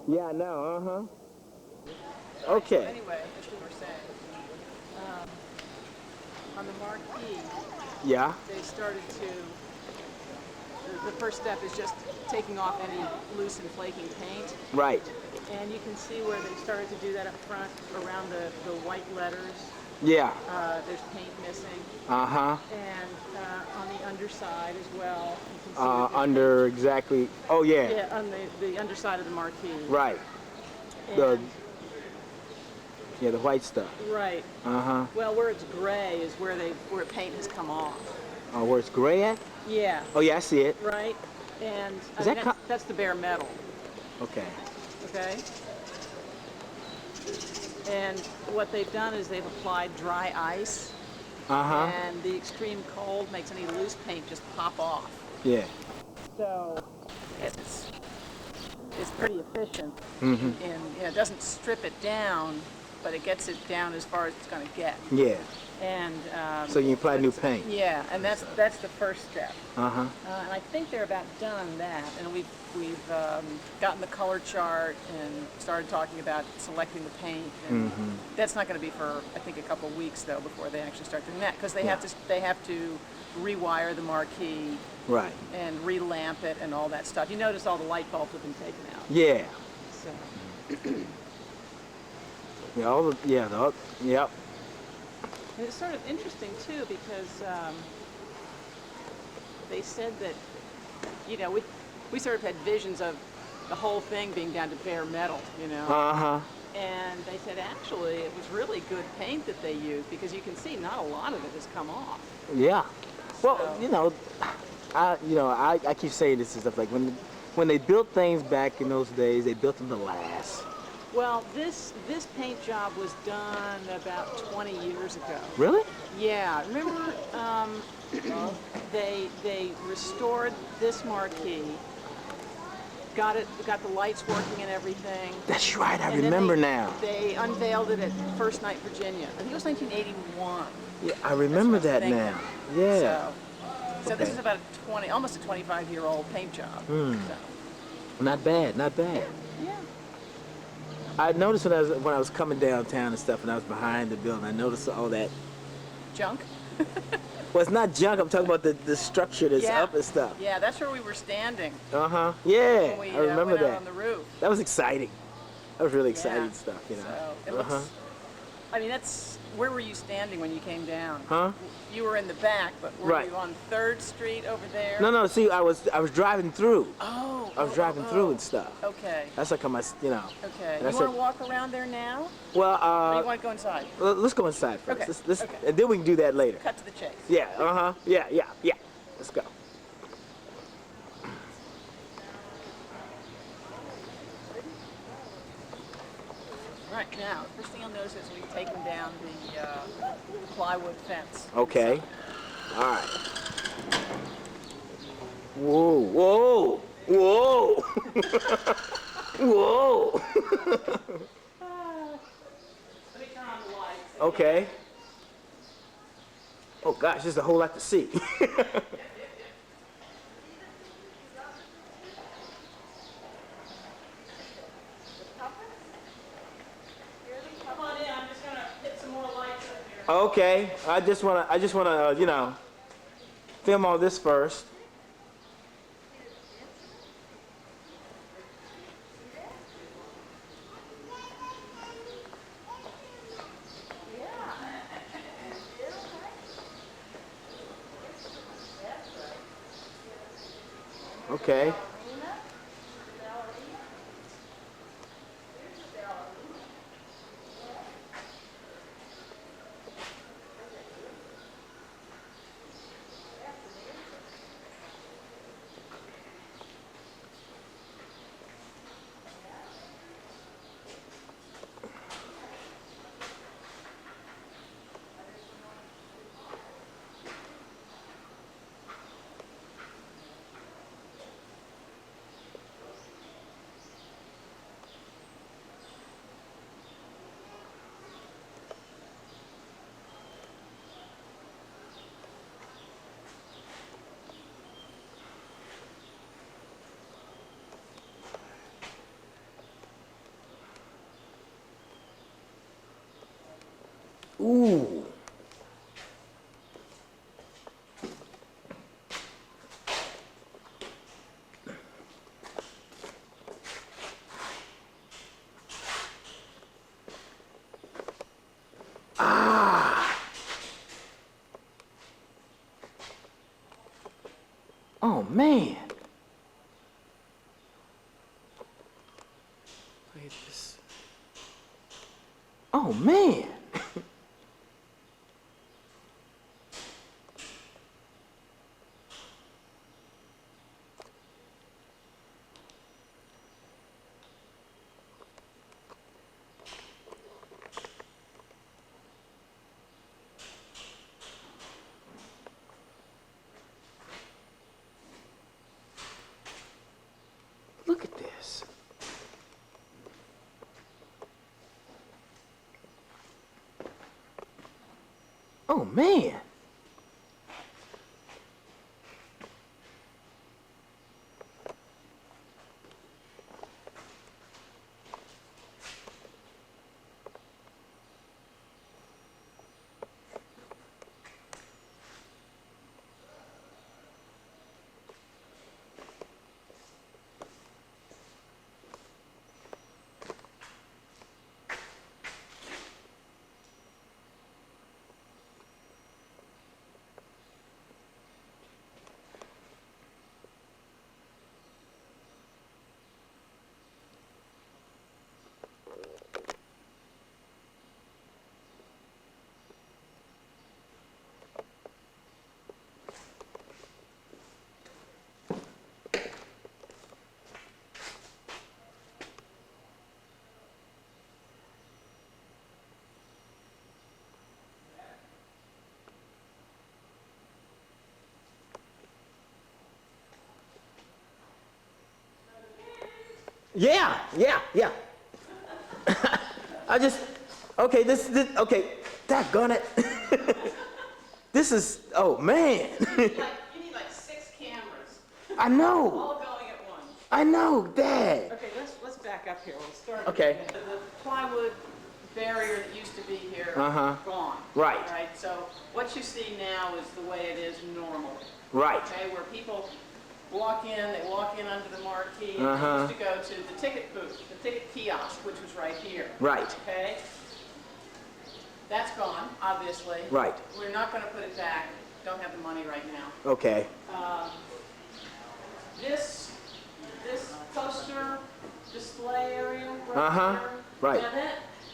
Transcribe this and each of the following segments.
Yeah, I know. Right, so Okay. anyway, as we were saying, um, on the marquee, Yeah. they started to, the first step is just taking off any loose and flaking paint. Right. And you can see where they started to do that up front around the white letters. Yeah. There's paint missing. Uh-huh. And on the underside as well, you can see that there's Under exactly. Oh, paint. yeah. Yeah, on the underside of the marquee. Right. The And yeah, the white stuff. right. Uh-huh. Well, where it's gray is where paint has come off. Oh, where it's gray at? Yeah. Oh, yeah, I see it. Right. And I Is mean, that that's the bare metal. okay. Okay. And what they've done is they've applied dry ice, Uh-huh. and the extreme cold makes any loose paint just pop off. Yeah. So it's pretty efficient, Mm-hmm. and it doesn't strip it down, but it gets it down as far as it's going to get. Yeah. And So you apply new paint. yeah, and that's the first step. Uh-huh. And I think they're about done that, and we've gotten the color chart and started talking about selecting the paint. And that's not going to be for I think a couple of weeks though before they actually start doing that, because they have to rewire the marquee. Right. And relamp it and all that stuff. You notice all the light bulbs have been taken out. Yeah. So Yeah, all the yep. and it's sort of interesting too because they said that we sort of had visions of the whole thing being down to bare metal, Uh-huh. and they said actually it was really good paint that they used because you can see not a lot of it has come off. Yeah. Well, So- I keep saying this and stuff like when they built things back in those days, they built them to last. Well, this paint job was done about 20 years ago. Really? Yeah, remember they restored this marquee, got the lights working and everything. That's right. I And then remember now. They unveiled it at First Night, Virginia. I think it was 1981. Yeah, I remember that thinking. now. Yeah. So this Okay. is about almost a 25-year-old paint job. So, Not bad. Not bad. yeah. I noticed when I was coming downtown and stuff, and I was behind the building, I noticed all that. Junk? Well, it's not junk. I'm talking about the structure that's Yeah. up and stuff. Yeah, that's where we were standing Uh-huh. Yeah. when we I remember went out that. on the roof. That was exciting. That was really exciting Yeah. stuff, So it looks. I mean, where were you standing when you came down? Huh? You were in the back, but were Right. you on 3rd Street over there? No. See, I was driving through. Oh. I was driving through and stuff. Okay. That's like Okay. You You want to walk around there now? Well, Or you want to go inside? let's go inside first. Okay, Let's okay. and then we can do that later. Cut to the chase. Yeah. Yeah. Let's go. Right now, first thing you'll notice is we've taken down the plywood fence. Okay. All right. Whoa. Whoa. Whoa. Let me turn on the lights. Okay. Oh gosh, there's a whole lot to see. Come on in. I'm just gonna hit some more lights up here. Okay. I just wanna, film all this first. Okay. Ooh. Ah. Oh man. Look at this. Oh man. Look at this. Oh man. Yeah, yeah, yeah. I just, okay, this okay, daggone it. This is, oh man. You need like 6 cameras, I know, all going at once. I know, Dad. Okay, let's back up here. We'll start. Okay. The plywood barrier that used to be here, gone. Right. All right. So what you see now is the way it is normally. Right. Okay, where people walk in, they walk in under the marquee, and they used to go to the ticket booth, the ticket kiosk, which was right here. Right. Okay. That's gone, obviously. Right. We're not going to put it back. Don't have the money right now. Okay. This poster display area right here. Right. Now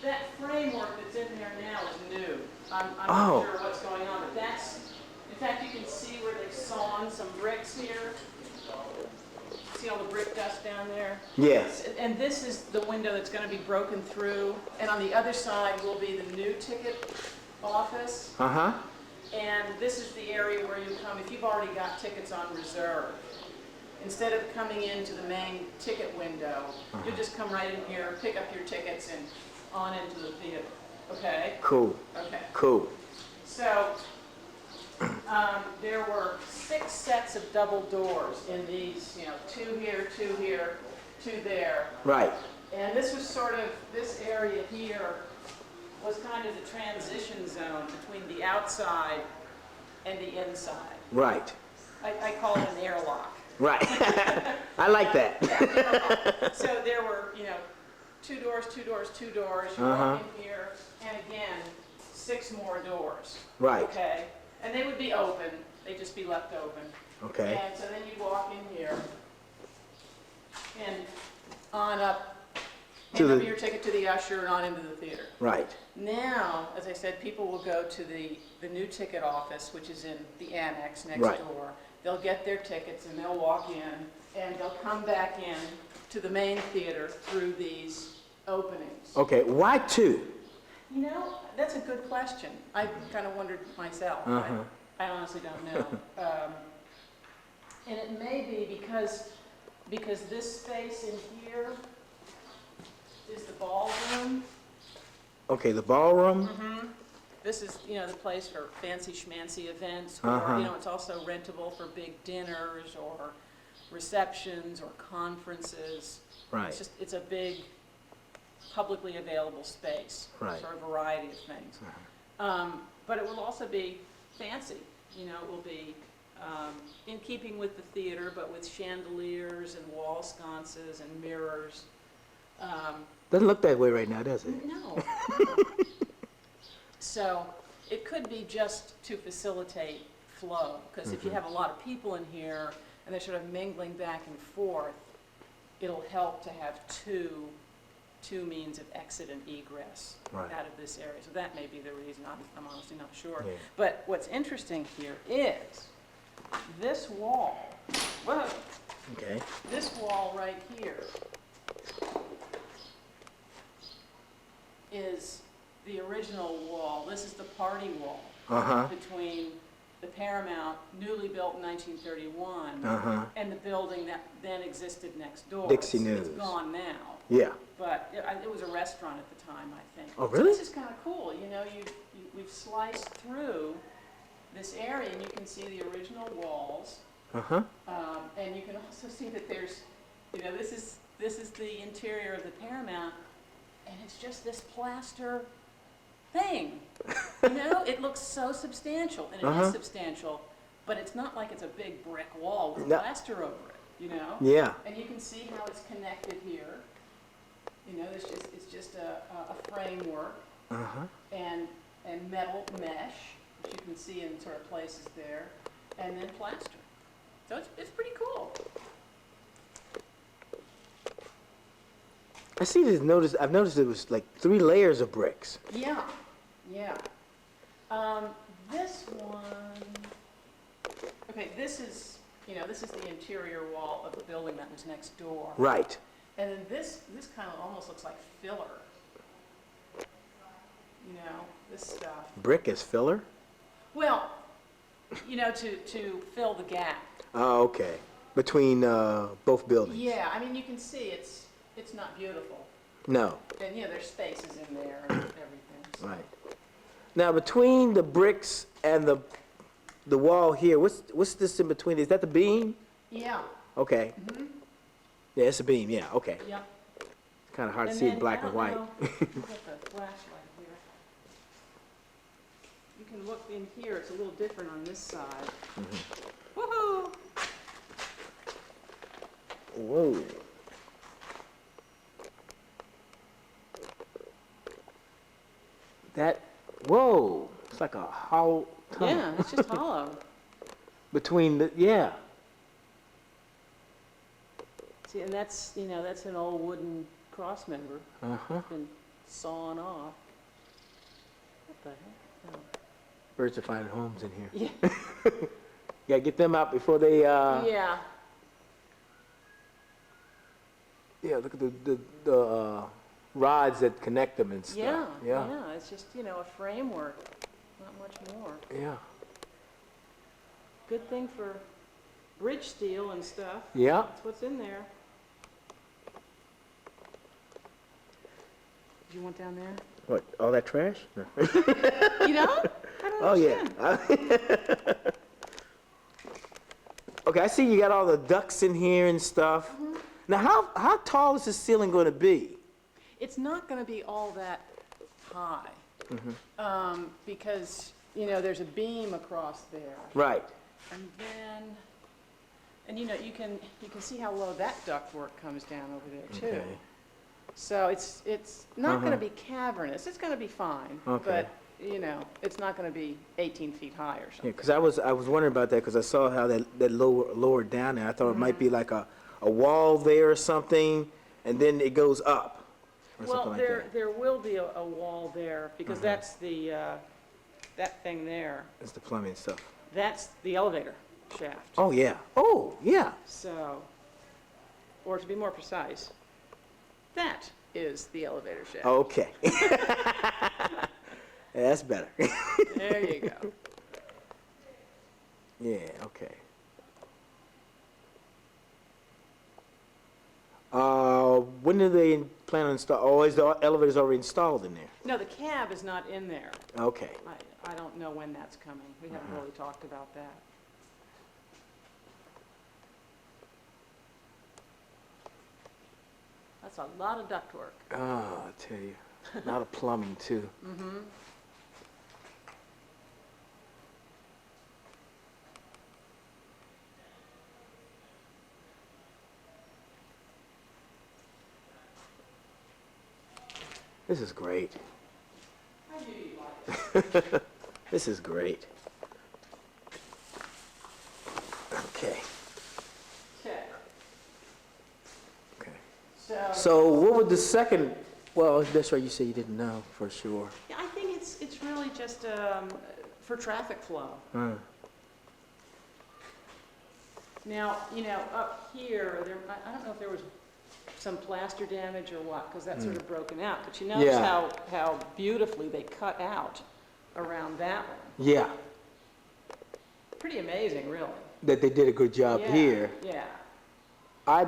that framework that's in there now is new. I'm Oh. not sure what's going on, but that's, in fact, you can see where they've sawn some bricks here. See all the brick dust down there? Yes. And this is the window that's going to be broken through, and on the other side will be the new ticket office. And this is the area where you come if you've already got tickets on reserve. Instead of coming into the main ticket window, you just come right in here, pick up your tickets, and on into the theater. Okay? Cool. Okay. Cool. So there were 6 sets of double doors in these, 2 here, 2 there. Right. And this was sort of, this area here was kind of the transition zone between the outside and the inside. Right. I call it an airlock. Right. I like that. Yeah, so there were, 2 doors, 2 doors, 2 doors. You walk in here, and again, 6 more doors. Right. Okay? And they would be open. They'd just be left open. Okay. And so then you walk in here and on up, hand over your ticket to the usher and on into the theater. Right. Now, as I said, people will go to the new ticket office, which is in the annex next Right. door. They'll get their tickets and they'll walk in and they'll come back in to the main theater through these openings. Okay. Why 2? That's a good question. I kind of wondered myself. I honestly don't know. And it may be because this space in here is the ballroom. Okay. The ballroom. This is, the place for fancy schmancy events, or, it's also rentable for big dinners or receptions or conferences. Right. It's a big publicly available space Right. for a variety of things. But it will also be fancy. You know, it will be in keeping with the theater, but with chandeliers and wall sconces and mirrors. Doesn't look that way right now, does it? No. So it could be just to facilitate flow, because if you have a lot of people in here and they're sort of mingling back and forth, it'll help to have two means of exit and egress Right. out of this area. So that may be the reason. I'm honestly not sure. Yeah. But what's interesting here is this wall. Whoa! Okay. This wall right here is the original wall. This is the party wall Uh-huh. between the Paramount, newly built in 1931, Uh-huh. and the building that then existed next door. Dixie It's News. gone now, Yeah. but it was a restaurant at the time, I think. Oh, So really? this is kind of cool. You know, we've sliced through this area, and you can see the original walls, Uh-huh. and you can also see that there's, you know, this is the interior of the Paramount, and it's just this plaster thing. You know, it looks so substantial, and it Uh-huh. is substantial, but it's not like it's a big brick wall with No. plaster over it, you know? Yeah. And you can see how it's connected here. You know, it's just a framework Uh-huh. and metal mesh, which you can see in sort of places there, and then plaster. So it's pretty cool. I see this. I've noticed it was like 3 layers of bricks. Yeah, yeah. This one, okay, this is the interior wall of the building that was next door. Right. And then this kind of almost looks like filler. You know, this stuff. Brick as filler? Well, you know, to fill the gap. Oh, okay. Between both buildings? Yeah, I mean, you can see it's not beautiful. No. And, you know, there's spaces in there and everything. So. Right. Now, between the bricks and the wall here, what's this in between? Is that the beam? Yeah. Okay. Mm-hmm. Yeah, it's a beam. Yeah, okay. Yep. Kind of hard to And see then, in black I and don't white. know, I've got the flashlight here. You can look in here, it's a little different on this side. Woohoo! Whoa. Whoa. It's like a hollow tunnel. Yeah, it's just hollow. Yeah. See, and that's, you know, that's an old wooden cross member. Uh-huh. It's been sawn off. What the heck? Oh. Birds are finding homes in here. Yeah. You gotta get them out before they, Yeah. yeah, look at the rods that connect them and stuff. Yeah, Yeah. yeah, it's just, you know, a framework, not much more. Yeah. Good thing for bridge steel and stuff. Yeah. That's what's in there. Do you want down there? What, all that trash? No. You don't? I don't Oh, yeah. understand. Okay, I see you got all the ducts in here and stuff. Mm-hmm. Now, how tall is the ceiling going to be? It's not going to be all that high, Mm-hmm. because, you know, there's a beam across there. Right. And then, and you know, you can see how low that ductwork comes down over there too. Okay. So it's not going to Uh-huh. be cavernous. It's going to be fine. Okay. But, you know, it's not going to be 18 feet high or Yeah, something. because I was wondering about that because I saw how that lowered down there. I thought it might be like a wall there or something, and then it goes up or Well, something like that. there will be a wall there because that's the, that thing there. It's the plumbing stuff. That's the elevator shaft. Oh, yeah. Oh, yeah. So, or to be more precise, that is the elevator shaft. Okay. Yeah, that's better. There you go. Yeah, okay. When do they plan on install? Oh, is the elevator's already installed in there? No, the cab is not in there. Okay. I don't know when that's coming. We haven't really talked about that. That's a lot of ductwork. Oh, I tell you. A lot of plumbing, too. This is great. I knew you'd like it. This is great. Okay. Okay. Okay. So what would the second? Well, that's right. You say you didn't know for sure. Yeah, I think it's really just for traffic flow. Now, up here, I don't know if there was some plaster damage or what, because that's sort of broken out. But you notice how beautifully they cut out around that one. Yeah. Pretty amazing, really. That they did a good job here. Yeah. I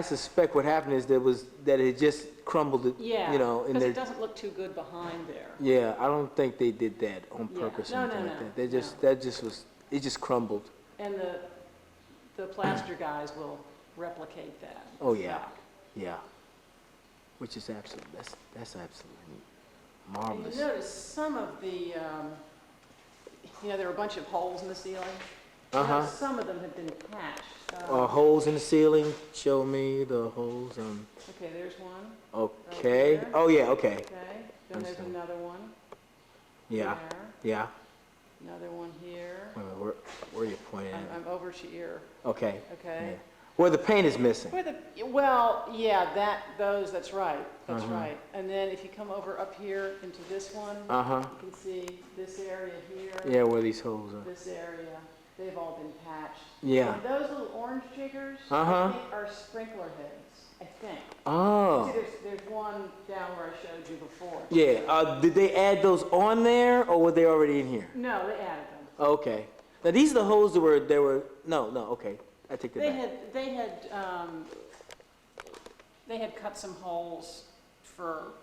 suspect what happened is that it just crumbled. Yeah. Because it doesn't look too good behind there. Yeah, I don't think they did that on purpose or No, anything no, like no, that. It just crumbled. And the plaster guys will replicate that. Oh yeah, yeah. Which is that's absolutely marvelous. And you notice some of the, there were a bunch of holes in the ceiling. Some of them have been patched. Holes in the ceiling. Show me the holes. Okay, there's one. Okay. Right oh yeah. Okay. Okay. Then there's another one. Yeah. There. Yeah. Another one here. Wait a minute, where are you pointing at? I'm over to your. Okay. Okay. Yeah. Where the paint is missing. That's right. That's right. And then if you come over up here into this one, you can see this area here. Yeah, where these holes are. This area, they've all been patched. Yeah. And those little orange jiggers, I think, are sprinkler heads, I think. Oh. See, there's one down where I showed you before. Yeah. Did they add those on there, or were they already in here? No, they added them. Okay. Now these are the holes that were. No. Okay. I take that back. They had cut some holes for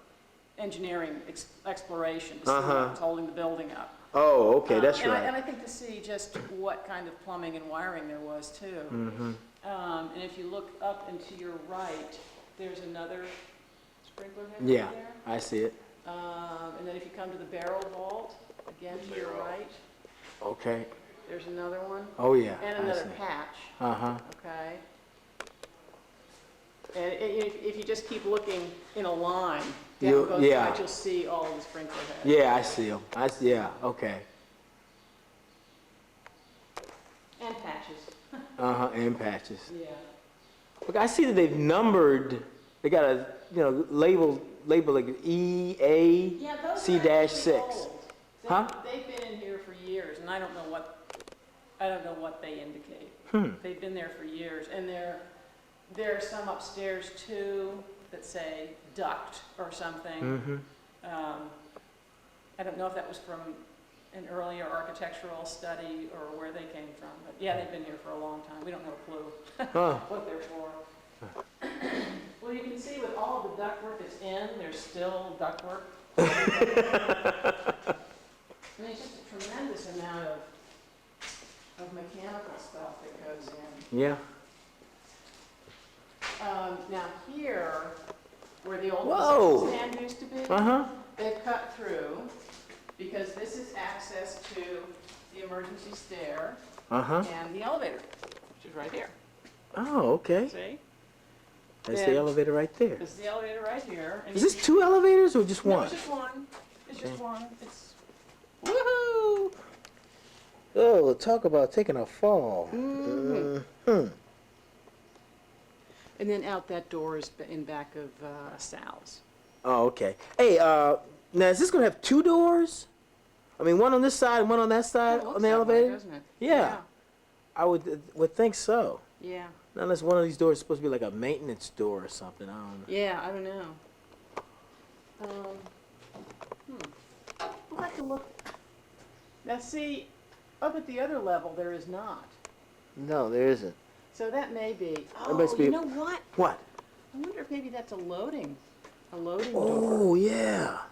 engineering exploration to see what was holding the building up. Oh, okay, that's right. And I think to see just what kind of plumbing and wiring there was too. And if you look up and to your right, there's another sprinkler head right there. I see it. And then if you come to the barrel vault, again to your right, Okay. there's another one. Oh yeah. And another patch. Okay. And if you just keep looking in a line down both sides, you'll see all of the sprinkler heads. Yeah, I see them. Okay. And patches. And patches. Yeah. Look, I see that they've numbered. They got a label like E A C -6. They've been in here for years, and I don't know what they indicate. They've been there for years, and there are some upstairs too that say duct or something. I don't know if that was from an earlier architectural study or where they came from, but yeah, they've been here for a long time. We don't have a clue what they're for. Well, you can see with all of the ductwork that's in, there's still ductwork. I mean, it's just a tremendous amount of mechanical stuff that goes in. Yeah. Now here, where the old stand used to be, they've cut through because this is access to the emergency stair and the elevator, which is right here. Oh, okay. See? That's the elevator right there. This is the elevator right here. And Is this 2 elevators or just one? No, it's just one. It's just one. It's woohoo! Oh, talk about taking a fall. And then out that door is in back of Sal's. Oh, okay. Hey, now is this gonna have 2 doors? I mean, one on this side and one on that side on the elevator? Way, doesn't it? Yeah. I would think so. Yeah. Unless one of these doors is supposed to be like a maintenance door or something. I don't know. Yeah, I don't know. We'll have to look. Now see, up at the other level there is not. No, there isn't. So that may be. It must be. You know what? What? I wonder if maybe that's a loading door. Oh, yeah.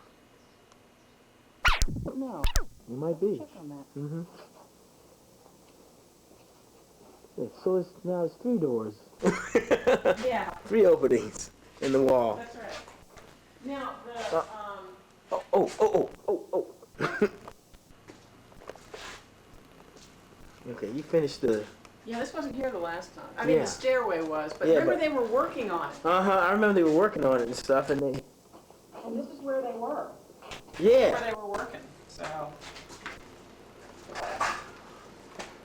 No. It might be. Check on that. Yeah, so now it's 3 doors. Yeah. 3 openings in the wall. That's right. Now the Oh. Okay, you finished the. Yeah, this wasn't here the last time. I mean, Yeah. the stairway was, but Yeah, remember but- they were working on it. I remember they were working on it and stuff, and they. And this is where they were. Yeah. Where they were working.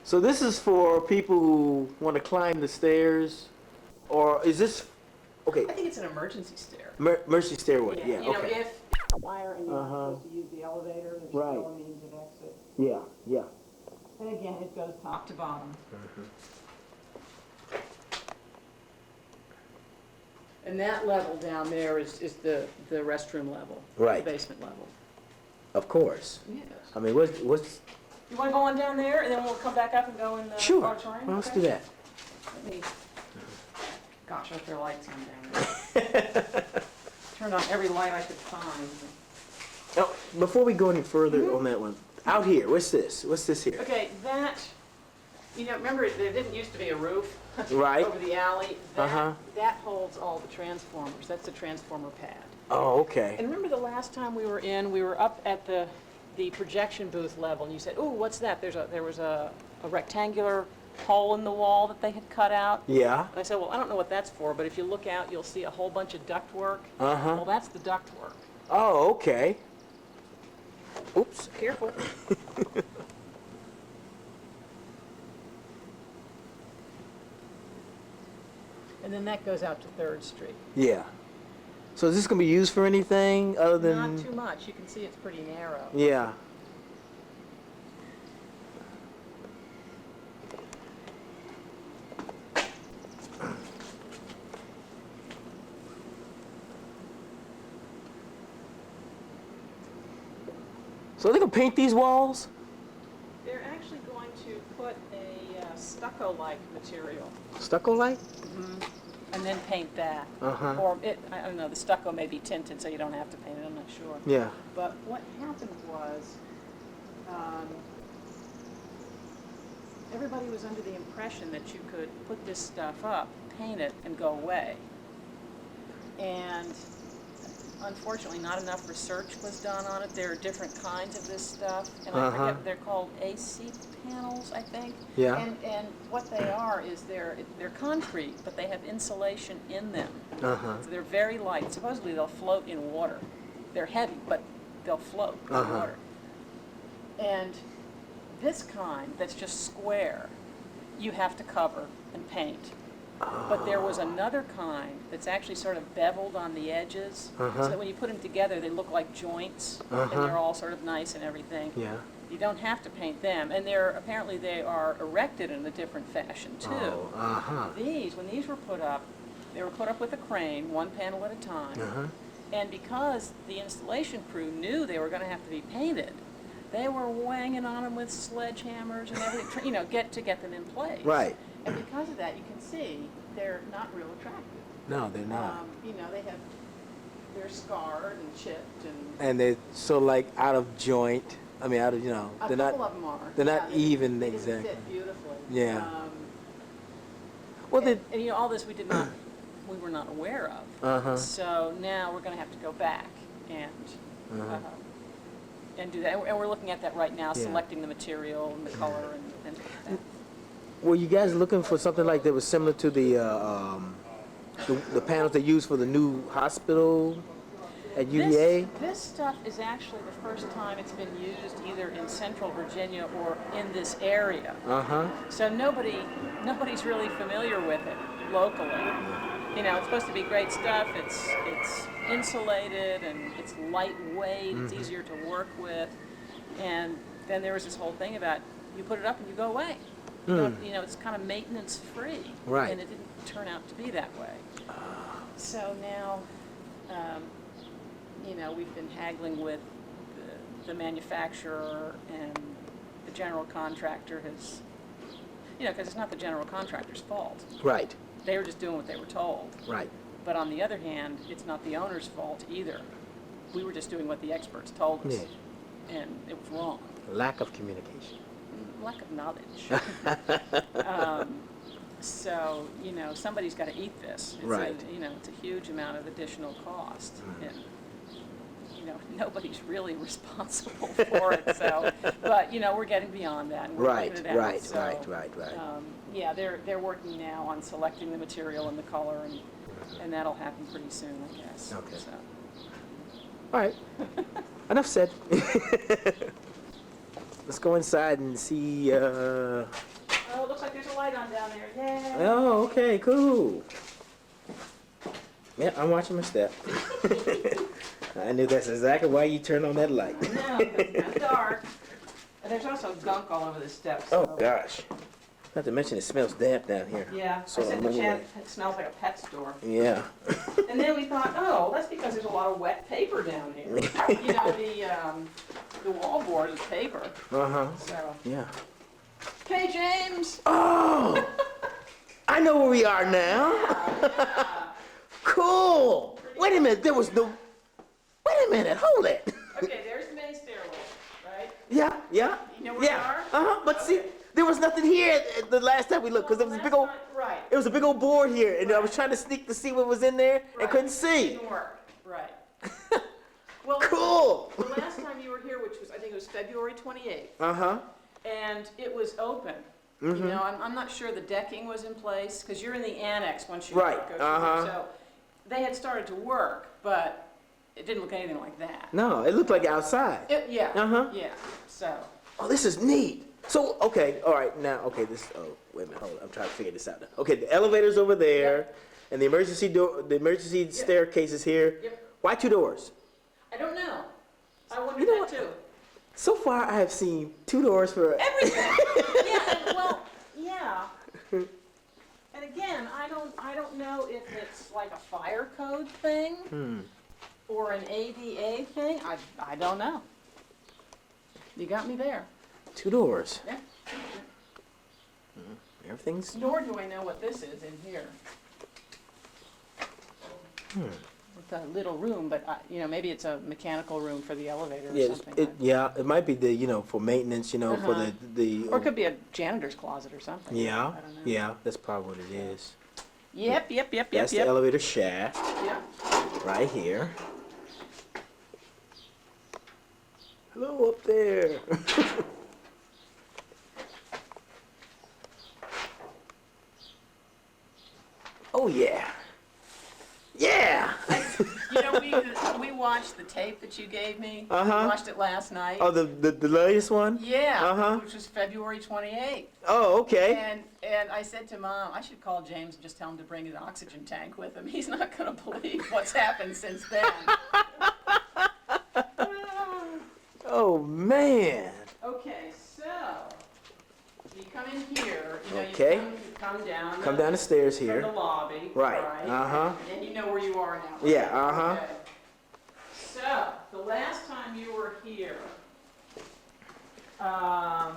So this is for people who want to climb the stairs, or is this, okay, I think it's an emergency stair. emergency stairway, yeah, You know, okay. if fire and you're not supposed to use the elevator, there's Right. still a means of exit. Yeah, yeah. And again, it goes top to bottom. And that level down there is the restroom level. Right. The basement level. Of course. Yes. I mean, what's, You want to go on down there, and then we'll come back up and go in the sure, auditorium? well, let's Okay. do that. Let me, gosh, I hope there are lights on down there. Turned on every light I could find. Now, before we go any further Mm-hmm. on that one, out here, what's this? What's this here? Okay, that, you know, remember, there didn't used to be a roof Right. over the alley? That, Uh-huh. that holds all the transformers. That's the transformer pad. Oh, okay. And remember the last time we were up at the projection booth level, and you said, "Oh, what's that?" There was a rectangular hole in the wall that they had cut out. Yeah. And I said, "Well, I don't know what that's for, but if you look out, you'll see a whole bunch of ductwork." Uh-huh. Well, that's the ductwork. Oh, okay. Oops. Careful. And then that goes out to 3rd Street. Yeah. So is this gonna be used for anything other than? Not too much. You can see it's pretty narrow. Yeah. So they're gonna paint these walls? They're actually going to put a stucco-like material Stucco like? and then paint that. Uh-huh. Or I don't know, the stucco may be tinted so you don't have to paint it, I'm not sure. Yeah. But what happened was, everybody was under the impression that you could put this stuff up, paint it, and go away. And unfortunately, not enough research was done on it. There are different kinds of this stuff, and I forget, they're called AC panels, I think. Yeah. And what they are is they're concrete, but they have insulation in them. Uh-huh. So they're very light. Supposedly they'll float in water. They're heavy, but they'll float in water. And this kind that's just square, you have to cover and paint. But there was another kind that's actually sort of beveled on the edges, so that when you put them together, they look like joints, and they're all sort of nice and everything. Yeah. You don't have to paint them, and apparently they are erected in a different fashion too. Oh, uh-huh. When these were put up, they were put up with a crane, one panel at a time. Uh-huh. And because the installation crew knew they were going to have to be painted, they were wanging on them with sledgehammers and everything, you know, get them in place. Right. And because of that, you can see they're not real attractive. No, they're not. You know, they're scarred and chipped and. And they're so like out of joint. I mean, out of, you know, A they're not. couple of them are. They're not Yeah, even they didn't exactly. fit beautifully. Yeah. Well, they. And you know, all this we were not aware of. Uh-huh. So now we're going to have to go back and do that. And we're looking at that right now, Yeah. selecting the material and the color and that. Were you guys looking for something like that was similar to the panels they use for the new hospital at UVA? This stuff is actually the first time it's been used either in Central Virginia or in this area. Uh-huh. So nobody's really familiar with it locally. You know, it's supposed to be great stuff. It's insulated and it's lightweight. It's easier to work with. And then there was this whole thing about you put it up and you go away. You know, it's kind of maintenance free. Right. And it didn't turn out to be that way. So now, you know, we've been haggling with the manufacturer, and the general contractor has, you know, because it's not the general contractor's fault. Right. They were just doing what they were told. Right. But on the other hand, it's not the owner's fault either. We were just doing what the experts told us. Yeah. And it was wrong. Lack of communication. Lack of knowledge. So, you know, somebody's got to eat this. Right. You know, it's a huge amount of additional cost. And, you know, nobody's really responsible for it. So, but, you know, we're getting beyond that. And we're Right, working it out. right, So, right. yeah, they're working now on selecting the material and the color, and that'll happen pretty soon, I guess. Okay. So. All right. Enough said. Let's go inside and see. Oh, it looks like there's a light on down there. Yay! Oh, okay, cool. Yeah, I'm watching my step. I knew that's exactly why you turned on that light. No, it's kind of dark. And there's also gunk all over the steps. Oh So. gosh. Not to mention it smells damp down here. Yeah, So I said I'm to over Chad, it. it smells like a pet store. Yeah. And then we thought, oh, that's because there's a lot of wet paper down here. You know, the wall board is paper. Uh-huh. So, Yeah. hey, James. Oh! I know where we are now. Yeah. Cool. Wait a minute. There was no. Wait a minute. Hold it. Okay, there's the main stairway, right? Yeah. Yeah. You know where yeah. you are? Uh-huh. But see, Okay. there was nothing here the last time we looked because there was a big old. Right. It was a big old board here, and I was trying to sneak to see what was in there and Right. couldn't see. Didn't work. Right. Well, Cool. the last time you were here, which was, I think it was February 28th, Uh-huh. and it was open. You know, I'm not sure the decking was in place, because you're in the annex once you Right, go through uh-huh. there. So they had started to work, but it didn't look anything like that. No, it looked like outside. Yeah. Uh-huh. Yeah. So. Oh, this is neat. So, okay, all right, now, okay, this, oh, wait a minute, hold on, I'm trying to figure this out now. Okay, the elevator's over there, Yep. and the emergency door, the emergency staircase is here. Yep. Why 2 doors? I don't know. I wondered You know that what? too. So far, I have seen 2 doors for. Everything. Yeah. Well. Yeah. And again, I don't know if it's like a fire code thing or an ADA thing. I don't know. You got me there. 2 doors. Yeah. Everything's. Nor do I know what this is in here. It's a little room, but you know, maybe it's a mechanical room for the elevator or Yeah, something. it might be the, for maintenance, for Uh-huh. the. Or it could be a janitor's closet or something. Yeah, I don't know. yeah, that's probably what it is. Yep. That's the elevator shaft, Yep. right here. Hello up there. Oh yeah. Yeah. You know, we watched the tape that you gave me. Uh-huh. We watched it last night. Oh, the latest one? Yeah, Uh-huh. which was February 28th. Oh, okay. And I said to Mom, I should call James and just tell him to bring an oxygen tank with him. He's not going to believe what's happened since then. Oh man. Okay, so you come in here. You know, Okay. you come down. Come down the stairs from here. the lobby. Right, uh-huh. And you know where you are now. Yeah, uh-huh. Okay. So the last time you were here, I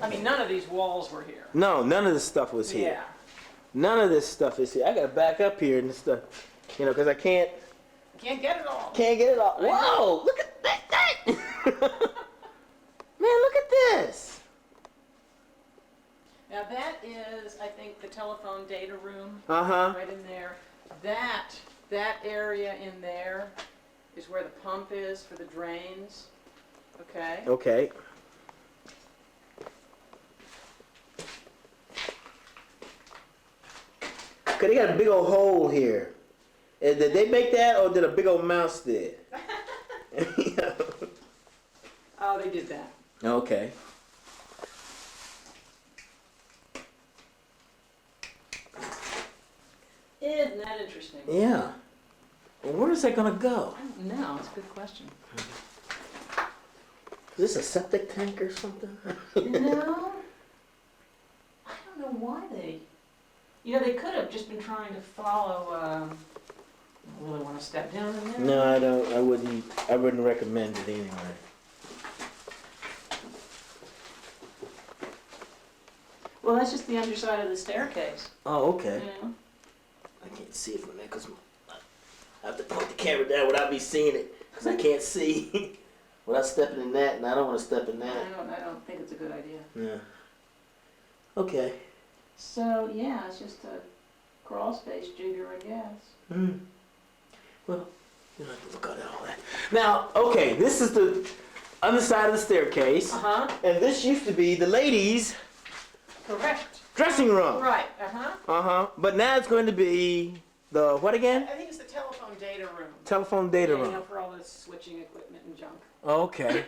mean, none of these walls were here. No, none of this stuff was here. Yeah. None of this stuff is here. I gotta back up here and stuff, because I can't Can't get it all. get it all. Whoa! Look at that! Man, look at this. Now that is, I think, the telephone data room. Uh huh. Right in there. That area in there is where the pump is for the drains. Okay. Okay. Cause they got a big old hole here. Did they make that, or did a big old mouse did? Oh, they did that. Okay. Isn't that interesting? Yeah. Well, where is that gonna go? I don't know. It's a good question. Is this a septic tank or something? No. I don't know why they. You know, they could have just been trying to follow. I don't really want to step down in there. No, I don't. I wouldn't recommend it anyway. Well, that's just the underside of the staircase. Oh, okay. You know? I can't see it from there because I have to point the camera down without me seeing it because I can't see without stepping in that, and I don't want to step in that. I don't think it's a good idea. Yeah. Okay. So yeah, it's just a crawl space jigger, I guess. Hmm. Well, you don't have to look at all that. Now, okay, this is the underside of the staircase, and this used to be the ladies' Correct. dressing room. Right. But now it's going to be the what again? I think it's the telephone data room. Telephone data Yeah, you room. know, for all wireless switching equipment and junk. Okay.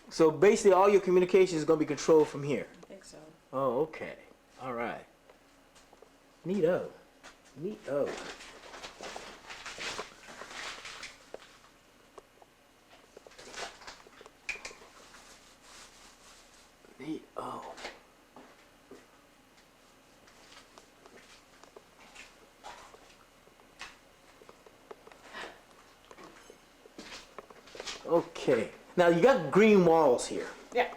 So basically, all your communication is going to be controlled from here. I think so. Oh, okay. All right. Neato. Neato. Neato. Okay. Now you got green walls here. Yeah.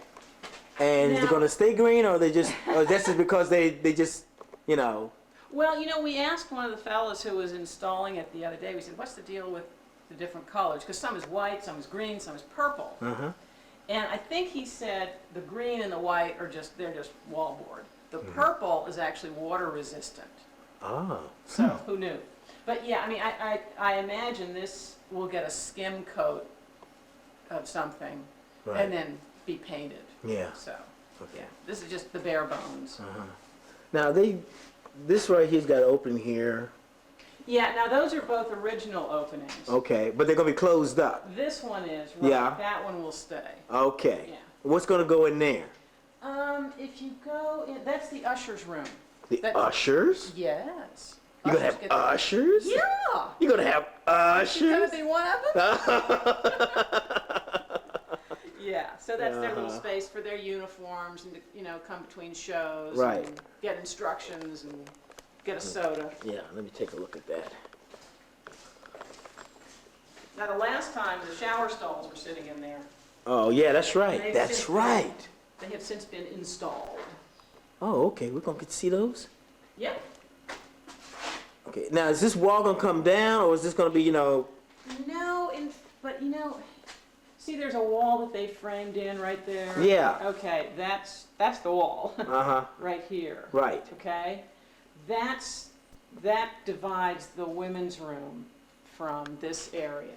And Now, they're going to stay green, or they just, or that's just because they just, you know. Well, we asked one of the fellows who was installing it the other day. We said, "What's the deal with the different colors? Because some is white, some is green, some is purple." Uh-huh. And I think he said the green and the white are they're just wallboard. The purple is actually water resistant. Oh. So who knew? But yeah, I mean, I imagine this will get a skim coat of something, Right. and then be painted. Yeah. So, Okay. yeah, this is just the bare bones. Uh-huh. Now this right here's got open here. Yeah, now those are both original openings. Okay, but they're gonna be closed up. This one is, right, Yeah. that one will stay. Okay. Yeah. What's gonna go in there? If you go in, that's the usher's room. The ushers? Yes. You gonna Ushers have get the- ushers? Yeah. You gonna have You ushers? gonna be one of them? Yeah, so that's their little Uh-huh. space for their uniforms and to, come between shows. Right. And get instructions and get a soda. Yeah, let me take a look at that. Now, the last time, the shower stalls were sitting in there. Oh yeah, that's right. They've That's since right. They have since been installed. Oh, okay. We're gonna get to see those. Yep. Okay. Now is this wall gonna come down, or is this gonna be, No, but see, there's a wall that they framed in right there. Yeah. Okay, that's the wall Uh-huh. right here. Right. Okay, that divides the women's room from this area.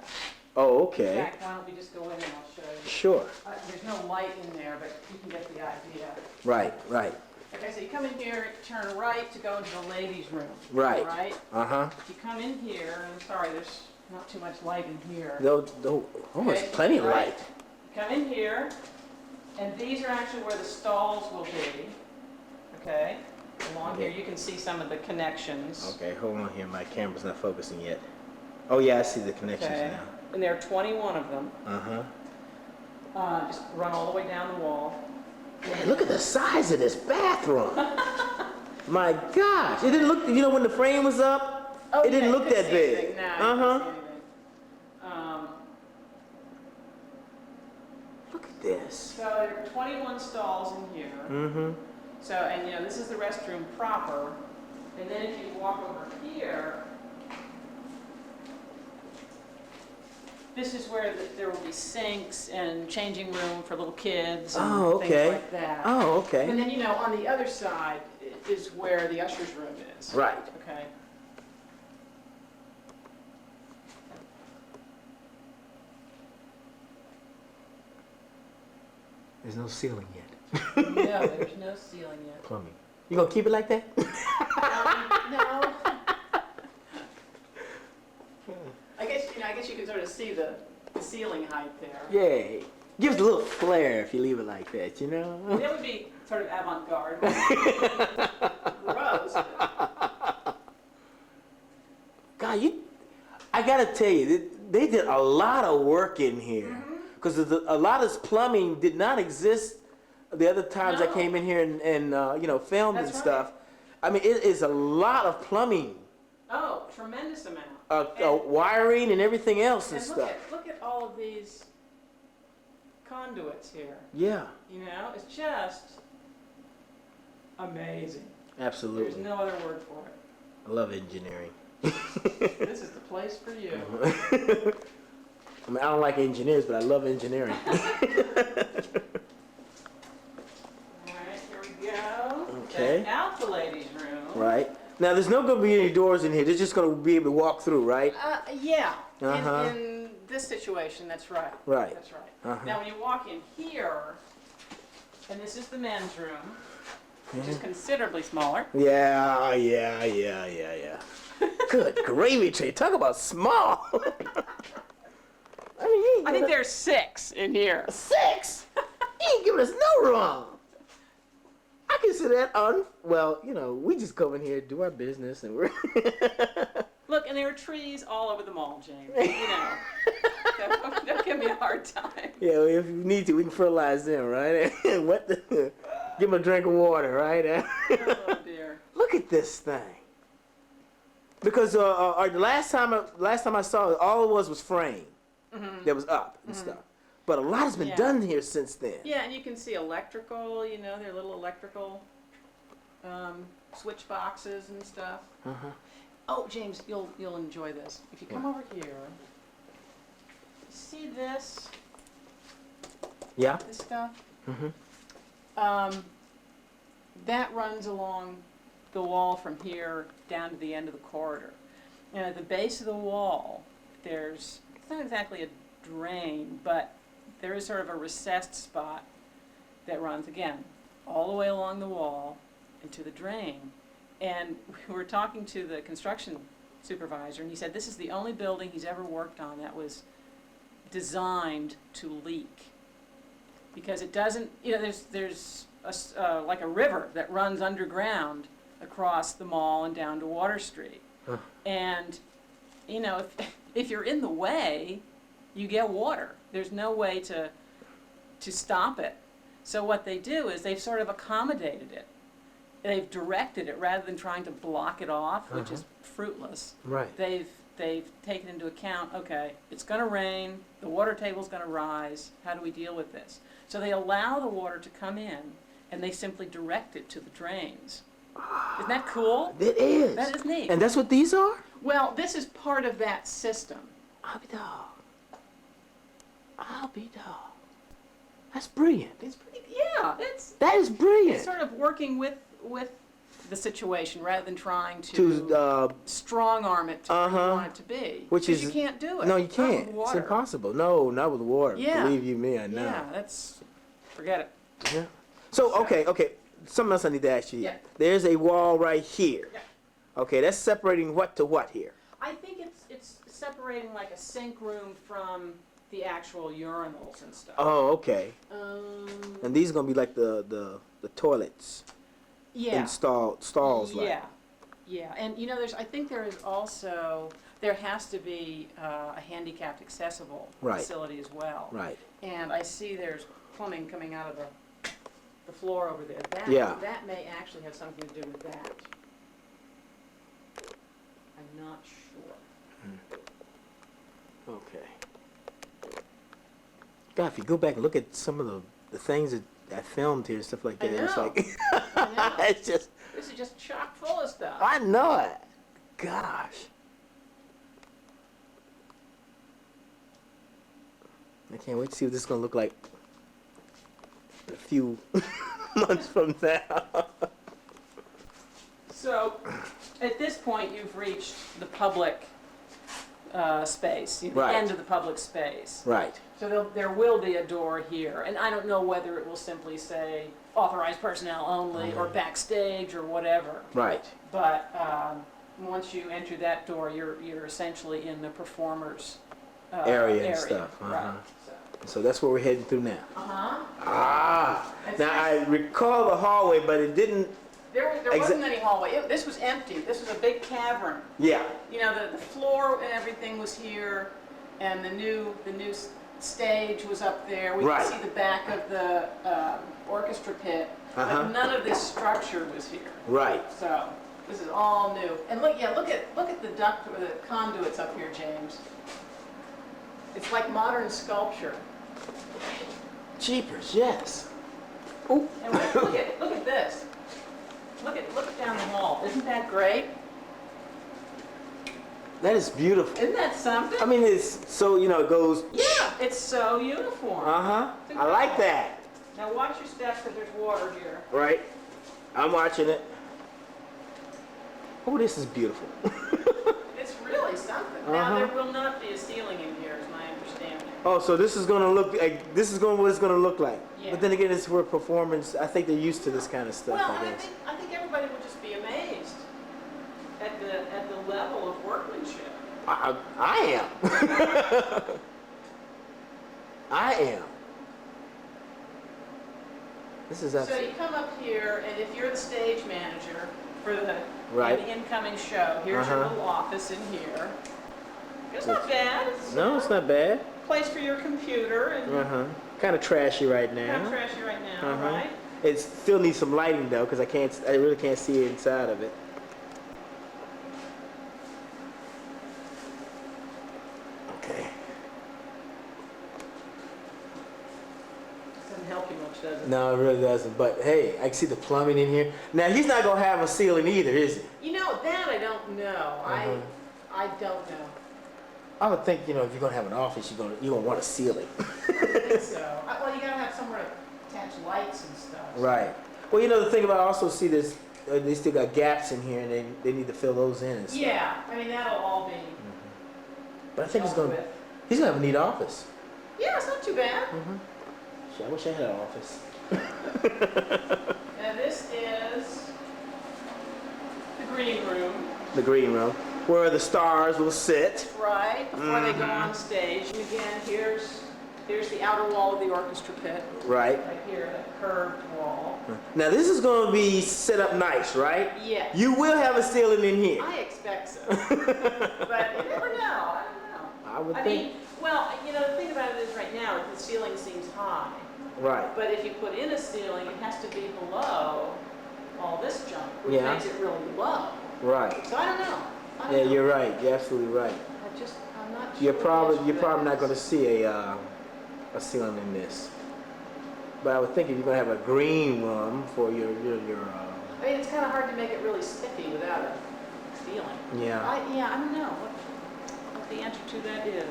Oh, In okay. fact, why don't we just go in and I'll show you. Sure. There's no light in there, but you can get the idea. Right, right, Okay, so you come in here, turn right to go into the ladies' room. right. Right? Uh-huh. If you come in here, and sorry, there's not too much light in here. No, oh, there's Okay, plenty of right. light. You come in here, and these are actually where the stalls will be. Okay? Along here, you can see some of the connections. Okay, hold on here. My camera's not focusing yet. Oh yeah, I see the connections Okay. now. And there are 21 of them. Uh-huh. Just run all the way down the wall. Man, look at the size of this bathroom. My gosh. It didn't look, when the frame was up, Oh, it didn't yeah, look you couldn't that see big. anything. No, you Uh-huh. couldn't see anything. Look at this. So there are 21 stalls in here. Mm-hmm. So, and this is the restroom proper. And then if you walk over here, this is where there will be sinks and changing room for little kids and Oh, okay. things like that. Oh, And okay. then, on the other side is where the usher's room is. Right. Okay. There's no ceiling yet. No, there's no ceiling yet. Plumbing. You gonna keep it like that? No. I guess you can sort of see the ceiling height there. Yeah. Gives a little flair if you leave it like that, That would be sort of avant-garde. Gross. God, I gotta tell you, they did a lot of work in here. Because a lot of this plumbing did not exist the other times I No. came in here and filmed That's and stuff. I mean, it is a lot of plumbing, Oh, tremendous amount. wiring and everything else and And stuff. look at all of these conduits here. Yeah, It's just amazing. There's absolutely. no other word for it. I love engineering. This is the place for you. I mean, I don't like engineers, but I love engineering. All right, here we go. Okay. Check out the ladies' room. Right. Now, there's not going to be any doors in here. They're just going to be able to walk through, right? Yeah. Uh-huh. In this situation, that's right. Right. That's right. Uh-huh. Now, when you walk in here, and this is the men's room, which is considerably smaller. Yeah. Good gravy train. Talk about small. I think there's 6 in here. 6? You ain't giving us no room. I consider that well, we just come in here, do our business, and we're... Look, and there are trees all over the mall, James. Don't give me a hard time. Yeah, well, if you need to, we can fertilize them, right? Give them a drink of water, right? Oh, dear. Look at this thing. Because the last time I saw it, all it was frame that was up and stuff. But a lot has been done here since then. Yeah, and you can see electrical, their little electrical switch boxes and stuff. Oh, James, you'll enjoy this. If you come over here, see this? Yeah. This stuff? That runs along the wall from here down to the end of the corridor. And at the base of the wall, it's not exactly a drain, but there is sort of a recessed spot that runs, again, all the way along the wall into the drain. And we were talking to the construction supervisor, and he said this is the only building he's ever worked on that was designed to leak. Because it doesn't, there's like a river that runs underground across the mall and down to Water Street. And, if you're in the way, you get water. There's no way to stop it. So what they do is they've sort of accommodated it. They've directed it rather than trying to block it off, which is fruitless. Right. They've taken into account, okay, it's going to rain, the water table's going to rise, how do we deal with this? So they allow the water to come in, and they simply direct it to the drains. Isn't that cool? It is. That is neat. And that's what these are? Well, this is part of that system. I'll be dog. That's brilliant. It's pretty, yeah, That is brilliant. it's sort of working with the situation rather than trying to strong arm it to where you want it to be. Which is, you can't do it. No, you Not can't. with water. It's impossible. No, not with water. Yeah. Believe you me, I know. Yeah, forget it. Yeah. So, okay. Something else I need to ask you. Yeah. There's a wall right here. Yeah. Okay, that's separating what to what here? I think it's separating like a sink room from the actual urinals and stuff. Oh, okay. And these are gonna be like the toilets. Yeah. Installed stalls. Yeah. Yeah, and I think there has to be a handicapped accessible facility as well. Right. And I see there's plumbing coming out of the floor over there. That may actually have something to do with that. I'm not sure. Okay. God, if you go back and look at some of the things that I filmed here and stuff like that, it's like it's just. This is just chock full of stuff. I know it. Gosh. I can't wait to see what this is gonna look like a few months from now. So, at this point, you've reached the public space, the end of the public space. Right. So there will be a door here, and I don't know whether it will simply say authorized personnel only or backstage or whatever. Right. But once you enter that door, you're essentially in the performers area and stuff. Right. So that's where we're heading through now. That's Now I recall the hallway, but it didn't. There wasn't any hallway. This was empty. This was a big cavern. Yeah. The floor and everything was here, and the new stage was up there. We could see the back of the orchestra pit, but none of this structure was here. Right. So this is all new. And look at the duct or the conduits up here, James. It's like modern sculpture. Jeepers, yes. Oh. And look at this. Look down the hall. Isn't that great? That is beautiful. Isn't that something? I mean, it's so, it goes. Yeah, it's so uniform. I like that. Now watch your steps because there's water here. Right. I'm watching it. Oh, this is beautiful. It's really something. Now there will not be a ceiling in here, is my understanding. Oh, so this is gonna look like what it's gonna look like. Yeah. But then again, it's for performance. I think they're used to this kind of stuff. Well, I I guess. think everybody will just be amazed at at the level of workmanship. I am. I am. This is So you come up here, and if you're the stage manager for the, Right. the incoming show, here's your little office in here. It's not bad. No, it's not bad. Place for your computer and Kind of trashy right now. kind of trashy right now, right? It still needs some lighting though, because I really can't see inside of it. Okay. Doesn't help you much, does it? No, it really doesn't. But hey, I can see the plumbing in here. Now he's not gonna have a ceiling either, is he? You know, that I don't know. I don't know. I would think, you know, if you're gonna have an office, you're gonna want a ceiling. I think so. Well, you gotta have somewhere to attach lights and stuff. Right. Well, you know, the thing about I also see this, they still got gaps in here, and they need to fill those in and stuff. Yeah, I mean that'll all be. But I think dealt with. he's gonna have a neat office. Yeah, it's not too bad. Shit, I wish I had an office. Now this is the green room. The green room, where the stars will sit. Right, before they go on stage. And again, here's the outer wall of the orchestra pit. Right. Right here, that curved wall. Now this is going to be set up nice, right? Yes. You will have a ceiling in here. I expect so. But you never know. I don't know. I would I think. mean, well, you know, the thing about it is right now, the ceiling seems high. Right. But if you put in a ceiling, it has to be below all this junk, which Yeah. makes it really low. Right. So I don't know. I don't Yeah, know. you're right. You're absolutely right. I'm not sure. You're what probably issue that not is. going to see a ceiling in this. But I would think if you're going to have a green room for your I mean, it's kind of hard to make it really sticky without a ceiling. yeah. I don't know what the answer to that is.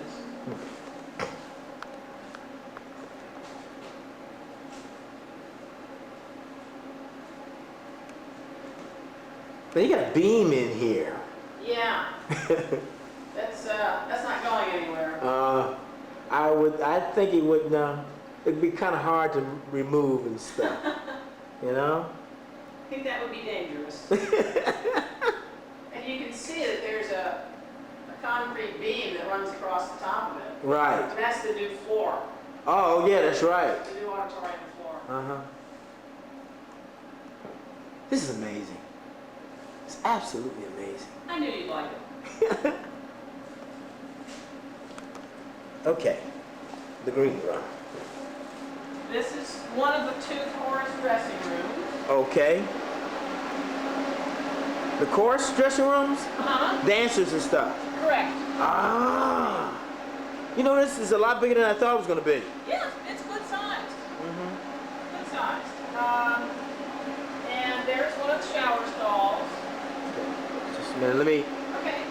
But you got a beam in here. Yeah. That's not going anywhere. I think it would. It'd be kind of hard to remove and stuff. You know. I think that would be dangerous. And you can see that there's a concrete beam that runs across the top of it. Right. And that's the new floor. Oh yeah, that's right. The new auditorium floor. This is amazing. It's absolutely amazing. I knew you'd like it. Okay, the green room. This is one of the two chorus dressing rooms. Okay. The chorus dressing rooms, Uh-huh. dancers and stuff. Correct. Ah. You know, this is a lot bigger than I thought it was going to be. Yeah, it's good sized. Good sized. And there's one of the shower stalls. Just a minute, let me. Okay.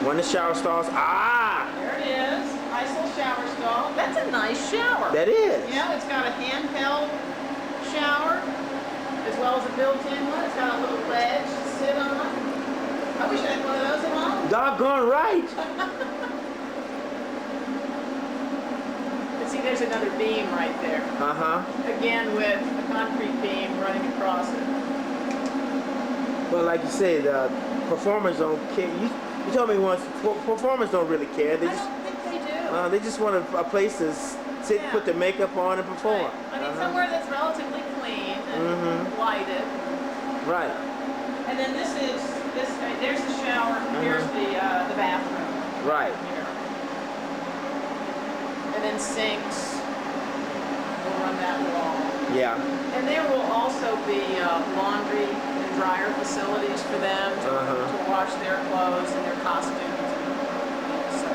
One of the shower stalls. Ah. There it is. Nice little shower stall. That's a nice shower. That is. Yeah, it's got a handheld shower as well as a built-in one. It's got a little ledge to sit on. I wish I had one of those at home. Doggone right. And see, there's another beam right there. Again, with a concrete beam running across it. Well, like you say, the performers don't care. You told me once, performers don't really care. They I just, don't think they do. they just want a place to sit, Yeah. put their makeup on, and perform. Right. I mean, somewhere that's relatively clean and lighted. Right. And then this, I mean, there's the shower. Here's the bathroom. Right. Here. And then sinks. We'll run that wall. Yeah. And there will also be laundry and dryer facilities for them to wash their clothes and their costumes. So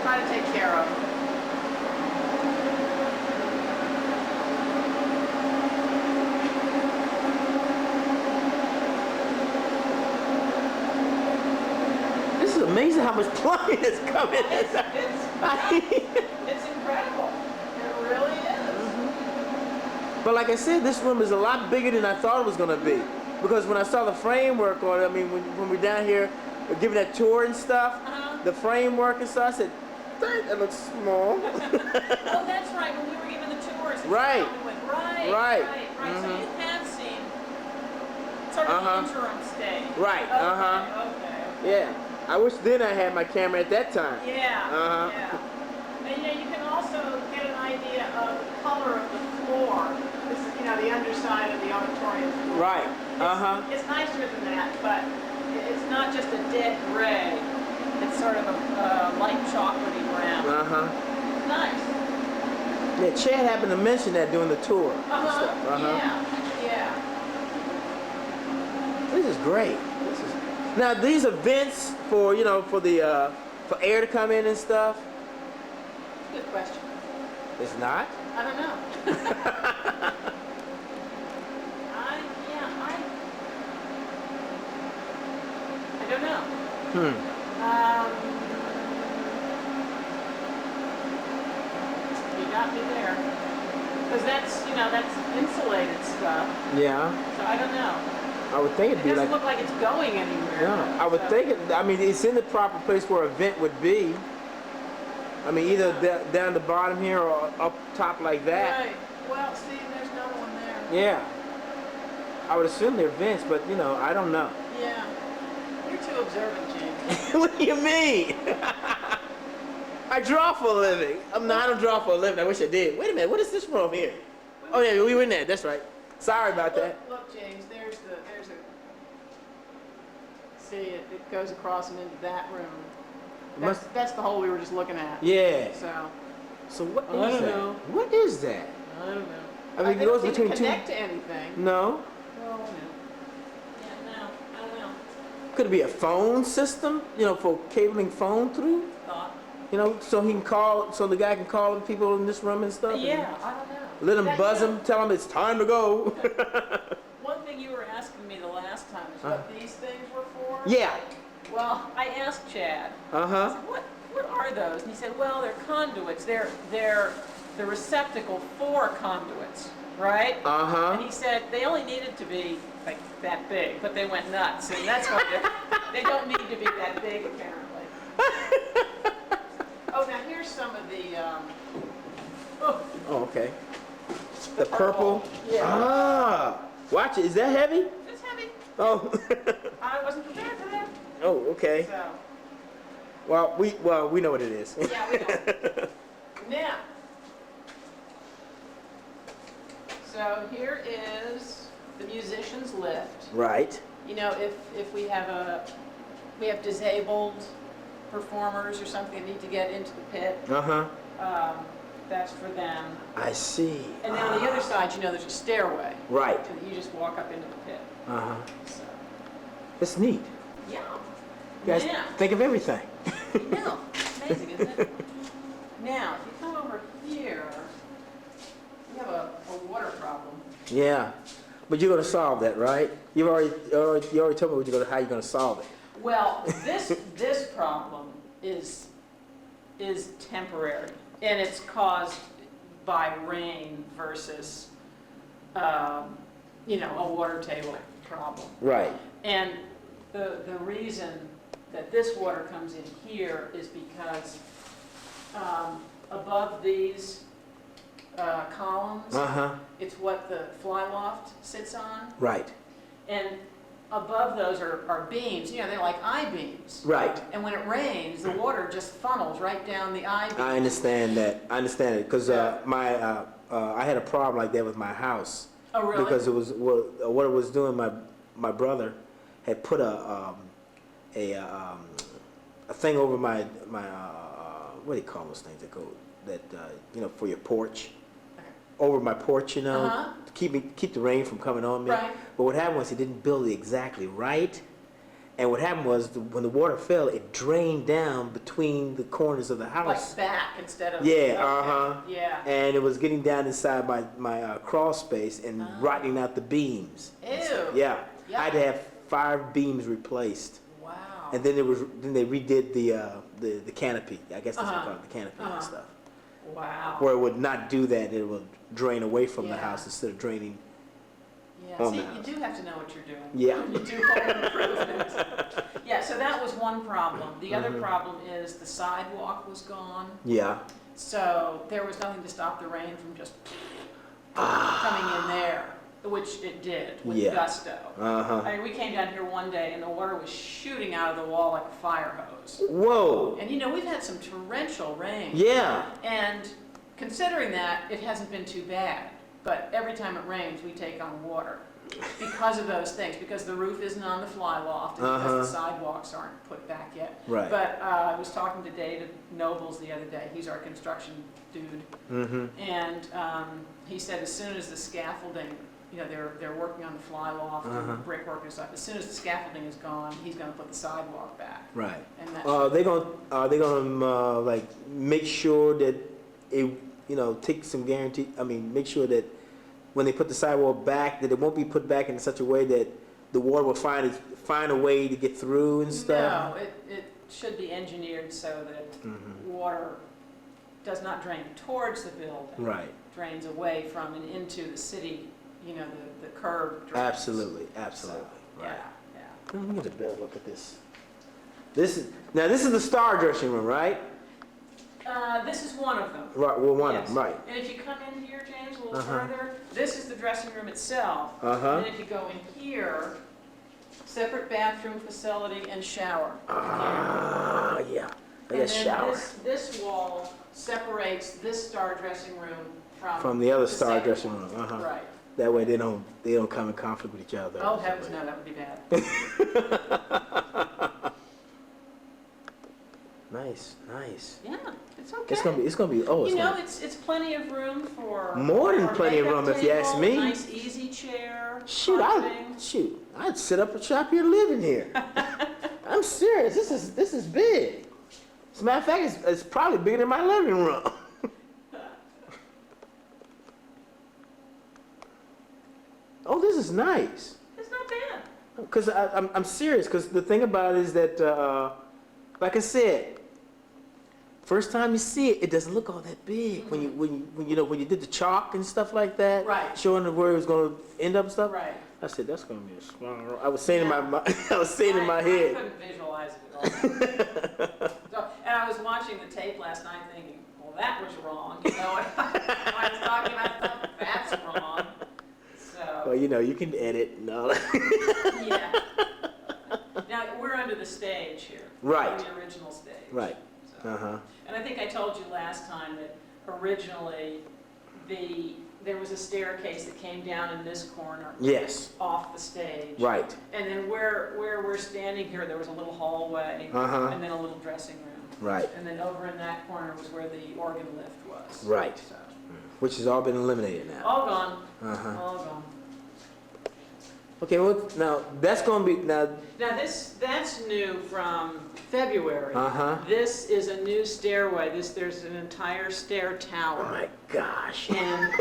try to take care of them. This is amazing how much plumbing is coming. It's incredible. It really is. But like I said, this room is a lot bigger than I thought it was going to be. Because when I saw the framework on it, I mean, when we're down here giving that tour and stuff, the framework and stuff, I said, That looks small. Oh, that's right. When we were given the tours. Right. Right. So you have seen sort of the interim stage. Right. Okay. Yeah. I wish then I had my camera at that time. Yeah. And you can also get an idea of the color of the floor. This is, the underside of the auditorium floor. Right. It's nicer than that, but it's not just a dead gray. It's sort of a light chocolatey brown. Nice. Yeah, Chad happened to mention that during the tour. And stuff. Yeah. This is great. Now these are vents for for the for air to come in and stuff. Good question. It's not. I don't know. I don't know. You got me there. Because that's insulated stuff. Yeah. So I don't know. I would think it'd be It doesn't like. look like it's going anywhere. Yeah. I would think it. I mean, it's in the proper place where a vent would be. I mean, either down the bottom here or up top like that. Right. Well, see, there's no one there. Yeah. I would assume they're vents, but I don't know. Yeah. You're too observant, James. What do you mean? I draw for a living. I don't draw for a living. I wish I did. Wait a minute. What is this room here? Oh yeah, we were in there. That's right. Sorry about that. Look, James. There's a. See, it goes across and into that room. That's the hole we were just looking at. Yeah. So what I is don't that? know. What is that? I don't know. I mean, it goes between two. Connect to anything. No. Well, no. Yeah, no. I don't know. Could it be a phone system? For cabling phone through? Thought. So he can call, so the guy can call the people in this room and stuff. Yeah, I don't know. Let him buzz him, tell him it's time to go. One thing you were asking me the last time is what these things were for. Yeah. Well, I asked Chad. I said, what are those? And he said, well, they're conduits. They're the receptacle for conduits, right? And he said they only needed to be like that big, but they went nuts, and that's why they don't need to be that big apparently. Oh, now here's some of the. Oh, okay. The purple. Yeah. Ah, watch it. Is that heavy? It's heavy. Oh. I wasn't prepared for that. Oh, okay. So. Well, we know what it is. Yeah, we know. Now. So here is the musician's lift. Right. If we have disabled performers or something that need to get into the pit. That's for them. I see. And then on the other side, there's a stairway. Right. And you just walk up into the pit. So. That's neat. Yeah. You guys think of everything. No. Amazing, isn't it? Now, if you come over here, we have a water problem. Yeah. But you're going to solve that, right? You already told me how you're going to solve it. Well, this problem is temporary, and it's caused by rain versus, a water table problem. Right. And the reason that this water comes in here is because above these columns, it's what the fly loft sits on. Right. And above those are beams. They're like I-beams. Right. And when it rains, the water just funnels right down the I-beams. I understand that. Because I had a problem like that with my house. Oh, really? Because it was what it was doing. My brother had put a thing over my what do you call those things that for your porch. Over my porch, to keep the rain from coming on me. Right. But what happened was he didn't build it exactly right. And what happened was when the water fell, it drained down between the corners of the house. Like back instead of... Yeah, Yeah. And it was getting down inside my crawl space and rotting out the beams. Ew. Yeah. Yuck. I had to have 5 beams replaced. Wow. And then they redid the canopy. I guess that's what they call it, the canopy and stuff. Wow. Where it would not do that, it would drain away from the house instead of draining Yeah, on see, the house. you do have to know what you're doing. Yeah. You do home improvement. Yeah, so that was one problem. The other problem is the sidewalk was gone. Yeah. So there was nothing to stop the rain from just coming in there, which it did with gusto. I mean, we came down here one day and the water was shooting out of the wall like a fire hose. Whoa. And you know, we've had some torrential rain. Yeah. And considering that, it hasn't been too bad. But every time it rains, we take on water because of those things, because the roof isn't on the fly loft and because the sidewalks aren't put back yet. Right. But I was talking to David Nobles the other day. He's our construction dude. And he said as soon as the scaffolding, you know, they're working on the fly loft and brickwork and stuff. As soon as the scaffolding is gone, he's going to put the sidewalk back. Right. And that They gonna like make sure that it, you know, take some guarantee. I mean, make sure that when they put the sidewalk back, that it won't be put back in such a way that the water will find a way to get through and stuff. No, it should be engineered so that water does not drain towards the building. Right. Drains away from and into the city, you know, the curb drains. Absolutely. Absolutely. So, Right. Yeah. Let me get a better look at this. This is the star dressing room, right? This is one of them. Right. Well, one of Yes. them, right. And if you come in here, James, a little further, this is the dressing room itself. And if you go in here, separate bathroom facility and shower. Ah, yeah. Like a And then shower. this wall separates this star dressing room From the other star second dressing one. room. Right. That way they don't come in conflict with each other. Oh, heavens no, that would be bad. Nice. Yeah, it's okay. It's gonna be. Oh, it's You know, gonna it's plenty of room for More than for a plenty of makeup room, if you ask table, me. Nice easy chair. Shoot, carpeting. I'd sit up and shop here, live in here. I'm serious. This is big. As a matter of fact, it's probably bigger than my living room. Oh, this is nice. It's not bad. Because I'm serious. Because the thing about it is that, like I said, first time you see it, it doesn't look all that big. When you did the chalk and stuff like that, Right. showing where it was going to end up and stuff. Right. I said that's going to be a small room. I was saying in Yeah. my I was saying in my I head. couldn't visualize it at all. So, and I was watching the tape last night thinking, well, that was wrong. You know, I was talking about something that's wrong. So, Well, you can edit and all that. yeah. Now, we're under the stage here. Right. The original stage. Right. So. And I think I told you last time that originally there was a staircase that came down in this corner Yes. off the stage. Right. And then where we're standing here, there was a little hallway and then a little dressing room. Right. And then over in that corner was where the organ lift was. Right. So, Which has all been eliminated now. all gone. Uh-huh. All gone. Okay. Well, now that's going to be now. Now that's new from February. Uh-huh. This is a new stairway. There's an entire stair Oh tower. my gosh. And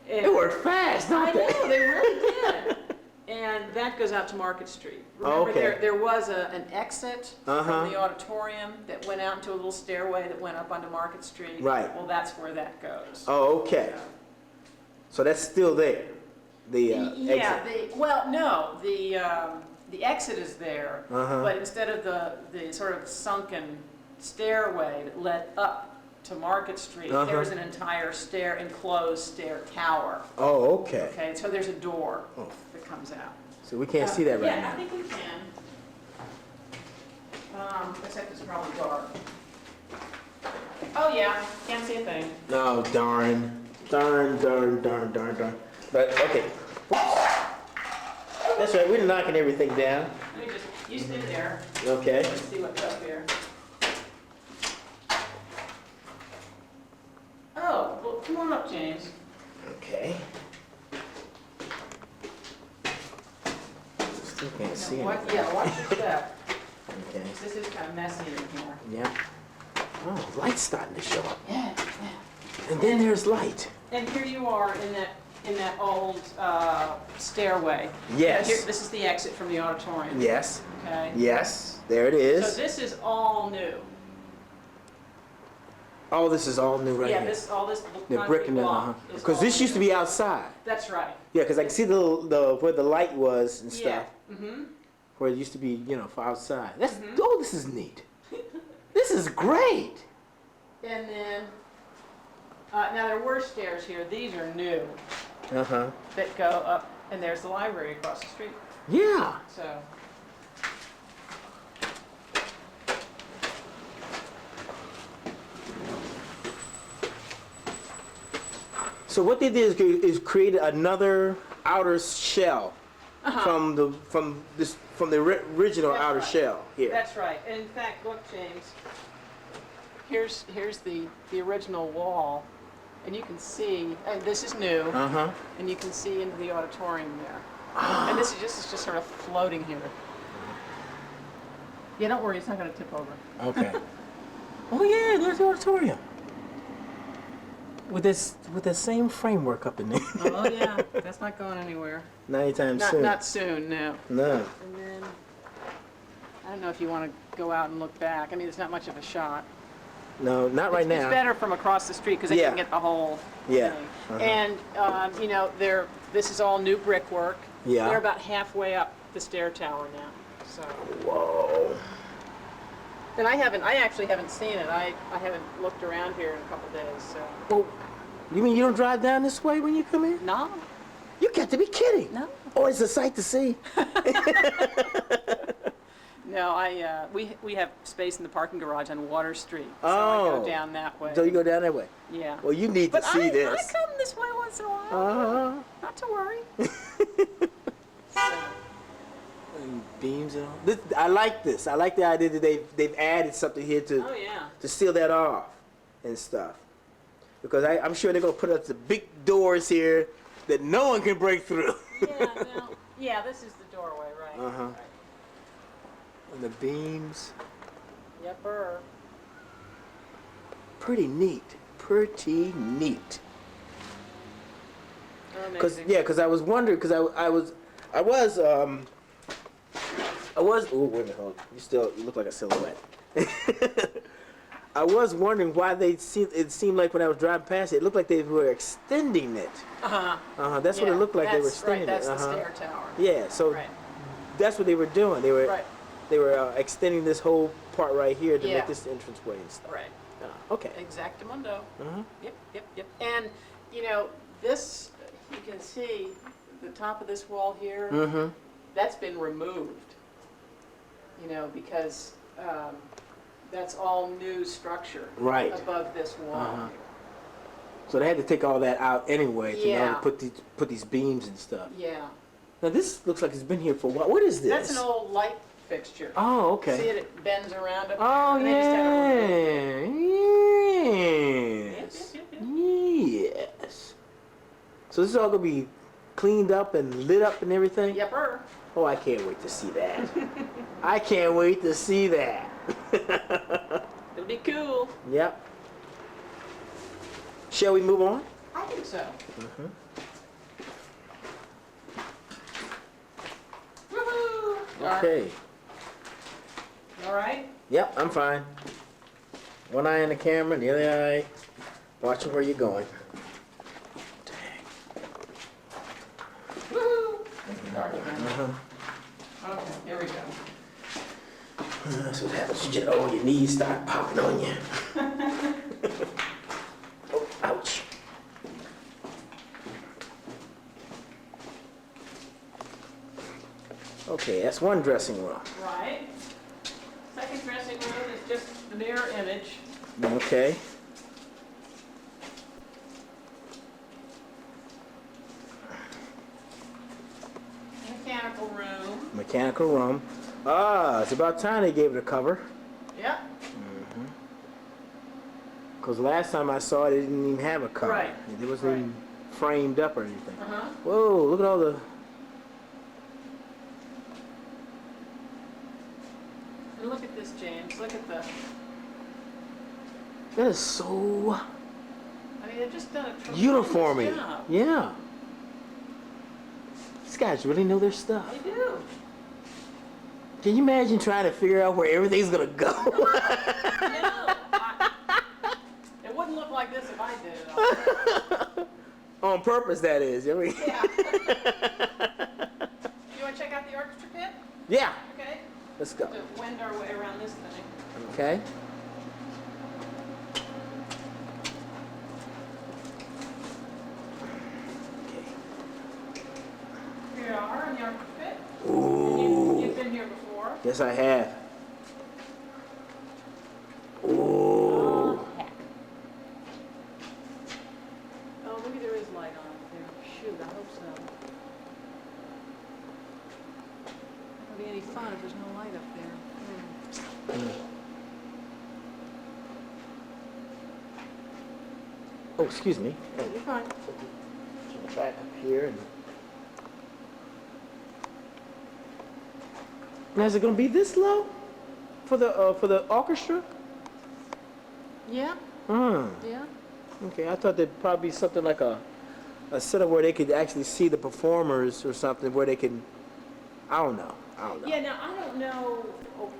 They work fast, I don't they? know, they really did. And that goes out to Market Street. Remember, Okay. there was an exit Uh-huh. from the auditorium that went out into a little stairway that went up onto Market Street. Right. Well, that's where that goes. Oh, okay. So that's still there. The Yeah, exit. the exit is there, Uh-huh. but instead of the sort of sunken stairway that led up to Market Street, Uh-huh. there's an entire enclosed stair tower. Oh, okay. Okay, so there's a door Oh. that comes out. So we can't see that right Yeah, I now. think we can. Except it's probably dark. Oh yeah, can't see a thing. Oh, darn. Darn. But okay. That's right. We're knocking everything down. Let me you stay there. Okay. Let's see what's up here. Oh, well, come on up, James. Okay. Still can't see Now, anything. yeah, watch your step. Okay. This is kind of messy in here. Yeah. Oh, light's starting to show up. Yeah. And then there's light. And here you are in that old stairway. Yes. Here, this is the exit from the auditorium. Yes. Okay. Yes. There it So is. this is all new. Oh, this is all new right Yeah, here. all this The concrete brick and block is because all this used to new. be outside. That's right. Yeah, because I can see the where the light was and Yeah. stuff. Where it used to be, you know, for outside. That's oh, this is neat. This is great. And then, now there were stairs here. These are new that go up, and there's the library across the street. Yeah. So. So what they did is create another outer shell from the original That's outer right. shell here. That's right. And in fact, look, James. Here's the original wall, and you can see. And this is new. And you can see into the auditorium there. And this is just sort of floating here. Yeah, don't worry, it's not going to tip over. Okay. Oh yeah, there's the auditorium. With the same framework up in there. Oh yeah, that's not going anywhere. Not anytime soon. Not soon, no. No. And then I don't know if you want to go out and look back. I mean, it's not much of a shot. No, not right now. It's better from across the street because they can get the whole Yeah. thing. And you know, this is all new brickwork. Yeah. They're about halfway up the stair tower now. So. Whoa. And I actually haven't seen it. I haven't looked around here in a couple days. So. Well, you mean you don't drive down this way when you come in? No. You got to be kidding. No. Oh, it's a sight to see. No, we have space in the parking garage on Water Street, so Oh. I go down that way. So you go down that way. Yeah. Well, you need But to see I this. come this way once in a while. Not to worry. So, Beams and all. I like this. I like the idea that they've added something here to oh yeah. to seal that off and stuff. Because I'm sure they're gonna put up the big doors here that no one can break through. Yeah, this is the doorway, right? Uh-huh. Right. And the beams. Yepper. Pretty neat. Pretty neat. Amazing. Because I was wondering, because I was, oh, wait a minute, hold on. You look like a silhouette. I was wondering why it seemed like when I was driving past it looked like they were extending it. That's what it looked like, they were extending that's it. the stair tower. Yeah, so Right. that's what they were doing. They were extending this whole part right here to Yeah. make this entranceway and stuff. Right. Okay. Exactamundo. Yep. And, you know, this, you can see the top of this wall here, that's been removed, you know, because that's all new structure Right. above this wall here. So they had to take all that out anyway to Yeah. put these beams and stuff. Yeah. Now this looks like it's been here for a while. What is this? That's an old light fixture. Oh, okay. See it? It bends around up Oh, and they just had it removed. yes. Yep. Yes. So this is all going to be cleaned up and lit up and everything? Yepper. Oh, I can't wait to see that. I can't wait to see that. It'll be cool. Yep. Shall we move on? I think so. Woohoo! Okay. All right. Yep, I'm fine. One eye on the camera, the other eye watching where you're going. Woohoo! Okay, here we go. That's what happens. Your knees start popping on you. Oh, ouch. Okay, that's one dressing room. Right. Second dressing room is just the mirror image. Okay. Mechanical room. Mechanical room. Ah, it's about time they gave it a cover. Yep. Because last time I saw it, it didn't even have a cover. Right. It wasn't even framed up or anything. Uh-huh. Whoa, look at all the... And look at this, James. Look at the... That is so I mean, they've just done a tremendous uniforming. job. Yeah. These guys really know their stuff. They do. Can you imagine trying to figure out where everything's going to go? No. And wouldn't look like this if I did it. On purpose, that is. I mean, Yeah. You want to check out the orchestra pit? yeah. Okay. Let's go. To wend our way around this thing. Okay. Here you are in the orchestra pit. Ooh. You've been here before. Yes, I have. Ooh. Oh, maybe there is light on there. Shoot, I hope so. Not gonna be any fun if there's no light up there. Oh, excuse me. Hey, you're fine. Back up here. Now, is it going to be this low for the orchestra? Yeah, Hmm. yeah. Okay, I thought there'd probably be something like a setup where they could actually see the performers or something where they can. I don't know. Yeah, now I don't know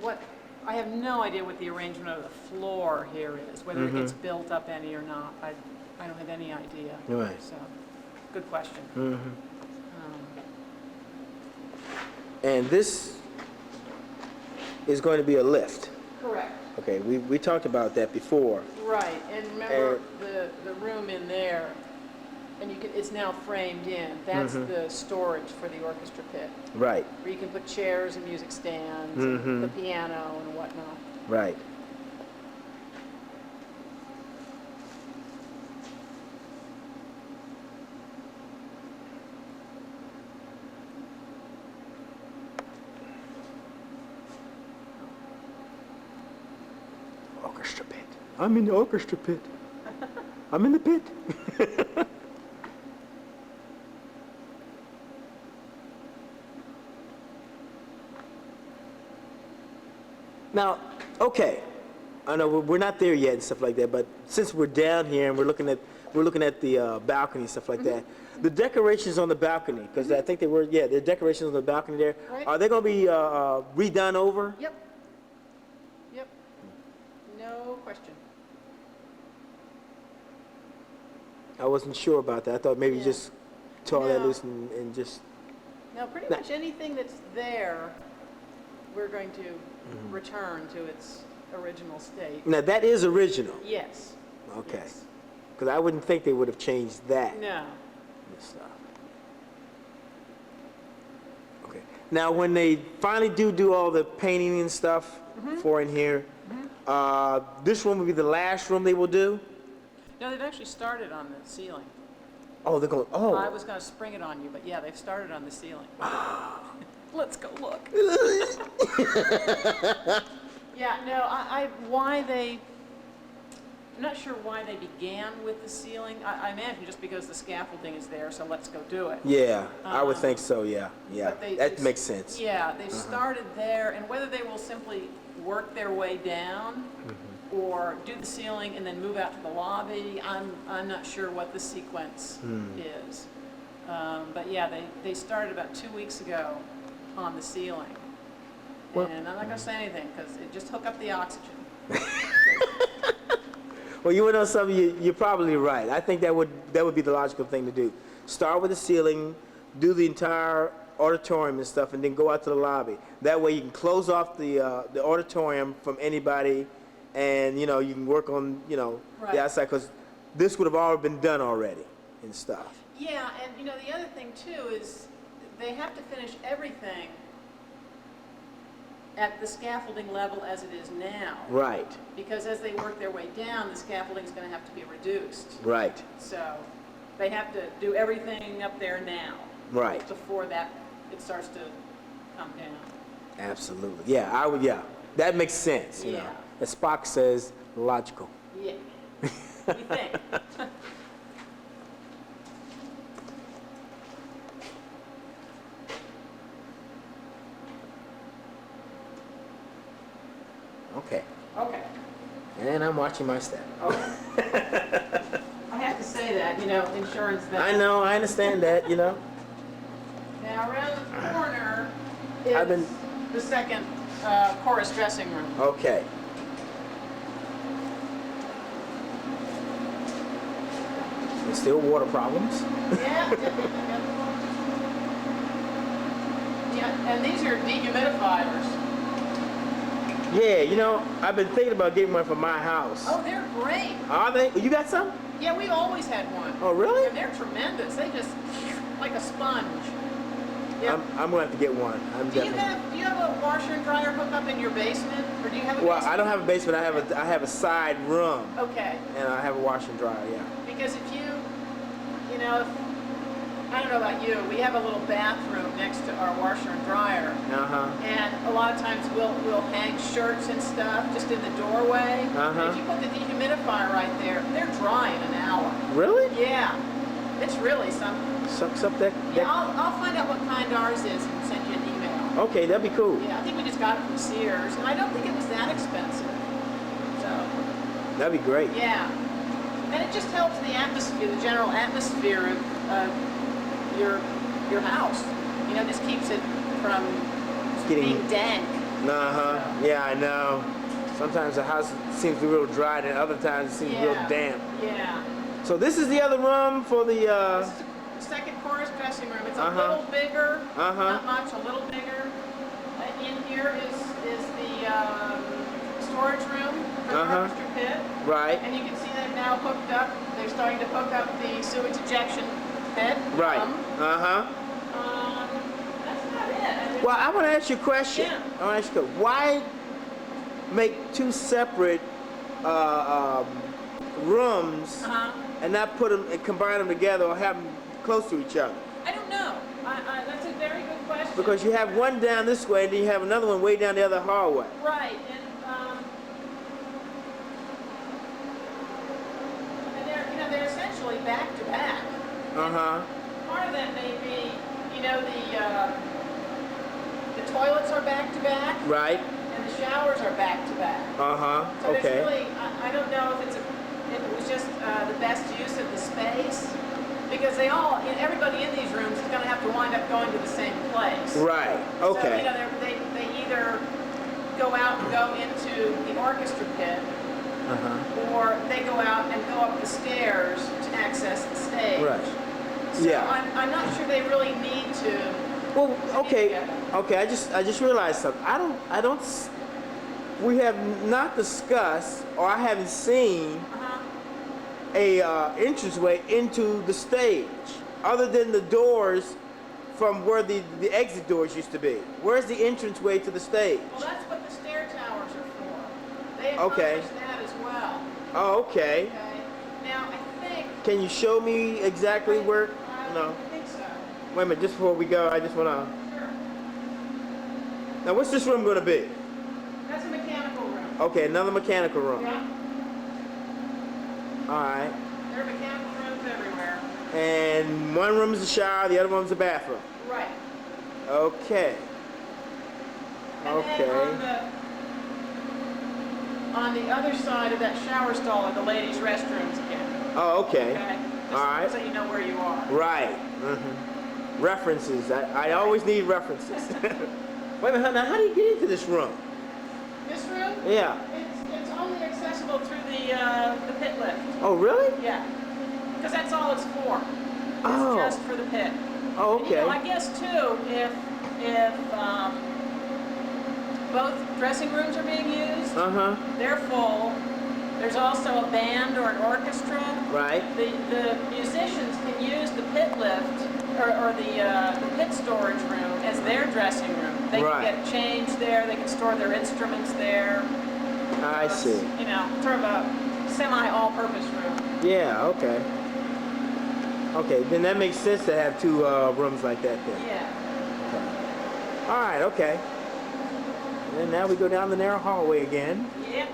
what, I have no idea what the arrangement of the floor here is, whether it gets built up any or not. I don't have any idea. Right. So, good question. Mm-hmm. And this is going to be a lift. Correct. Okay, we talked about that before. Right, and remember the room in there, and it's now framed in. That's the storage for the orchestra pit, Right, where you can put chairs and music stands, and the piano and whatnot. right. Orchestra pit. I'm in the orchestra pit. I'm in the pit. Now, okay, I know we're not there yet and stuff like that, but since we're down here and we're looking at the balcony and stuff like that, the decorations on the balcony, because I think the decorations on the balcony there, Right. are they going to be redone over? Yep. Yep. No question. I wasn't sure about that. I thought maybe you Yeah. just tore that No. loose and just. Now, pretty Now- much anything that's there, we're going to return to its original state. Now that is original. Yes. Okay. Yes. Because I wouldn't think they would have changed that. No. Stuff. Okay. Now, when they finally do all the painting and stuff for in here, this room will be the last room they will do. No, they've actually started on the ceiling. Oh, they're going. Oh. I was going to spring it on you, but yeah, they've started on the ceiling. Let's go look. Yeah, no, I'm not sure why they began with the ceiling. I imagine just because the scaffolding is there, so let's go do it. Yeah, I would think so. Yeah, yeah. But That makes sense. Yeah, they've started there, and whether they will simply work their way down or do the ceiling and then move out to the lobby, I'm not sure what the sequence is. But yeah, they started about 2 weeks ago on the ceiling. Well- And I'm not going to say anything because it just hook up the oxygen. Well, you know something. You're probably right. I think that would be the logical thing to do. Start with the ceiling, do the entire auditorium and stuff, and then go out to the lobby. That way, you can close off the auditorium from anybody, and you can work on Right. the outside because this would have all been done already and stuff. Yeah, and the other thing too is they have to finish everything at the scaffolding level as it is now. Right. Because as they work their way down, the scaffolding is going to have to be reduced. Right. So they have to do everything up there now Right. before that it starts to come down. Absolutely. Yeah. I would. Yeah. That makes sense. You know. Yeah. As Spock says, logical. Yeah, we think. Okay. Okay. And I'm watching my step. Okay. I have to say that, insurance I that. know. I understand that. Now around the corner I've is been- the second chorus dressing room. Okay. still water problems. Yeah. Yeah, and these are dehumidifiers. Yeah, you know, I've been thinking about getting one for my house. Oh, they're great. Are they? You got some? Yeah, we've always had one. Oh, really? And they're tremendous. They just, like a sponge. Yep. I'm going to have to get one. Do you have a washer and dryer hookup in your basement? Or do you have a Well, basement? I don't have a basement. I have a side room. Okay. And I have a washer and dryer, yeah. Because if you know, I don't know about you, we have a little bathroom next to our washer and dryer. Uh-huh. And a lot of times we'll hang shirts and stuff just in the doorway. Uh-huh. And if you put the dehumidifier right there, they're dry in an hour. Really? Yeah. It's really something. Sucks up that... Yeah, I'll find out what kind ours is and send you an email. Okay, that'd be cool. Yeah, I think we just got it from Sears, and I don't think it was that expensive. So, That'd be great. yeah. And it just helps the atmosphere, the general atmosphere of your house. You know, just keeps it from being dank. Uh-huh. So. Yeah, I know. Sometimes the house seems to be real dry, and other times it seems real damp. Yeah. So this is the other room for the... This is the second chorus dressing room. It's a little bigger, not much, a little bigger. In here is the storage room for the orchestra pit. Right. And you can see they've now hooked up. They're starting to hook up the sewage ejection pit. Right. That's about it. Well, I want to ask you a question. Yeah. I want to ask you a question. Why make two separate rooms and not put them and combine them together or have them close to each other? I don't know. That's a very good question. Because you have one down this way, and then you have another one way down the other hallway. Right. And they're essentially back to back. Part of that may be, you know, the toilets are back to back. Right. And the showers are back to back. So Okay. there's really, I don't know if it was just the best use of the space, because everybody in these rooms is going to have to wind up going to the same place. Right. Okay. So, you know, they either go out and go into the orchestra pit, or they go out and go up the stairs to access the stage. Right. So Yeah. I'm not sure they really need to. Well, okay. Okay. I just realized something. We have not discussed, or I haven't seen a entranceway into the stage, other than the doors from where the exit doors used to be. Where's the entranceway to the stage? Well, that's what the stair towers are for. They Okay. accomplish that as well. Oh, okay. Okay. Now, I think. Can you show me exactly where? No. I think so. Wait a minute. Just before we go, I just want to. Sure. Now, what's this room going to be? That's a mechanical room. Okay, another mechanical room. Yeah. All right. There are mechanical rooms everywhere. And one room is a shower, the other one's a bathroom. Right. Okay. And then on the other side of that shower stall are the ladies' restrooms again. Oh, okay. Okay. Just All right. so you know where you are. Right. References. I always need references. Wait a minute. Now, how do you get into this room? This room? Yeah. It's only accessible through the pit lift. Oh, really? Yeah. Because that's all it's for. Oh. It's just for the pit. Oh, And, okay. I guess too, if both dressing rooms are being used, they're full. There's also a band or an orchestra. Right. The musicians can use the pit lift or the pit storage room as their dressing room. They can get changed there. They can store their instruments there. I see. You know, sort of a semi-all-purpose room. Yeah. Okay. Okay. Then that makes sense to have two rooms like that then. Yeah. Okay. All right. Okay. And now we go down the narrow hallway again. Yep.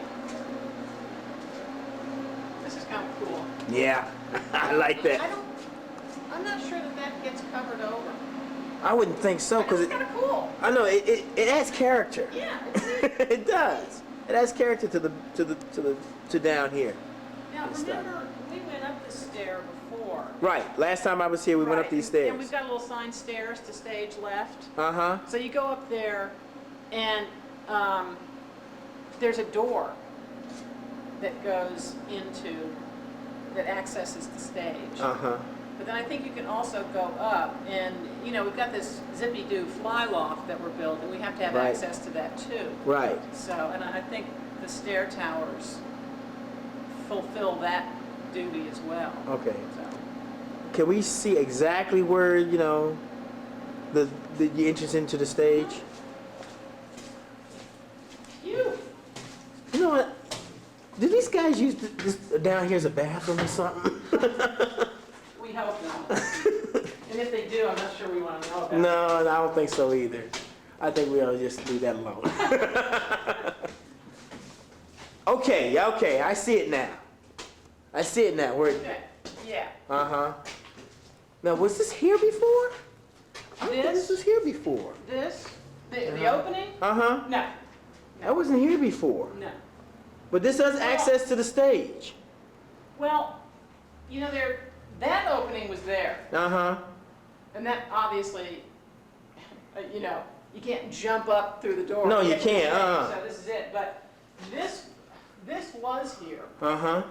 This is kind of cool. Yeah. I like that. I'm not sure that gets covered over. I wouldn't think so, because It's kind of cool. I know it adds character. Yeah. It does. It adds character to down here. Now and stuff. remember, we went up the stair before. Right. Last time I was here, we went up these stairs. And we've got little sign stairs to stage left. Uh-huh. So you go up there, and there's a door that goes into that accesses the stage. Uh-huh. But then I think you can also go up, and we've got this zippy-doo fly loft that we're building. We have to have Right. access to that too. Right. So, and I think the stair towers fulfill that duty as well. Okay. So, Can we see exactly where, the entrance into the stage? you. You know what? Do these guys use this down here as a bathroom or something? We hope not. And if they do, I'm not sure we want to know about it. No, I don't think so either. I think we ought to just leave that alone. Okay, I see it now. I see it now. Where? Okay. Yeah. Uh-huh. Now, was this here before? I don't think this was here before. The opening? Uh-huh. No. That wasn't here before. No. But this does access to the stage. Well, that opening was there. Uh-huh. And that obviously, you can't jump up through the door. No, to you get to the can't, stage, So this is it. But this was here. Uh-huh.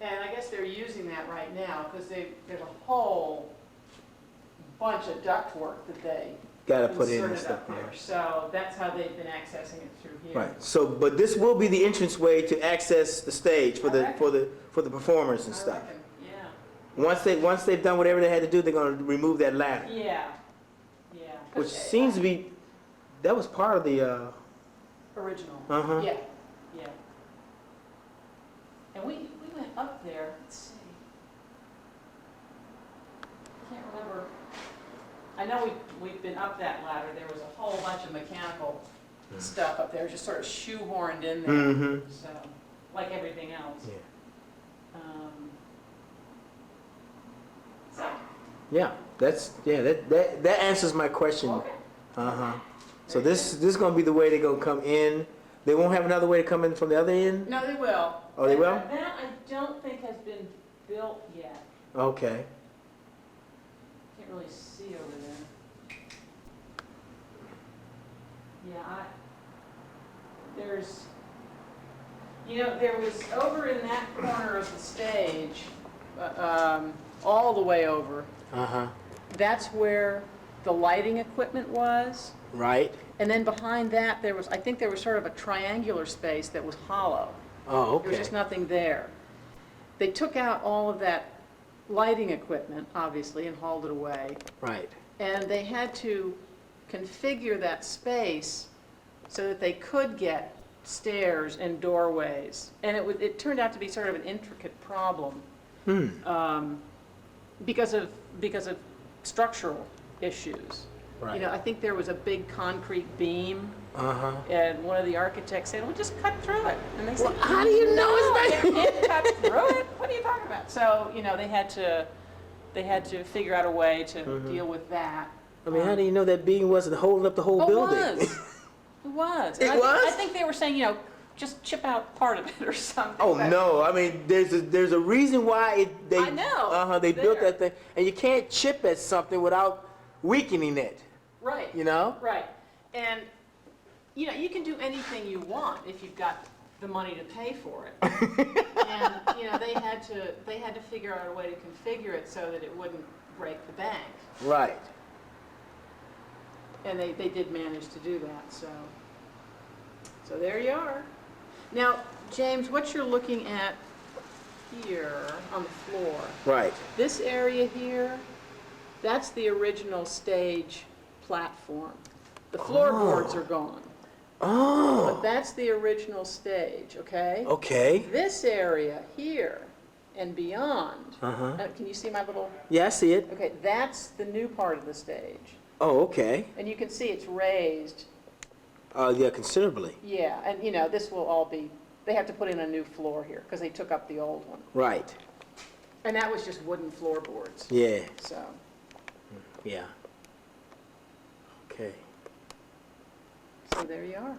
And I guess they're using that right now because there's a whole bunch of ductwork that they Gotta put in and inserted stuff up there. there. So that's how they've been accessing it through here. Right. So, but this will be the entranceway to access the stage for the performers and I stuff. reckon, yeah. Once they've done whatever they had to do, they're gonna remove that ladder, Yeah. Yeah. which seems to be that was part of the. Original. Uh-huh. Yeah. Yeah. And we went up there. Let's see. I can't remember. I know we've been up that ladder. There was a whole bunch of mechanical stuff up there, just sort of shoehorned in there. Mm-hmm. So, like everything else. Yeah. So. Yeah. That answers my question. Okay. Uh-huh. So this is gonna be the way they're gonna come in. They won't have another way to come in from the other end? No, they will. Oh, they will? That I don't think has been built yet. Okay. Can't really see over there. Yeah, there was over in that corner of the stage, all the way over, Uh-huh. that's where the lighting equipment was. Right. And then behind that, I think there was sort of a triangular space that was hollow. Oh, There was okay. just nothing there. They took out all of that lighting equipment, obviously, and hauled it away. Right. And they had to configure that space so that they could get stairs and doorways. And it turned out to be sort of an intricate problem because of structural issues. Right. I think there was a big concrete beam, Uh-huh. and one of the architects said, "Well, just cut through it." And they said, Well, how do you know it's "You can't cut through it. What are you talking about?" So they had to figure out a way to deal with that. I mean, how do you know that beam wasn't holding up the whole building? It was. It was. It And was? I think they were saying, just chip out part of it or something. Oh but- no! I mean, there's a reason why they I know. they It's built there. that thing, and you can't chip at something without weakening it. Right. You know? Right. And, you can do anything you want if you've got the money to pay for it. And, they had to figure out a way to configure it so that it wouldn't break the bank. Right. And they did manage to do that, so there you are. Now, James, what you're looking at here on the floor, Right. this area here, that's the original stage platform. The floorboards are gone, but Oh. that's the original stage, okay? Okay. This area here and beyond, Uh-huh. can you see my little, Yeah, I see it. okay, that's the new part of the stage. Oh, okay. And you can see it's raised. Yeah, considerably. Yeah, and this will all be, they have to put in a new floor here because they took up the old one. Right. And that was just wooden floorboards, Yeah. so. Yeah. Okay. So there you are.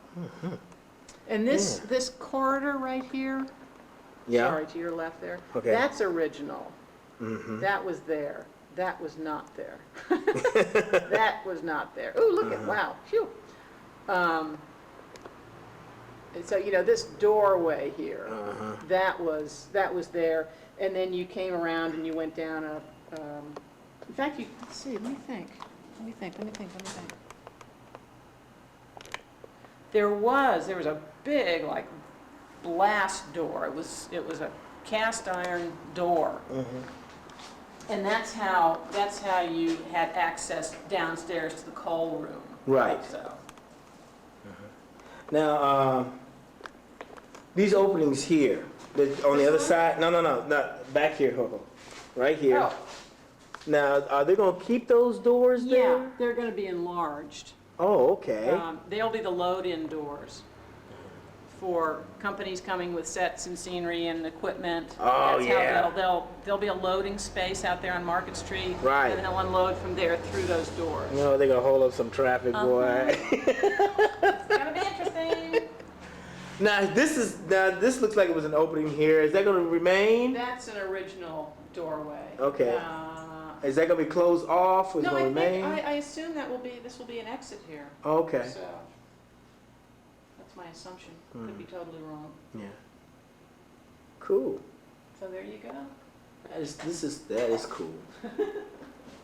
And this corridor right here, Yeah. sorry, to your left there, Okay. that's original. Mm-hmm. That was there. That was not there. That was not there. Ooh, look at, wow, phew. And so, you know, this doorway here, Uh-huh. that was there, and then you came around and you went down a, in fact, let's see, let me think. There was a big, like, blast door. It was a cast iron door. And that's how you had access downstairs to the coal room. Right. So. Now, these openings here, on the other side, no, not back here, right here. Oh, Now, are they gonna keep those doors there? yeah, they're going to be enlarged. Oh, okay. They'll be the load-in doors for companies coming with sets and scenery and equipment. Oh, That's yeah. how there'll be a loading space out there on Market Street. Right. And they'll unload from there through those doors. You know, they're gonna hold up some traffic, boy. It's gonna be interesting. Now, this looks like it was an opening here. Is that gonna remain? That's an original doorway. Okay. Is that gonna be closed off, or is it No, gonna remain? I assume this will be an exit here. Okay. So, that's my assumption. Could be totally wrong. Yeah. Cool. So there you go. That is cool.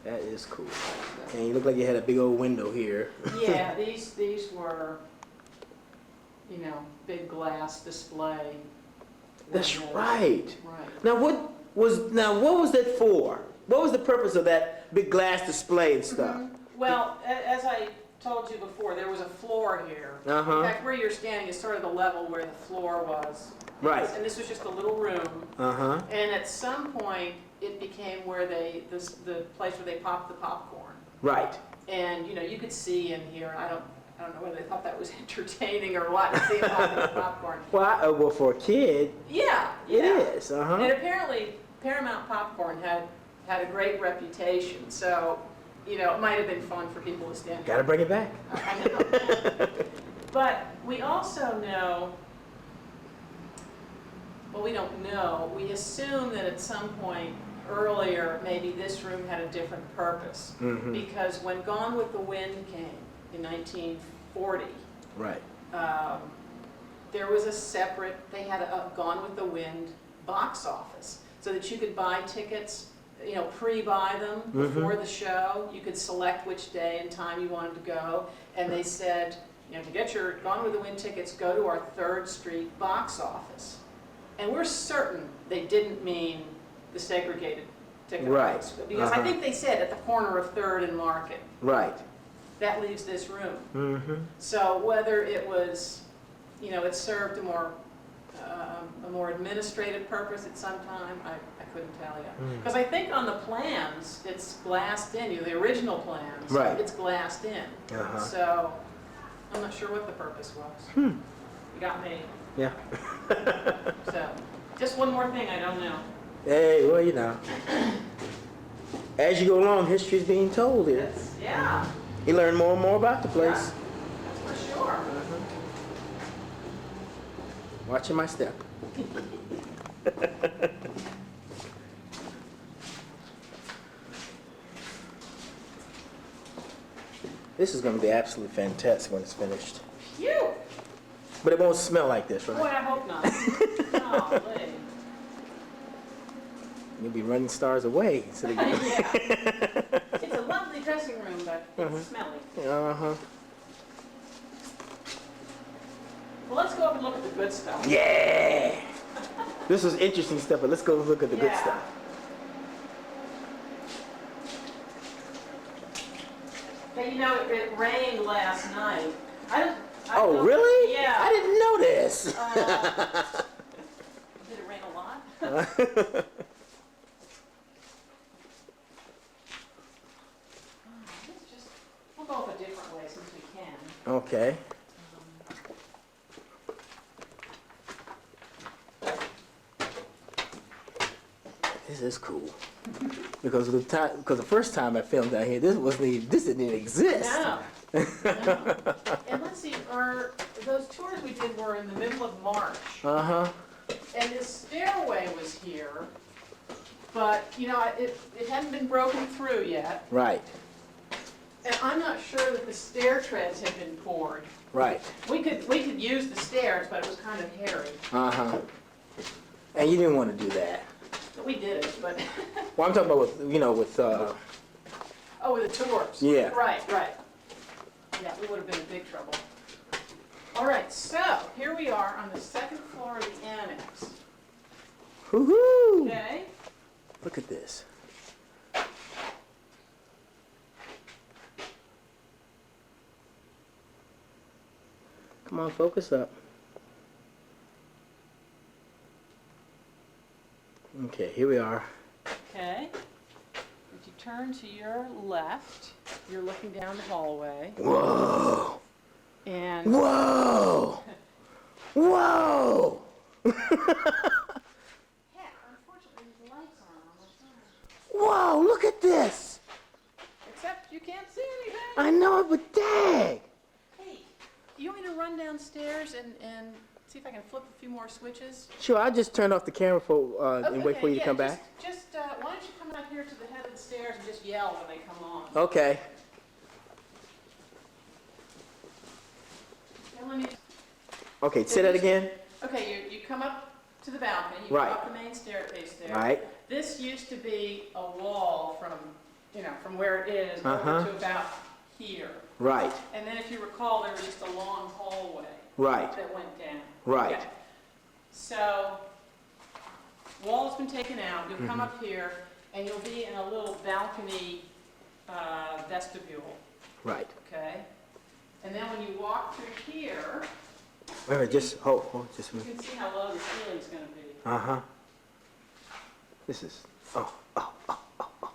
That is cool. And you look like you had a big old window here. Yeah, these were, you know, big glass display. That's windows. right. Right. Now what was that for? What was the purpose of that big glass display and stuff? Well, as I told you before, there was a floor here. Uh-huh. In fact, where you're standing is sort of the level where the floor was. Right. And this was just a little room. Uh-huh. And at some point, it became where the place where they popped the popcorn. Right. And, you know, you could see in here, I don't know whether they thought that was entertaining or what, to see popping the popcorn. Well, for a kid, Yeah, it yeah. is. Uh-huh. And apparently, Paramount Popcorn had a great reputation, so, you know, it might have been fun for people to stand. Gotta bring it back. I know. But we also know, well, we don't know, we assume that at some point earlier, maybe this room had a different purpose. Mm-hmm. Because when Gone with the Wind came in 1940, Right. there was a separate, they had a Gone with the Wind box office, so that you could buy tickets, you know, pre-buy them before the show. You could select which day and time you wanted to go, and they said, you know, to get your Gone with the Wind tickets, go to our 3rd Street box office. And we're certain they didn't mean the segregated ticket Right. office, because I think they said at the corner of 3rd and Market. Right. That leaves this room. Mm-hmm. So whether it was, you know, it served a more administrative purpose at some time, I couldn't tell you. Because I think on the plans, it's glassed in, you know, the original plans, Right. it's glassed in. Uh-huh. So I'm not sure what the purpose was. You got me. Yeah. So just one more thing, I don't know. Hey, well, you know. As you go along, history's being told here. Yeah, You learn more and more about the place. that's for sure. Watching my step. This is going to be absolutely fantastic when it's finished. Phew. But it won't smell like this, Boy, right? I hope not. Golly. You'll be running stars away instead of getting... Yeah. It's a lovely dressing room, but it's smelly. Uh-huh. Well, let's go up and look at the good stuff. Yeah! This was interesting stuff, but let's go look at the good Yeah. stuff. Hey, you know, it rained last night. I Oh, don't- really? Yeah. I didn't know this. Did it rain a lot? We'll go up a different way since we can. Okay. This is cool. Because the first time I filmed down here, this didn't even exist. No. No. And let's see, those tours we did were in the middle of March. Uh-huh. And this stairway was here, but, you know, it hadn't been broken through yet. Right. And I'm not sure that the stair treads had been poured. Right. We could use the stairs, but it was kind of hairy. Uh-huh. And you didn't want to do that. We did it, but Well, I'm talking about with, with, oh, with the tours. Yeah. Right. Yeah, we would have been in big trouble. All right, so here we are on the second floor of the annex. woohoo! Okay. Look at this. Come on, focus up. Okay, here we are. Okay. If you turn to your left, you're looking down the hallway. Whoa! And Whoa! Whoa! heck, unfortunately, the lights aren't on the side. Whoa! Look at this! Except you can't see anything. I know it, but dang! Hey, do you want me to run downstairs and see if I can flip a few more switches? Sure, I'll just turn off the camera for and wait for you to come back. Just why don't you come out here to the head of the stairs and just yell when they come on? Okay. Now let me. Okay, say that again. Okay, you come up to the balcony. You Right. go up the main staircase there. Right. This used to be a wall from where it is Uh-huh. over to about here. Right. And then if you recall, there was just a long hallway. Right. That went down. Right. Okay. So, wall's been taken out. You'll come up here, and you'll be in a little balcony vestibule. Right. Okay. And then when you walk through here, Wait a minute, just hold just a you minute. can see how low the ceiling's going to be. Uh-huh. This is, So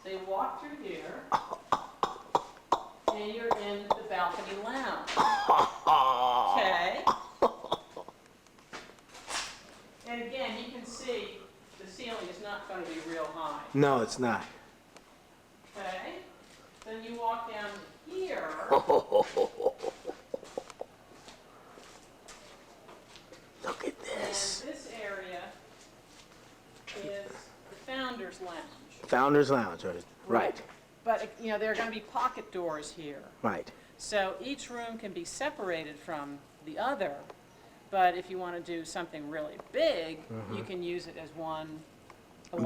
you walk through here, and you're in the balcony lounge. Okay. And again, you can see the ceiling is not going to be real high. No, it's not. Okay. Then you walk down here. Look at this. And this area is the Founder's Lounge. Founder's Lounge, right. But, there are going to be pocket doors here. Right. So each room can be separated from the other, but if you want to do something really big, you can use it as one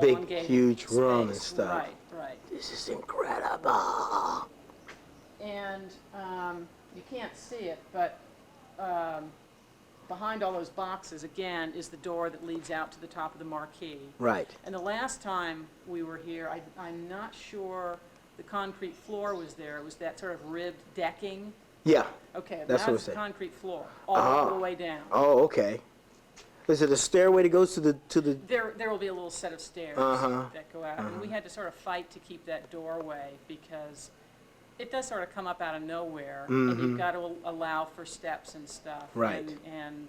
Big, elongated huge room and space. stuff. Right. This is incredible. And you can't see it, but behind all those boxes, again, is the door that leads out to the top of the marquee. Right. And the last time we were here, I'm not sure the concrete floor was there. It was that sort of ribbed decking. Yeah. Okay, That's what now it it's the said. concrete floor, all the way down. Oh, okay. Is it a stairway that goes to the? There will be a little set of stairs that go out. And we had to sort of fight to keep that doorway because it does sort of come up out of nowhere, and you've got to allow for steps and stuff. Right. And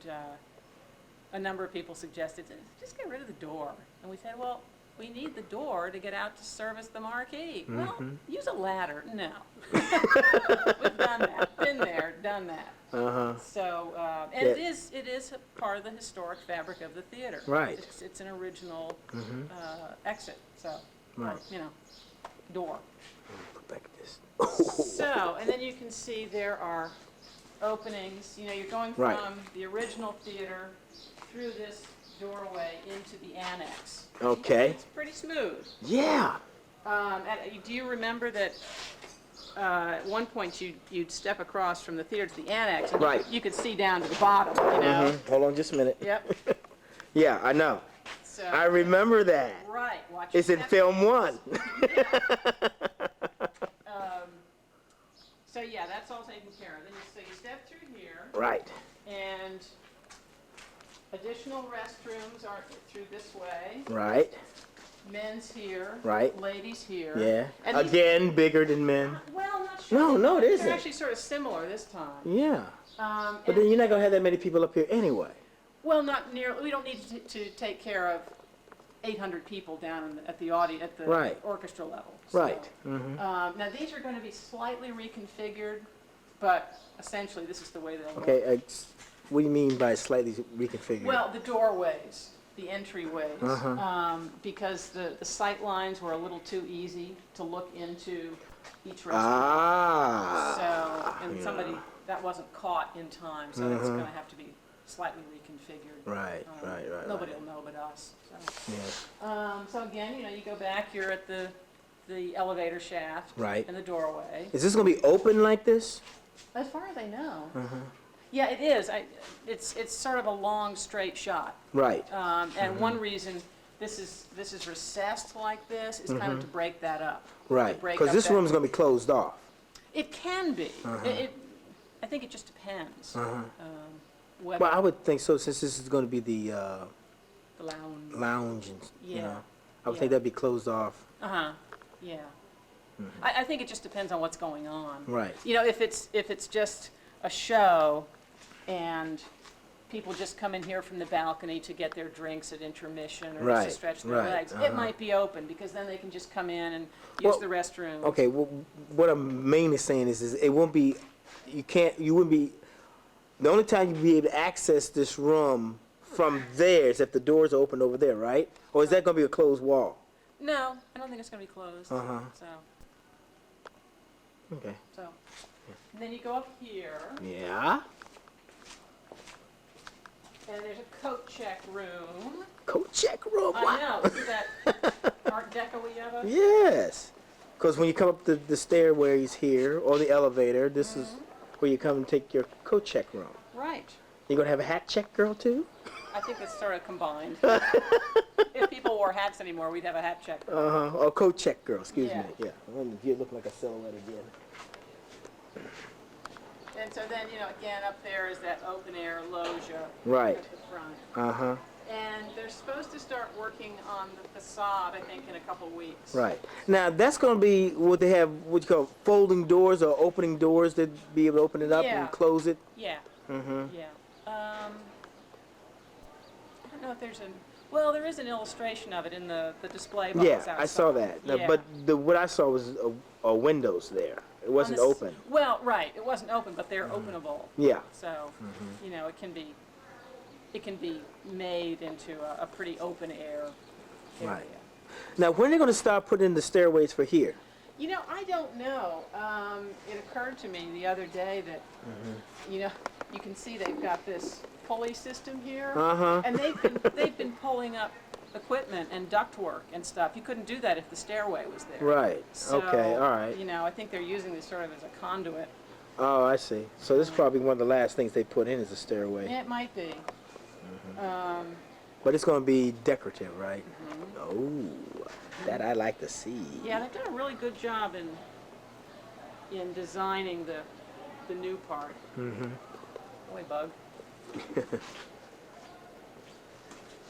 a number of people suggested, just get rid of the door. And we said, well, we need the door to get out to service the marquee. Well, use a ladder. No. We've done that. Been there, done that. So, and Yeah. it is a part of the historic fabric of the theater. Right. It's an original exit. So, Right. door. Look back at this. So, and then you can see there are openings. You're going from Right. the original theater through this doorway into the annex. Okay. It's pretty smooth. Yeah. Do you remember that at one point you'd step across from the theater to the annex, and Right. you could see down to the bottom, Hold on just a minute. Yep. Yeah, I know. So, I remember that. right. Watch your It's in step. film 1. So yeah, that's all taken care of. Then you step through here, Right. and additional restrooms are through this way. Right. Men's here. Right. Ladies here. Yeah. And these- Again, bigger than men. well, not sure. No, it They're isn't. actually sort of similar this time. Yeah. But And- then you're not gonna have that many people up here anyway. Well, not nearly. We don't need to take care of 800 people down at the Right. orchestra level. So, Right. now these are going to be slightly reconfigured, but essentially this is the way they'll work. Okay. What do you mean by slightly reconfigured? Well, the doorways, the entryways, because the sight lines were a little too easy to look into each restaurant. Ah. So, and somebody, that wasn't caught in time, so it's going to have to be slightly reconfigured. Right. Nobody will know but us. So. Yeah. So again, you go back, you're at the elevator shaft. Right. And the doorway. Is this gonna be open like this? As far as I know. Yeah, it is. It's sort of a long, straight shot. Right. And one reason this is recessed like this is kind of to break that up. Right. Because this room is gonna be closed off. It can be. I think it just depends. Well, I would think so, since this is gonna be the lounge and I would think that'd be closed off. Yeah. I think it just depends on what's going on. Right. If it's just a show and people just come in here from the balcony to get their drinks at intermission or just to stretch their legs, it might be open because then they can just come in and use the restroom. Okay, well, what I'm mainly saying is it won't be, you wouldn't be, the only time you'd be able to access this room from there is if the doors are open over there, right? Or is that going to be a closed wall? No, I don't think it's going to be closed. So. Okay. So, and then you go up here. Yeah. And there's a coat check room. Coat check room. Wow. I know. Isn't that Art Deco-y of us? Yes. Because when you come up the stairways here or the elevator, this is where you come and take your coat check room. Right. You're going to have a hat check girl too? I think it's sort of combined. If people wore hats anymore, we'd have a hat check. Or coat check girl, excuse me. Yeah. Yeah. You look like a silhouette again. And so then, again, up there is that open air loggia Right. at the front. And they're supposed to start working on the facade, I think, in a couple weeks. Right. Now, that's going to be, would they have what you call folding doors or opening doors to be able to open it up and close it? Yeah. Yeah. I don't know if there's well, there is an illustration of it in the display box outside. I saw that. Now, but what I saw was windows there. It wasn't open. Well, right. It wasn't open, but they're openable. Yeah. So, it can be made into a pretty open air area. Right. Now, when are they going to start putting in the stairways for here? I don't know. It occurred to me the other day that, you can see they've got this pulley system here, and they've been pulling up equipment and ductwork and stuff. You couldn't do that if the stairway was there. Right. So, okay. All right. I think they're using this sort of as a conduit. Oh, I see. So this is probably one of the last things they put in is a stairway. Yeah, it might be. But it's going to be decorative, right? Oh, that I like to see. Yeah, they've done a really good job in designing the new part. Boy, Bug.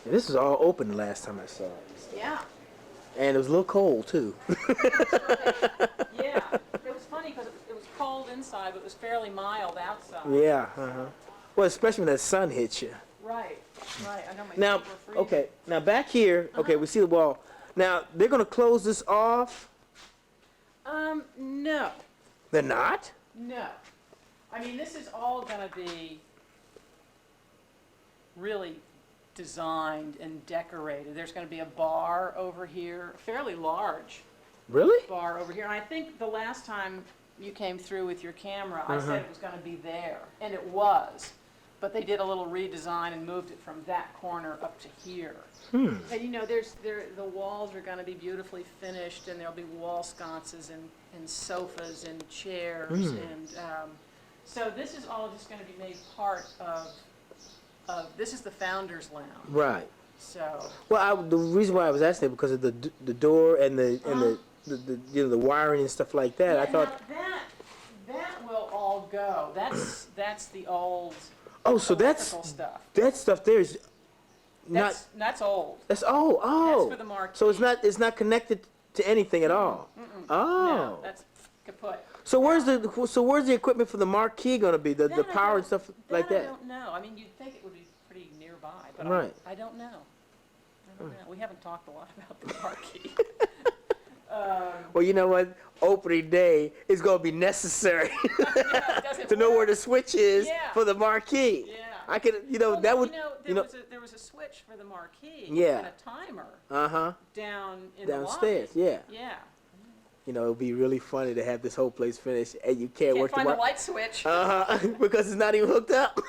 This was all open the last time I saw it. Yeah. And it was a little cold, too. Yeah. It was funny because it was cold inside, but it was fairly mild outside. Yeah. Well, especially when that sun hits you. Right. Right. I know my Now, feet were freezing. okay. Now, back here, okay, we see the wall. Now, they're going to close this off? No. They're not? No. I mean, this is all going to be really designed and decorated. There's going to be a bar over here, a fairly large Really? bar over here. And I think the last time you came through with your camera, I said it was going to be there, and it was. But they did a little redesign and moved it from that corner up to here. And the walls are going to be beautifully finished, and there'll be wall sconces and sofas and chairs, and so this is all just going to be made part of. This is the founder's lounge. Right. So. Well, the reason why I was asking because of the door and the wiring and stuff like that. Yeah, I thought. now that will all go. That's the old. Oh, so electrical stuff. that stuff there is not. That's old. That's oh. That's for the marquee. So it's not connected to anything at all. Oh. No, that's kaput. So where's the equipment for the marquee going to be? The power and stuff like that? I don't know. I mean, you'd think it would be pretty nearby, but Right. I don't know. We haven't talked a lot about the marquee. Well, you know what? Opening day is going to be necessary to know where the switch is for the marquee. Yeah. I can, that would, there was a switch for the marquee. Yeah. And a timer. Down in downstairs. the lobby. Yeah. Yeah. you know, it'd be really funny to have this whole place finished and you can't Can't work find the tomorrow. light switch. Because it's not even hooked up.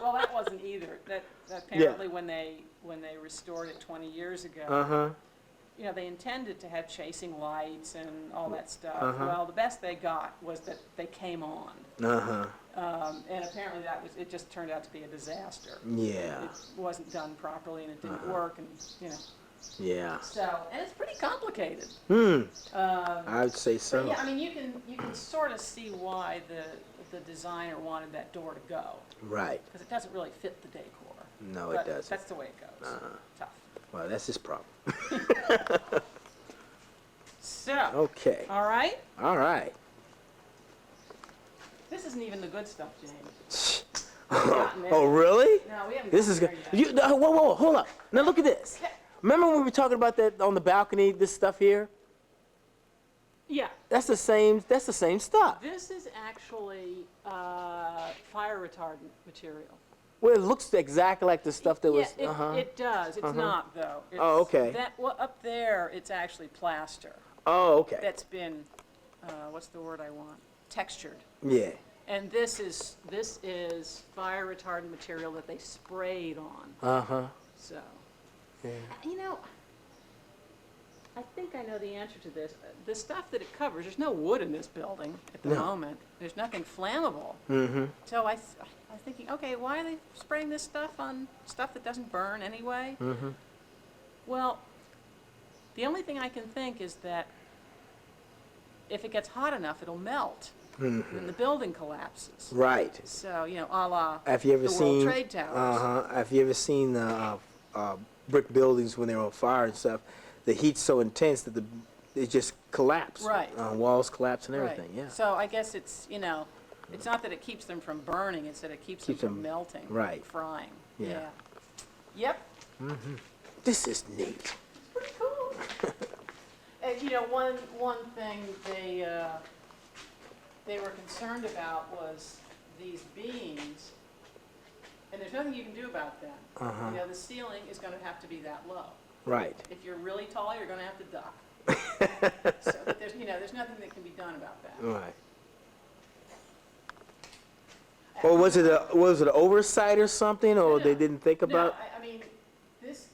Well, that wasn't either. That apparently when they restored it 20 years ago, you know, they intended to have chasing lights and all that stuff. Well, the best they got was that they came on. And apparently it just turned out to be a disaster. Yeah. It wasn't done properly and it didn't work, and you know. Yeah. So, and it's pretty complicated. I would say so. But yeah, I mean, you can sort of see why the designer wanted that door to go. Right. Because it doesn't really fit the decor. No, But it doesn't. that's the way it goes. Tough. Well, that's his problem. So. Okay. All right. All right. This isn't even the good stuff, James. Oh, really? No, we haven't. This is good. Whoa, hold up. Now look at this. Remember when we were talking about that on the balcony, this stuff here? Yeah. That's the same stuff. This is actually fire retardant material. Well, it looks exactly like the stuff that was. Yeah, it does. It's not though. It's, Oh, okay. Up there, it's actually plaster. Oh, okay. That's been, what's the word I want? Textured. Yeah. And this is fire retardant material that they sprayed on. So. Yeah. You know, I think I know the answer to this. The stuff that it covers, there's no wood in this building at the moment. There's nothing flammable. So I'm thinking, okay, why are they spraying this stuff on stuff that doesn't burn anyway? Well, the only thing I can think is that if it gets hot enough, it'll melt. And the building collapses. Right. So, you know, a la Have you ever the seen? World Trade Towers. Have you ever seen brick buildings when they're on fire and stuff? The heat's so intense that it just collapse. Right. Walls collapse and everything. Right. Yeah. So I guess it's, you know, it's not that it keeps them from burning, it's that it keeps them from melting. Right. Frying. Yeah. Yep. This is neat. Pretty cool. And you know, one thing they were concerned about was these beams, and there's nothing you can do about that. You know, the ceiling is going to have to be that low. Right. If you're really tall, you're going to have to duck. So that there's, you know, there's nothing that can be done about that. Right. Or was it an oversight or something, or they didn't think about? No, I mean, these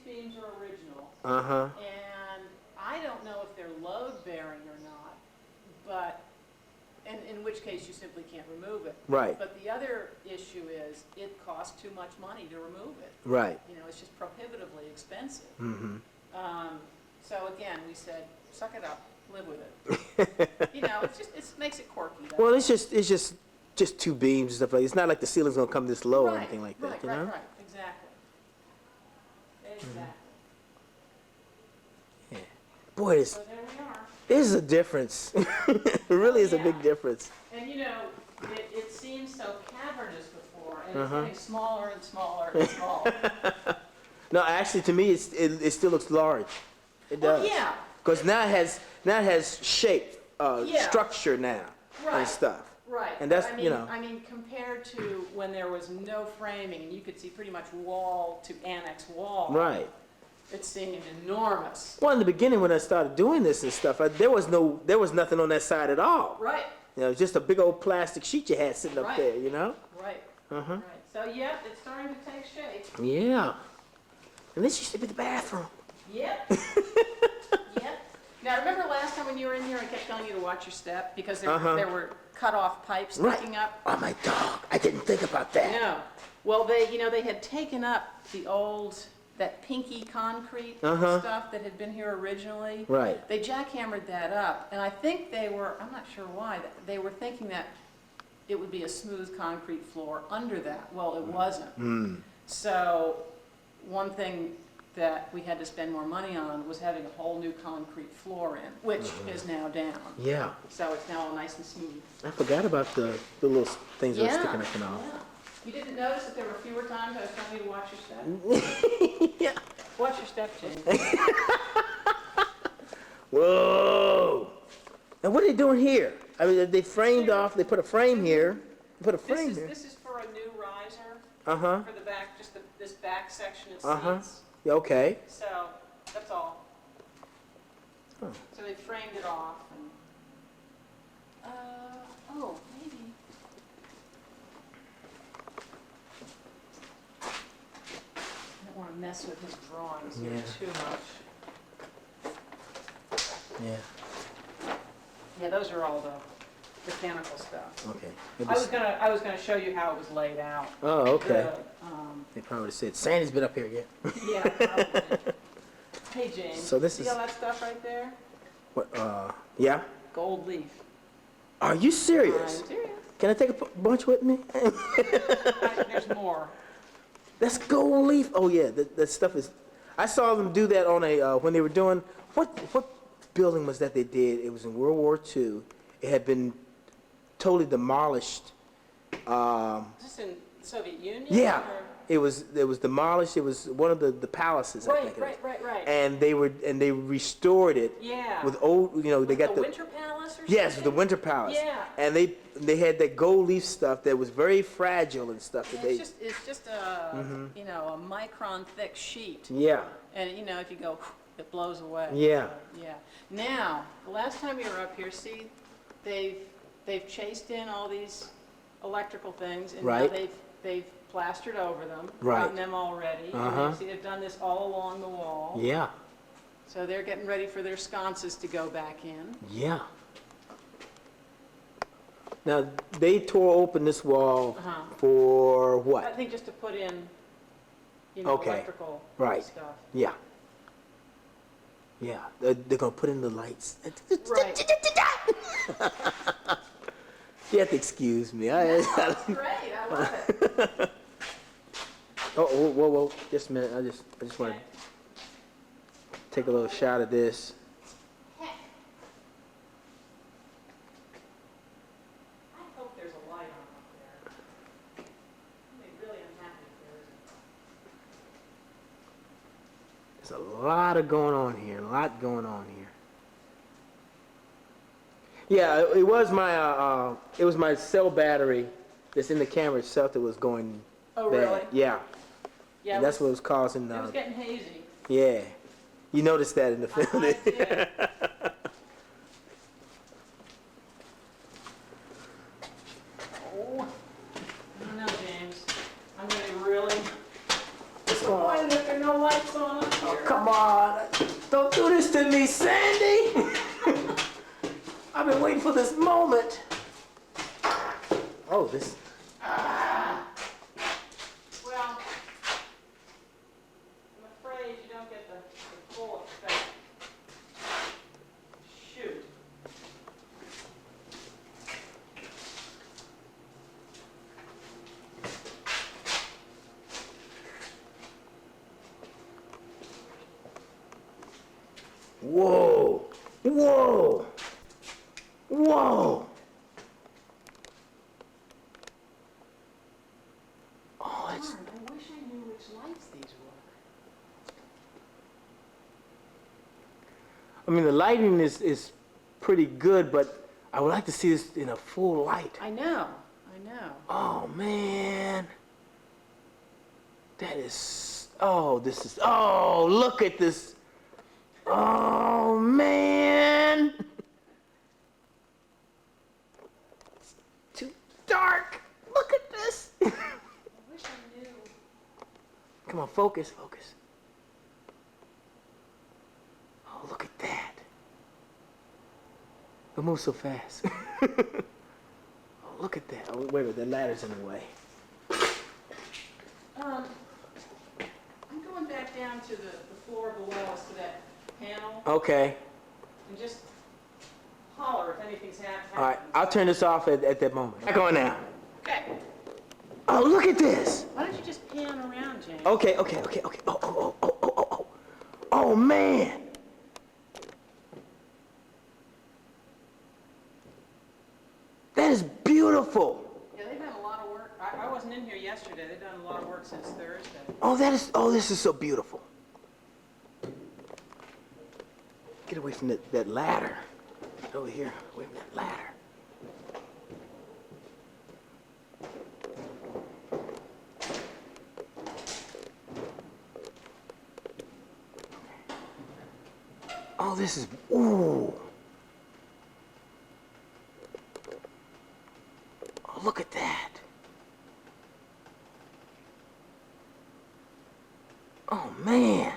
beams are original. Uh-huh. And I don't know if they're load bearing or not, but in which case you simply can't remove it. Right. But the other issue is it costs too much money to remove it. Right. You know, it's just prohibitively expensive. Mm-hmm. So again, we said, suck it up, live with it. You know, it makes it quirky. Well, it's just two beams and stuff like that. It's not like the ceiling's gonna come this low or anything like that, you know? Right, exactly. Exactly. Yeah. Boy, So there we are. there's a difference. It really is a big difference. And you know, it seems so cavernous before, and it's getting smaller and smaller and smaller. No, actually, to me, it still looks large. It does. Well, yeah. Because now it has shape, structure now, Right. and stuff. Right. And that's, I mean, you know. I mean, compared to when there was no framing and you could see pretty much wall to annex wall. Right. It seemed enormous. Well, in the beginning when I started doing this and stuff, there was nothing on that side at all. Right. You know, it was just a big old plastic sheet you had sitting up there, you know? Right. Right. So yeah, it's starting to take shape. Yeah. And this used to be the bathroom. Yep. Yep. Now remember last time when you were in here, I kept telling you to watch your step because there were cut off pipes sticking up. Oh my dog! I didn't think about that. No. Well, they had taken up the old, that pinky concrete stuff that had been here originally. Right. They jackhammered that up, and I think I'm not sure why, they were thinking that it would be a smooth concrete floor under that. Well, it wasn't. So one thing that we had to spend more money on was having a whole new concrete floor in, which is now down. Yeah. So it's now all nice and smooth. I forgot about the little things that were sticking up and off. Yeah. You didn't notice that there were fewer times I was telling you to watch your step? Yeah. Watch your step, James. Whoa! Now what are they doing here? I mean, they framed off. They put a frame here. They put a frame here. This is for a new riser. Uh-huh. For the back, just this back section of Uh-huh. seats. Yeah, okay. So that's all. So they framed it off and, oh, maybe. I don't want to mess with his drawings here too much. Yeah. Yeah, those are all the mechanical stuff. Okay. I was gonna show you how it was laid out. Oh, okay. The, They probably would have said, Sandy's been up here yet. yeah, probably. Hey, James. So this see is- all that stuff right there? What, yeah? Gold leaf. Are you serious? I'm serious. Can I take a bunch with me? There's more. That's gold leaf. Oh yeah, that stuff is. I saw them do that on a when they were doing what building was that they did? It was in World War II. It had been totally demolished. Is this in the Soviet Union? Yeah, Or? it was demolished. It was one of the palaces. I think Right. And they restored it. Yeah. With old, they Was got the Winter Palace or something? Yes, the Winter Palace. Yeah. And they had that gold leaf stuff that was very fragile and stuff. That It's just a a micron thick sheet, Yeah. and if you go, it blows away. Yeah. Yeah. Now, the last time you were up here, see, they've chased in all these electrical things, and Right. now they've plastered over them, Right. gotten them all ready. Uh-huh. And see, they've done this all along the wall. Yeah. So they're getting ready for their sconces to go back in. Yeah. Now they tore open this wall Uh-huh. for I what? think just to put in, Okay. electrical Right. stuff. Yeah. Yeah. They're gonna put in the lights. Right. You have to excuse me. That's great. I love it. Whoa. Just a minute. I just want to take a little shot of this. I hope there's a light on up there. I'll be really unhappy if there isn't. There's a lot going on here. Yeah, it was my cell battery that's in the camera itself that was going Oh, bad. really? Yeah. Yeah, And that's what was causing. it was getting hazy. Yeah. You noticed that in the film. I did. Oh, I don't know, James. I'm going to be really disappointed if there are no lights on up here. Come on. Don't do this to me, Sandy. I've been waiting for this moment. Oh, this. Well, I'm afraid you don't get the full effect. Shoot. Whoa. Whoa. Whoa. Oh, it's. Darn, I wish I knew which lights these were. I mean, the lighting is pretty good, but I would like to see this in a full light. I know. Oh, man. That is. Oh, this is. Oh, look at this. Oh, man. It's too dark. Look at this. I wish I knew. Come on, focus. Oh, look at that. Don't move so fast. Oh, look at that. Oh, wait a minute, the ladder's in the way. I'm going back down to the floor below us to that panel Okay. and just holler if anything's happening. All right, I'll turn this off at that moment. Back on now. Okay. Oh, look at this. Why don't you just pan around, James? Okay. Oh, man. That is beautiful. Yeah, they've done a lot of work. I wasn't in here yesterday. They've done a lot of work since Thursday. Oh, this is so beautiful. Get away from that ladder. Get over here, away from that ladder. Oh, this is, ooh. Oh, look at that. Oh, man.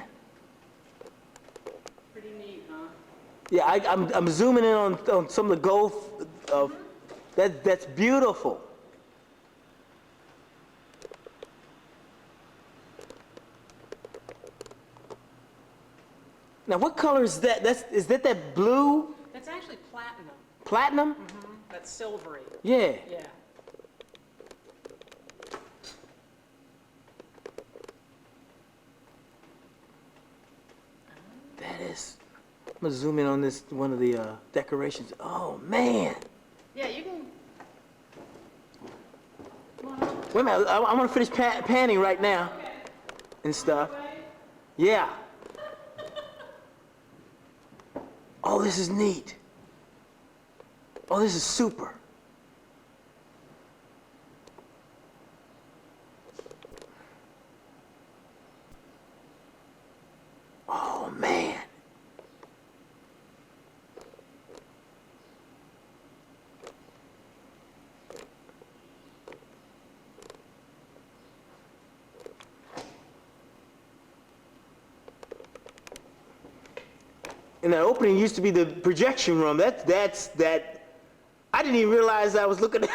Pretty neat, huh? Yeah, I'm zooming in on some of the gold of, that's beautiful. Now, what color is that? Is that blue? That's actually platinum. Platinum? That's silvery. Yeah. Yeah. That is. I'm gonna zoom in on this one of the decorations. Oh man. Yeah, you can. Wait a minute. I want to finish panning right now and stuff. Yeah. Oh, this is neat. Oh, this is super. Oh man. And that opening used to be the projection room. That's I didn't even realize I was looking at.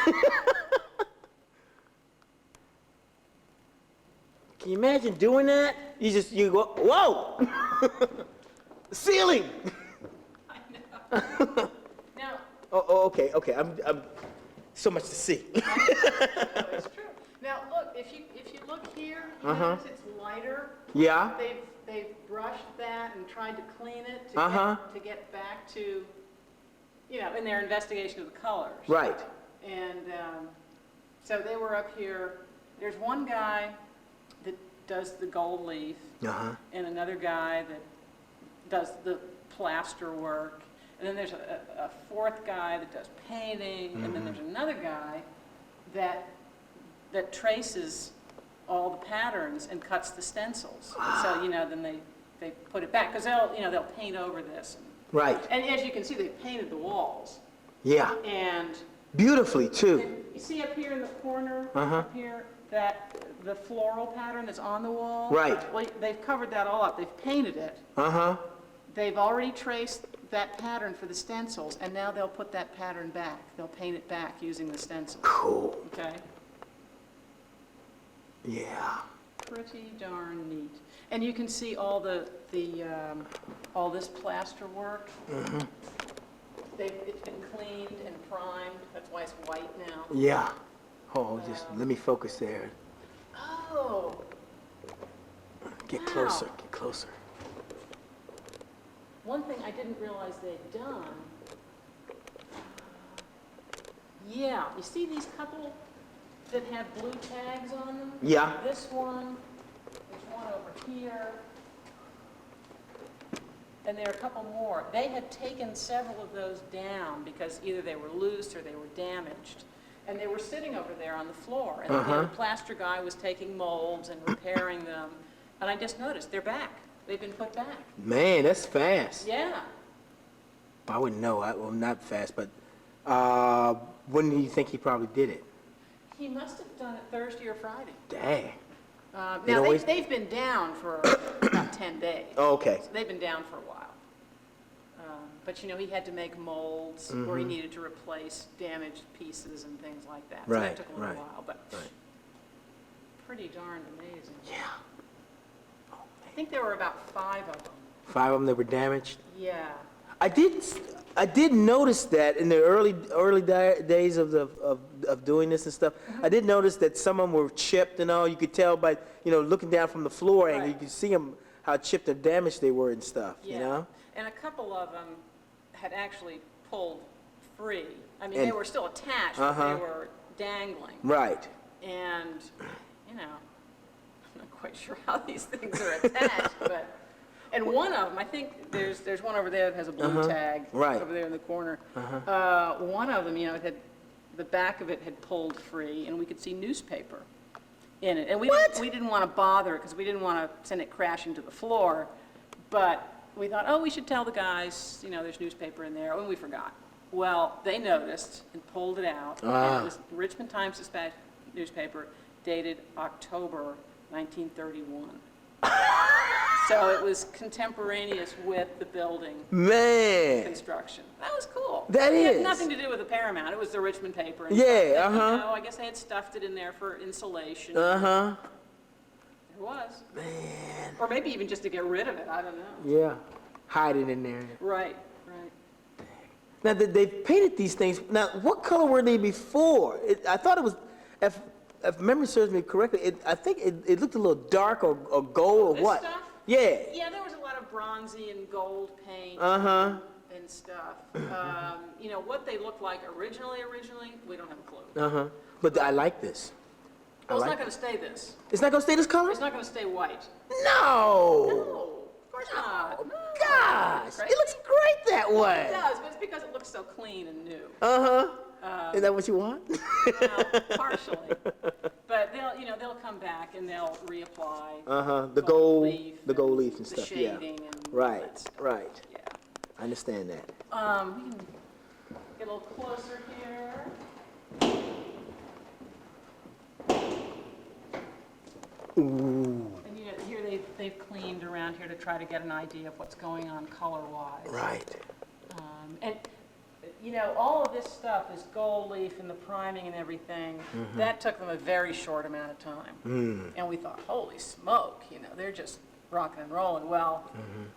Can you imagine doing that? You go, whoa! The ceiling! I know. Now, Oh, okay. I'm so much to see. it's true. Now, look, if you look here, you notice it's lighter. Yeah. They've brushed that and tried to clean it to get back to, in their investigation of the colors. Right. And so they were up here. There's one guy that does the gold leaf, and another guy that does the plaster work, and then there's a fourth guy that does painting, and then there's another guy that traces all the patterns and cuts the stencils. So then they put it back because they'll paint over this. Right. And as you can see, they painted the walls. Yeah. And Beautifully too. you see up here in the corner, up here, the floral pattern that's on the wall? Right. Well, they've covered that all up. They've painted it. They've already traced that pattern for the stencils, and now they'll put that pattern back. They'll paint it back using the stencils. Cool. Okay? Yeah. Pretty darn neat. And you can see all all this plaster work. It's been cleaned and primed. That's why it's white now. Yeah. Oh, just let me focus there. Oh. Get Wow. closer. Get closer. One thing I didn't realize they'd done. Yeah, you see these couple that have blue tags on them? Yeah. This one, there's one over here, and there are a couple more. They had taken several of those down because either they were loose or they were damaged. And they were sitting over there on the floor. And the plaster guy was taking molds and repairing them. And I just noticed, they're back. They've been put back. Man, that's fast. Yeah. I wouldn't know. Well, not fast, but when do you think he probably did it? He must have done it Thursday or Friday. Dang. Now, they've been down for about 10 days. Oh, okay. So they've been down for a while. But, he had to make molds, or he needed to replace damaged pieces and things like that. So Right, that took a little right, while, but right. pretty darn amazing. Yeah. I think there were about 5 of them. 5 of them that were damaged. Yeah. I did notice that in the early days of doing this and stuff. I did notice that some of them were chipped and all. You could tell by looking down from the floor angle. Right. You could see them how chipped or damaged they were and stuff. Yeah. And a couple of them had actually pulled free. I mean, And- they were still attached, but they were dangling. Right. And, I'm not quite sure how these things are attached, but, and one of them, I think there's one over there that has a blue tag. Right. Over there in the corner. One of them, it had, the back of it had pulled free, and we could see newspaper in it. And we didn't want to bother it, because we didn't want to send it crashing to the floor, but we thought, oh, we should tell the guys, there's newspaper in there, and we forgot. Well, they noticed and pulled it out, and it was Richmond Times-Dispatch newspaper dated October 1931. So it was contemporaneous with the building construction. That was cool. That It is. had nothing to do with the Paramount. It was the Richmond paper. And Yeah, I guess they had stuffed it in there for insulation. Uh-huh. It was. Man. Or maybe even just to get rid of it. I don't know. Yeah. Hide it in there. Right. Now, they painted these things. Now, what color were they before? I thought it was, if memory serves me correctly, I think it looked a little dark or gold or This what? stuff? Yeah. Yeah, there was a lot of bronzy and gold paint Uh-huh. and stuff. What they looked like originally, we don't have a clue. Uh-huh. But I like this. Well, it's not going to stay this. It's not going to stay this color? It's not going to stay white. No! No, of course not. No. Gosh! Right? It looks great that way! It does, but it's because it looks so clean and new. Uh-huh. Is that what you want? Well, partially. But they'll come back and they'll reapply. Uh-huh. The gold leaf and the stuff. shading Yeah. and Right. that stuff. Right. Yeah. I understand that. We can get a little closer here. Ooh. And here they've cleaned around here to try to get an idea of what's going on color-wise. Right. And all of this stuff, this gold leaf and the priming and everything, that took them a very short amount of time. And we thought, holy smoke, they're just rocking and rolling. Well,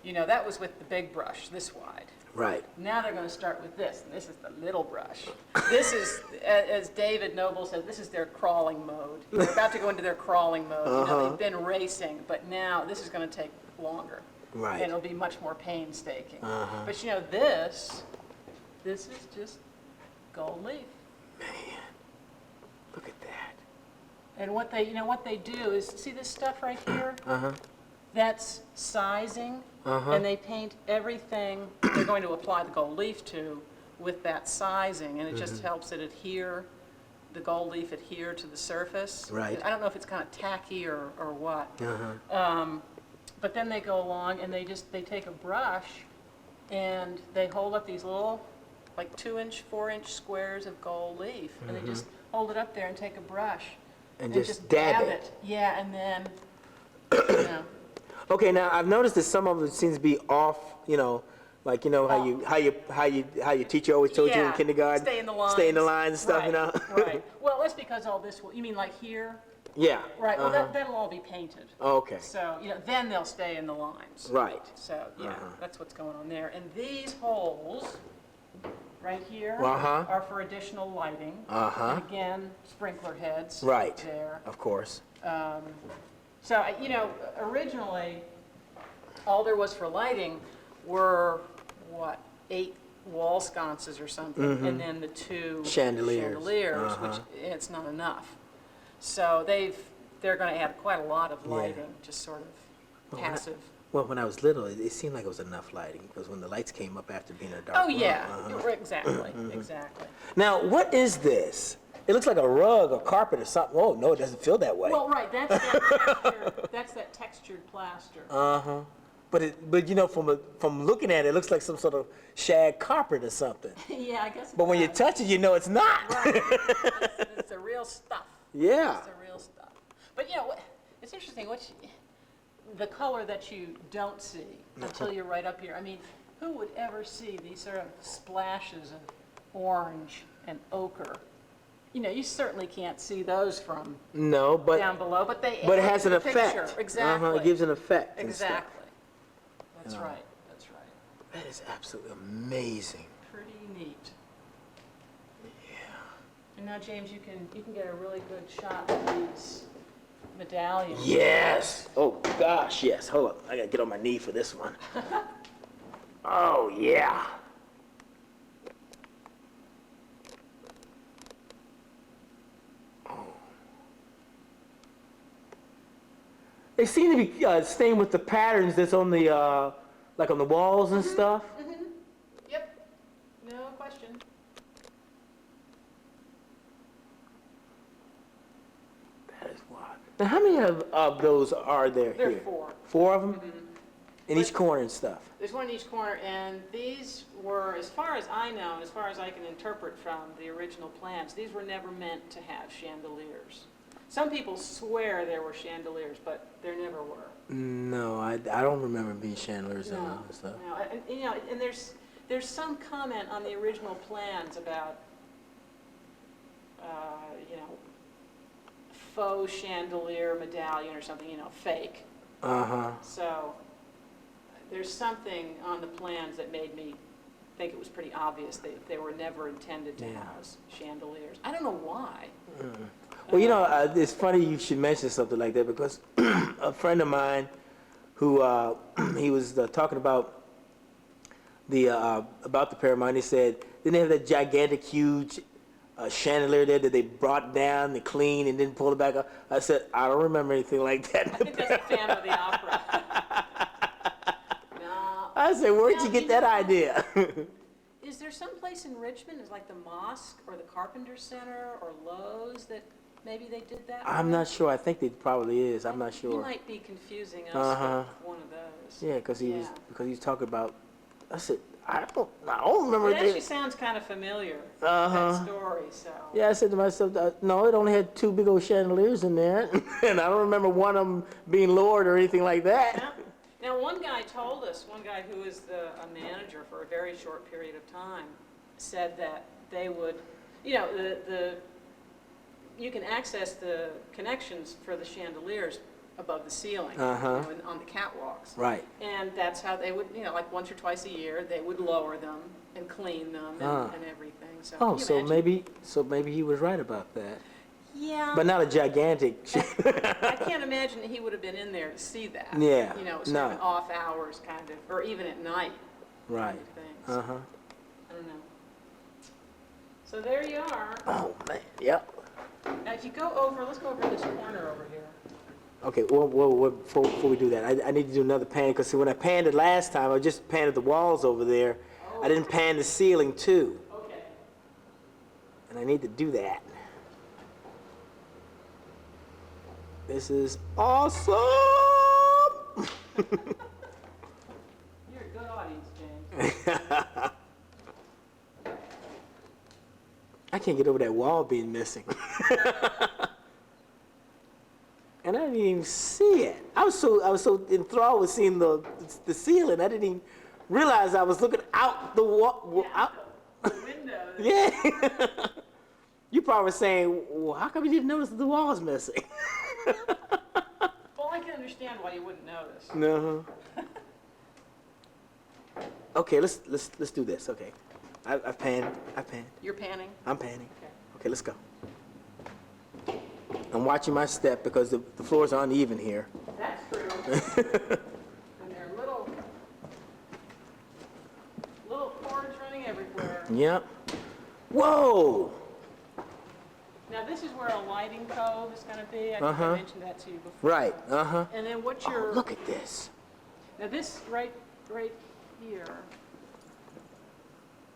that was with the big brush, this wide. Right. Now they're going to start with this, and this is the little brush. This is, as David Noble says, this is their crawling mode. They're about to go into their crawling mode. They've been racing, but now this is going to take longer. Right. And it'll be much more painstaking. But this is just gold leaf. Man, look at that. And what they do is, see this stuff right here? Uh-huh. That's sizing, and they paint everything they're going to apply the gold leaf to with that sizing, and it just helps it adhere, the gold leaf adhere to the surface. Right. I don't know if it's kind of tacky or what. Uh-huh. But then they go along and they take a brush and they hold up these little, like 2-inch, 4-inch squares of gold leaf, and they just hold it up there and take a brush And just dab it. Yeah, and then, Okay, now I've noticed that some of it seems to be off, like how your teacher always told you in kindergarten. Stay in the lines. Stay in the lines and stuff, Right, right. Well, that's because all this, you mean like here? Yeah. Right, well, that'll all be painted. Okay. So, then they'll stay in the lines. Right. So, that's what's going on there. And these holes, right here, Uh-huh. are for additional lighting. Uh-huh. And again, sprinkler heads. Right. There. Of course. So, originally, all there was for lighting were, 8 wall sconces or something, and then the 2 Chandeliers. which it's not enough. So they're going to add quite a lot of lighting, just sort of passive. Well, when I was little, it seemed like it was enough lighting, because when the lights came up after being in a dark Oh, room. yeah, exactly, exactly. Now, what is this? It looks like a rug or carpet or something. Oh, no, it doesn't feel that way. Well, right, that's that textured plaster. Uh-huh. But from looking at it, it looks like some sort of shag carpet or something. Yeah, I guess. But when you touch it, it's not. Right. It's the real stuff. Yeah. It's the real stuff. But it's interesting. The color that you don't see until you're right up here. I mean, who would ever see these sort of splashes of orange and ochre? You certainly can't see those from down below, but it has an effect. Picture. Exactly. It gives an effect. Exactly. That's right. That's right. That is absolutely amazing. Pretty neat. Yeah. And now, James, you can get a really good shot of these medallions. Yes. Oh gosh, yes. Hold up. I gotta get on my knee for this one. Oh yeah. They seem to be staying with the patterns that's on the, like on the walls and stuff. Mm-hmm. Yep. No question. That is wild. Now, how many of those are there There are here? 4. 4 of them? in each corner and stuff. There's one in each corner, and these were, as far as I know, and as far as I can interpret from the original plans, these were never meant to have chandeliers. Some people swear there were chandeliers, but there never were. No, I don't remember being chandeliers and all that stuff. No, and you know, and there's some comment on the original plans about, you know, faux chandelier medallion or something, you know, fake. So there's something on the plans that made me think it was pretty obvious that they were never intended to house chandeliers. I don't know why. Well, you know, it's funny you should mention something like that because a friend of mine who he was talking about the Paramount. He said, didn't they have that gigantic, huge chandelier there that they brought down, they cleaned, and didn't pull it back up? I said, I don't remember anything like that. I think that's a fan of the opera. No. I said, where'd you get that idea? Is there some place in Richmond, is like the Mosque or the Carpenter Center or Lowe's that maybe they did that? I'm not sure. I think it probably is. I'm not sure. He might be confusing us with one of those. Yeah, because he was talking about. I said, I don't remember. It actually sounds kind of familiar. That story. So. Yeah, I said to myself, no, it only had 2 big old chandeliers in there, and I don't remember one of them being lowered or anything like that. Yeah. Now, one guy told us, one guy who was a manager for a very short period of time, said that they would, you know, you can access the connections for the chandeliers above the ceiling, you know, on the catwalks. Right. And that's how they would, you know, like once or twice a year, they would lower them and clean them and everything. So, oh, so maybe he was right about that. Yeah. But not a gigantic. I can't imagine that he would have been in there to see that. Yeah. You know, sort of off hours kind of, or even at night. Right. Kind of things. I don't know. So there you are. Oh, man. Yep. Now, if you go over, let's go over this corner over here. Okay, well before we do that, I need to do another pan, because when I panned it last time, I just panned the walls over there. I didn't pan the ceiling, too. Okay. And I need to do that. This is awesome! You're a good audience, James. I can't get over that wall being missing. And I didn't even see it. I was so enthralled with seeing the ceiling. I didn't even realize I was looking out the wall. Out the window. Yeah. You probably were saying, well, how come you didn't notice that the wall was missing? Well, I can understand why you wouldn't notice. No. Okay, let's do this. Okay, I've panned. You're panning? I'm panning. Okay, let's go. I'm watching my step because the floors are uneven here. That's true. And there are little cords running everywhere. Yep. Whoa! Now this is where a lighting cove is going to be. I think I mentioned that to you before. Right. And then what's your? Oh, look at this. Now this right here.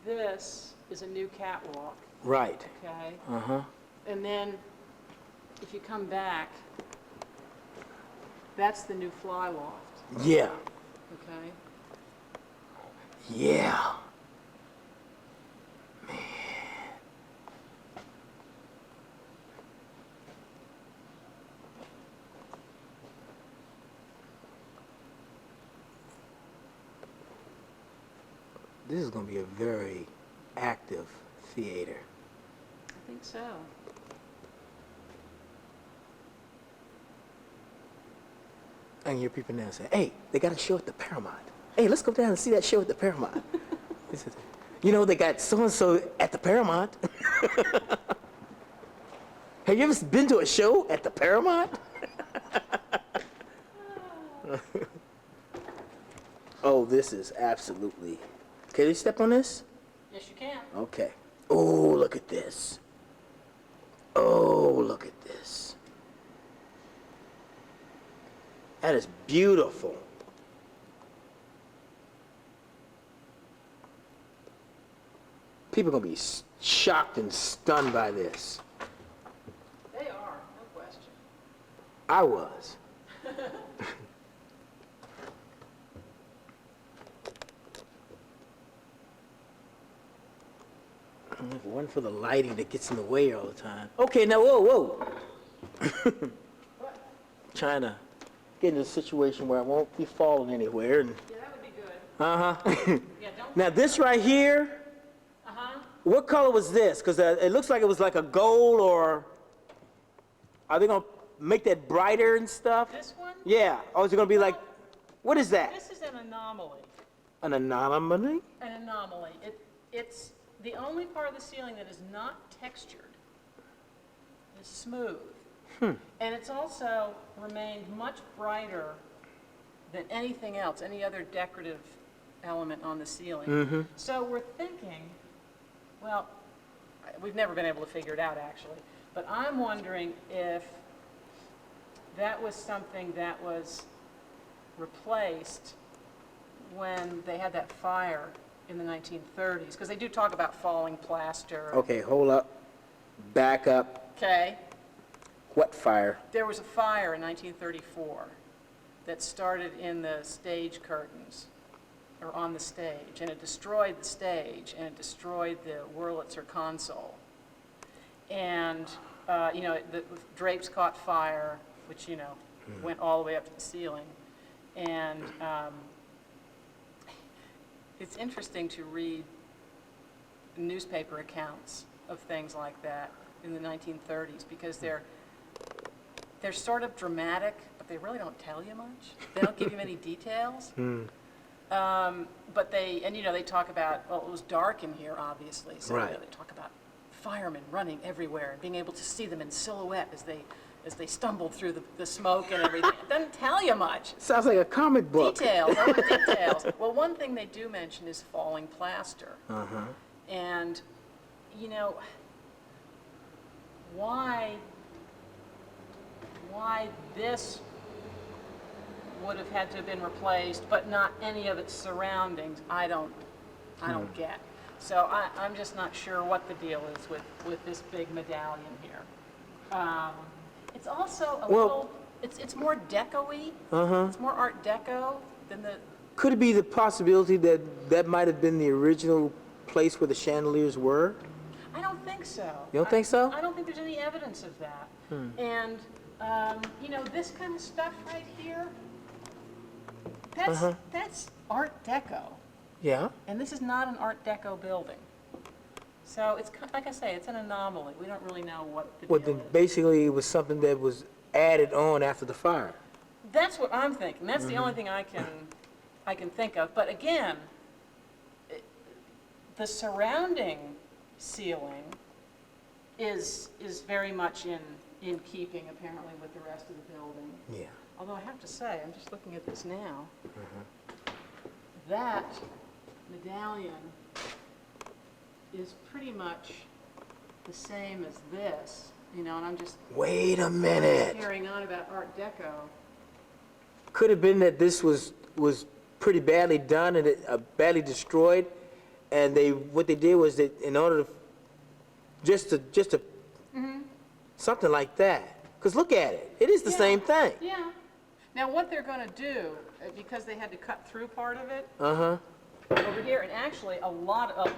This is a new catwalk. Right. Okay. And then if you come back, that's the new fly loft. Yeah. Okay. Yeah. Man. This is going to be a very active theater. I think so. And your people now say, hey, they got a show at the Paramount. Hey, let's go down and see that show at the Paramount. You know, they got so-and-so at the Paramount. Have you ever been to a show at the Paramount? Oh, this is absolutely... Can you step on this? Yes, you can. Okay. Oh, look at this. Oh, look at this. That is beautiful. People are going to be shocked and stunned by this. They are, no question. I was. One for the lighting that gets in the way all the time. Okay, now, whoa. Trying to get in a situation where I won't be falling anywhere. And, Yeah, that would be good. uh-huh. Yeah, don't. Now, this right here, what color was this? Because it looks like it was like a gold, or are they going to make that brighter and stuff? This one? Yeah. Or is it going to be like, what is that? This is an anomaly. An anomaly? An anomaly. It's the only part of the ceiling that is not textured. It's smooth. And it's also remained much brighter than anything else, any other decorative element on the ceiling. So we're thinking, well, we've never been able to figure it out actually, but I'm wondering if that was something that was replaced when they had that fire in the 1930s, because they do talk about falling plaster. Okay, hold up. Back up. Okay. What fire? There was a fire in 1934 that started in the stage curtains, or on the stage, and it destroyed the stage, and it destroyed the Wurlitzer console. And, the drapes caught fire, which, went all the way up to the ceiling. And it's interesting to read newspaper accounts of things like that in the 1930s, because they're sort of dramatic, but they really don't tell you much. They don't give you many details. But they talk about, well, it was dark in here, obviously, so Right. they talk about firemen running everywhere and being able to see them in silhouette as they stumbled through the smoke and everything. It doesn't tell you much. Sounds like a comic book. Details, all the details. Well, one thing they do mention is falling plaster. And, why this would have had to have been replaced, but not any of its surroundings, I don't get. So I'm just not sure what the deal is with this big medallion here. It's also a little, it's more deco-y. It's more Art Deco than the... Could it be the possibility that might have been the original place where the chandeliers were? I don't think so. You don't think so? I don't think there's any evidence of that. And, this kind of stuff right here, that's Art Deco. Yeah. And this is not an Art Deco building. So it's, like I say, it's an anomaly. We don't really know what the Well, deal then is. basically it was something that was added on after the fire. That's what I'm thinking. That's the only thing I can think of. But again, the surrounding ceiling is very much in keeping, apparently, with the rest of the building. Yeah. Although I have to say, I'm just looking at this now, that medallion is pretty much the same as this, and I'm just Wait a minute. carrying on about Art Deco. Could have been that this was pretty badly done and badly destroyed, and what they did was that in order to just to something like that. Because look at it. It is the same thing. Yeah. Now what they're going to do, because they had to cut through part of it over here, and actually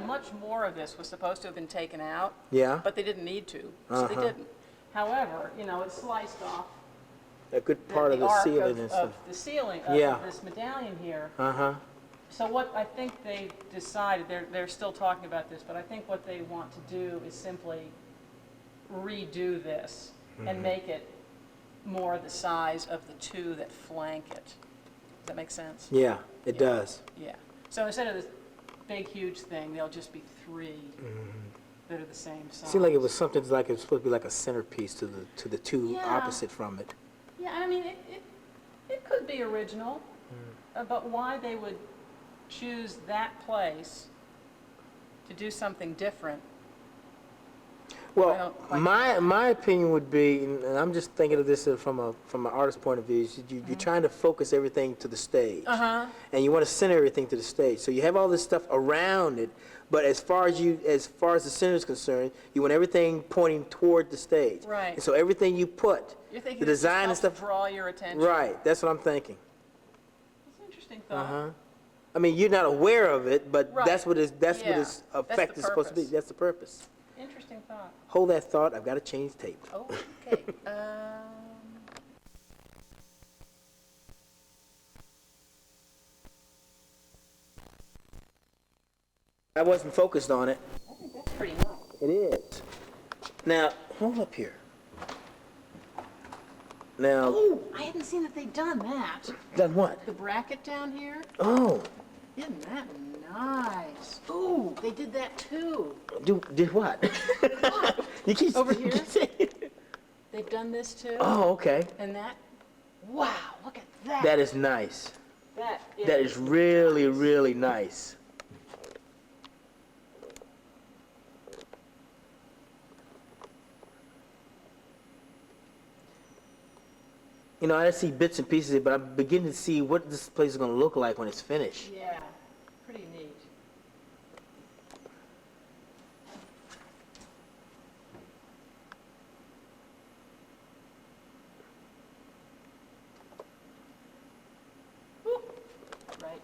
much more of this was supposed to have been taken out. Yeah. But they didn't need to, so they didn't. However, it sliced off A good part of the arc ceiling and of stuff. the ceiling Yeah. of this medallion here. So what I think they decided, they're still talking about this, but I think what they want to do is simply redo this and make it more the size of the two that flank it. Does that make sense? Yeah, it does. Yeah. So instead of this big, huge thing, there'll just be three that are the same size. Seemed like it was something like it was supposed to be like a centerpiece to the two Yeah. opposite from it. Yeah, I mean, it could be original, but why they would choose that place to do something different? I Well, don't quite my opinion would be, and I'm just thinking of this from an artist's point of view, is you're trying to focus everything to the stage, and you want to center everything to the stage. So you have all this stuff around it, but as far as the center is concerned, you want everything pointing toward the stage. Right. And so everything you put, You're thinking the design and it's supposed stuff. to draw your attention. Right. That's what I'm thinking. That's an interesting thought. I mean, you're not aware of it, but Right. that's what Yeah, its that's effect the is supposed to be. purpose. That's the purpose. Interesting thought. Hold that thought, I've got to change tape. Oh, okay. I wasn't focused on it. I think that's pretty nice. It is. Now, hold up here. Now, Oh, I hadn't seen that they'd done that. done what? The bracket down here, Oh, isn't that nice? Ooh, they did that too. did what? You keep Over you here? keep saying. They've done this too. Oh, okay. And that, wow, look at that. That is nice. That That is really, really nice. You know, I see bits and pieces of it, but I'm beginning to see what this place is going to look like when it's finished. Yeah, pretty neat. Woo. Right.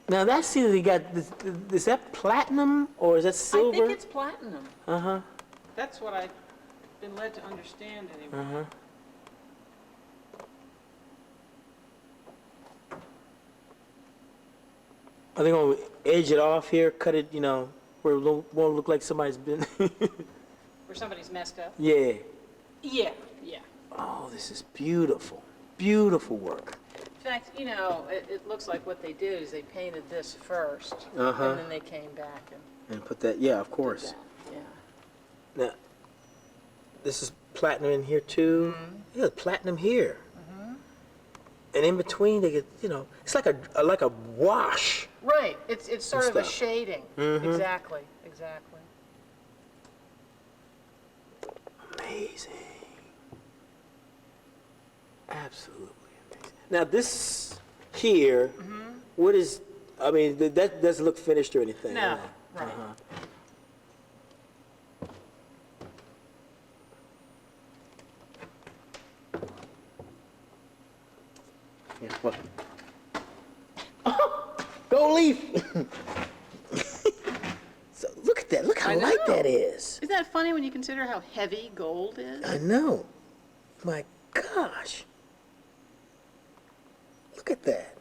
Now that's see that you got this, is that platinum or is that silver? I think it's platinum. Uh-huh. That's what I've been led to understand anyway. Uh-huh. I think I'm gonna edge it off here, cut it, you know, where it won't look like somebody's been. Where somebody's messed up. Yeah. Yeah, yeah. Oh, this is beautiful. Beautiful work. In fact, you know, it looks like what they did is they painted this first, Uh-huh. and then they came back and And put that, yeah, of did course. that. Yeah. Now, this is platinum in here too. Yeah, platinum here. And in between, they get, you know, it's like a wash. Right. It's sort of a stuff. shading. Mhm. Exactly. Exactly. Amazing. Absolutely amazing. Now this here, what is? I mean, that doesn't look finished or anything. No. right? Right. Yeah, what? Go leaf. So look at that. Look how I light know. that is. Isn't that funny when you consider how heavy gold is? I know. My gosh. Look at that.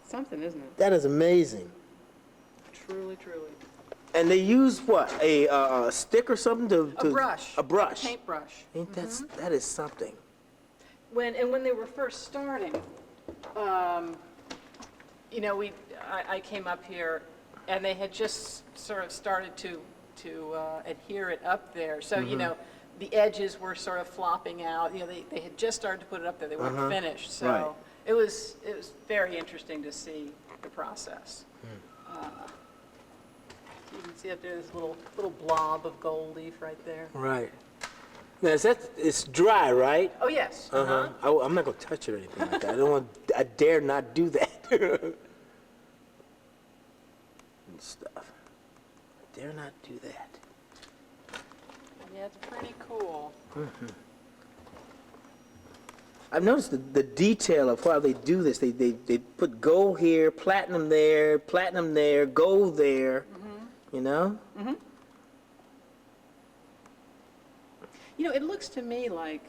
Something, isn't it? That is amazing. Truly, truly. And they use what? A stick or something to A brush. A brush. Paintbrush. Ain't that is something. When they were first starting, you know, I came up here, and they had just sort of started to adhere it up there. So you know, the edges were sort of flopping out. You know, they had just started to put it up there. They weren't finished. So Right. it was very interesting to see the process. You can see up there this little blob of gold leaf right there. Right. Now it's dry, right? Oh yes. I'm not gonna touch it or anything like that. I dare not do that. And stuff. I dare not do that. Yeah, it's pretty cool. I've noticed the detail of how they do this. They put gold here, platinum there, gold there. You know? You know, it looks to me like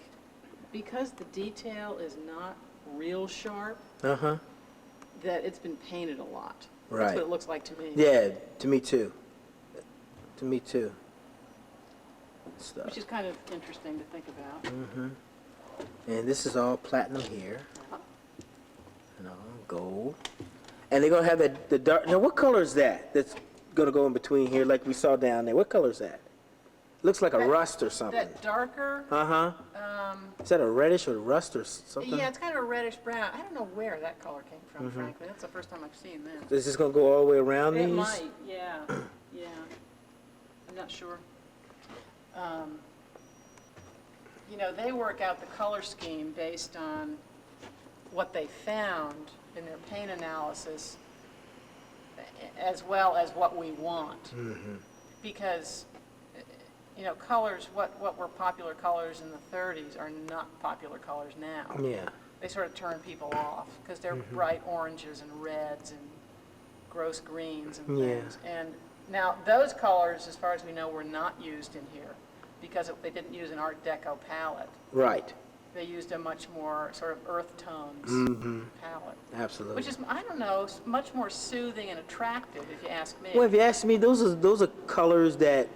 because the detail is not real sharp, Uh-huh. that it's been painted a lot. Right. That's what it looks like to me. Yeah, to me too. To me too. Stuff. Which is kind of interesting to think about. And this is all platinum here. Uh-huh. You know, gold. And they're gonna have the dark. Now, what color is that? That's gonna go in between here, like we saw down there. What color is that? Looks like a rust or something. That darker, Is that a reddish or rust or something? yeah, it's kind of a reddish brown. I don't know where that color came from, frankly. That's the first time I've seen that. Is this gonna go all the way around It these? might, yeah, yeah. I'm not sure. You know, they work out the color scheme based on what they found in their paint analysis, as well as what we want. because, you know, colors, what were popular colors in the 30s are not popular colors now. Yeah. They sort of turn people off because they're bright oranges and reds and gross greens and Yeah. things. And now those colors, as far as we know, were not used in here because they didn't use an Art Deco palette. Right. They used a much more sort of earth tones palette. Absolutely. Which is, I don't know, much more soothing and attractive, if you ask me. Well, if you ask me, those are colors that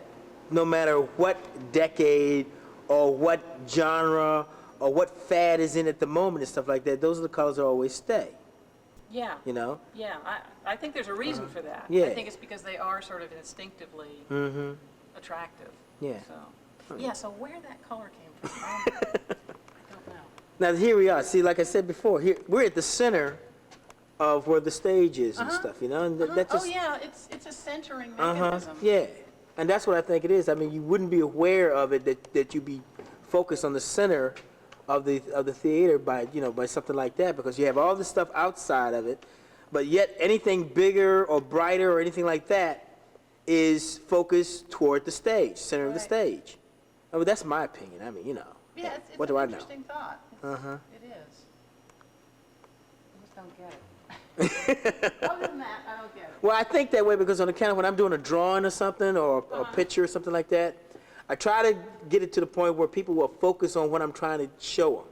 no matter what decade or what genre or what fad is in at the moment and stuff like that, those are the colors that always stay. Yeah. You know? Yeah, I think there's a reason for that. yeah. I think it's because they are sort of instinctively attractive. Yeah. So, yeah, so where that color came from, I don't know. Now here we are. See, like I said before, here we're at the center of where the stage is and stuff. You know, and that just Oh yeah, it's a centering mechanism. yeah, and that's what I think it is. I mean, you wouldn't be aware of it that you'd be focused on the center of the theater by by something like that, because you have all this stuff outside of it, but yet anything bigger or brighter or anything like that is focused toward the stage, center of the stage. I mean, that's my opinion. I mean, you know. Yeah, it's What an do I know? interesting thought. It is. I just don't get it. Other than that, I don't get it. Well, I think that way because on account of when I'm doing a drawing or something or a picture or something like that, I try to get it to the point where people will focus on what I'm trying to show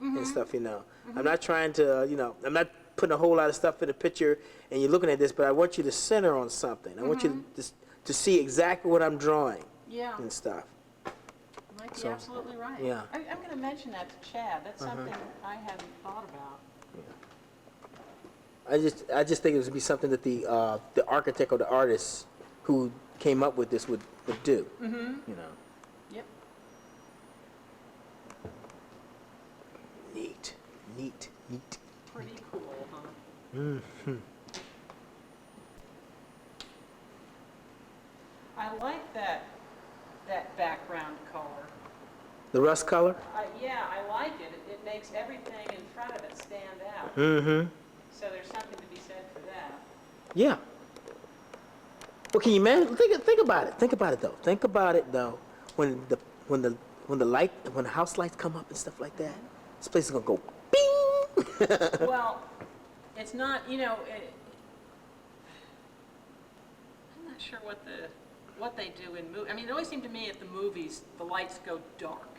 them and stuff, you know. I'm not trying to, I'm not putting a whole lot of stuff in the picture and you're looking at this, but I want you to center on something. I want you to see exactly what I'm drawing and stuff. You might be absolutely right. Yeah. I'm going to mention that to Chad. That's something I hadn't thought about. I just think it would be something that the architect or the artist who came up with this would do. You know. Yep. Neat. Pretty cool, huh? I like that background color. The rust color? Yeah, I like it. It makes everything in front of it stand out. So there's something to be said for that. Yeah. Well, can you think about it? Think about it though. When the house lights come up and stuff like that, this place is gonna go bing. Well, it's not. I'm not sure what they do in movies. I mean, it always seemed to me at the movies the lights go dark.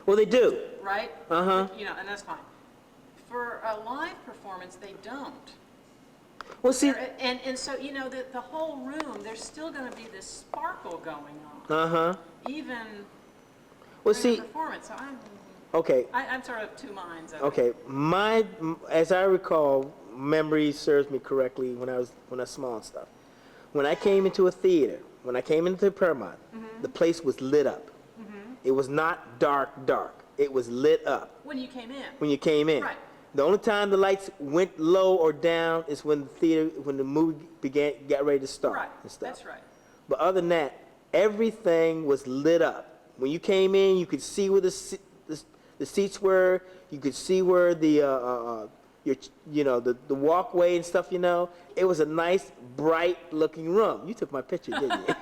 Well, they do. Right? And that's fine. For a live performance, they don't. Well, see. And so, the whole room, there's still going to be this sparkle going on. Even Well, during see. the performance. So Okay. I'm sort of two minds of it. Okay. As I recall, memory serves me correctly when I was small and stuff. When I came into a theater, when I came into Paramount, the place was lit up. It was not dark. It was lit up. When you came in. When you came in. Right. The only time the lights went low or down is when the movie got ready to start Right. and stuff. That's right. But other than that, everything was lit up. When you came in, you could see where the seats were. You could see where the walkway and stuff. It was a nice, bright-looking room. You took my picture, didn't you?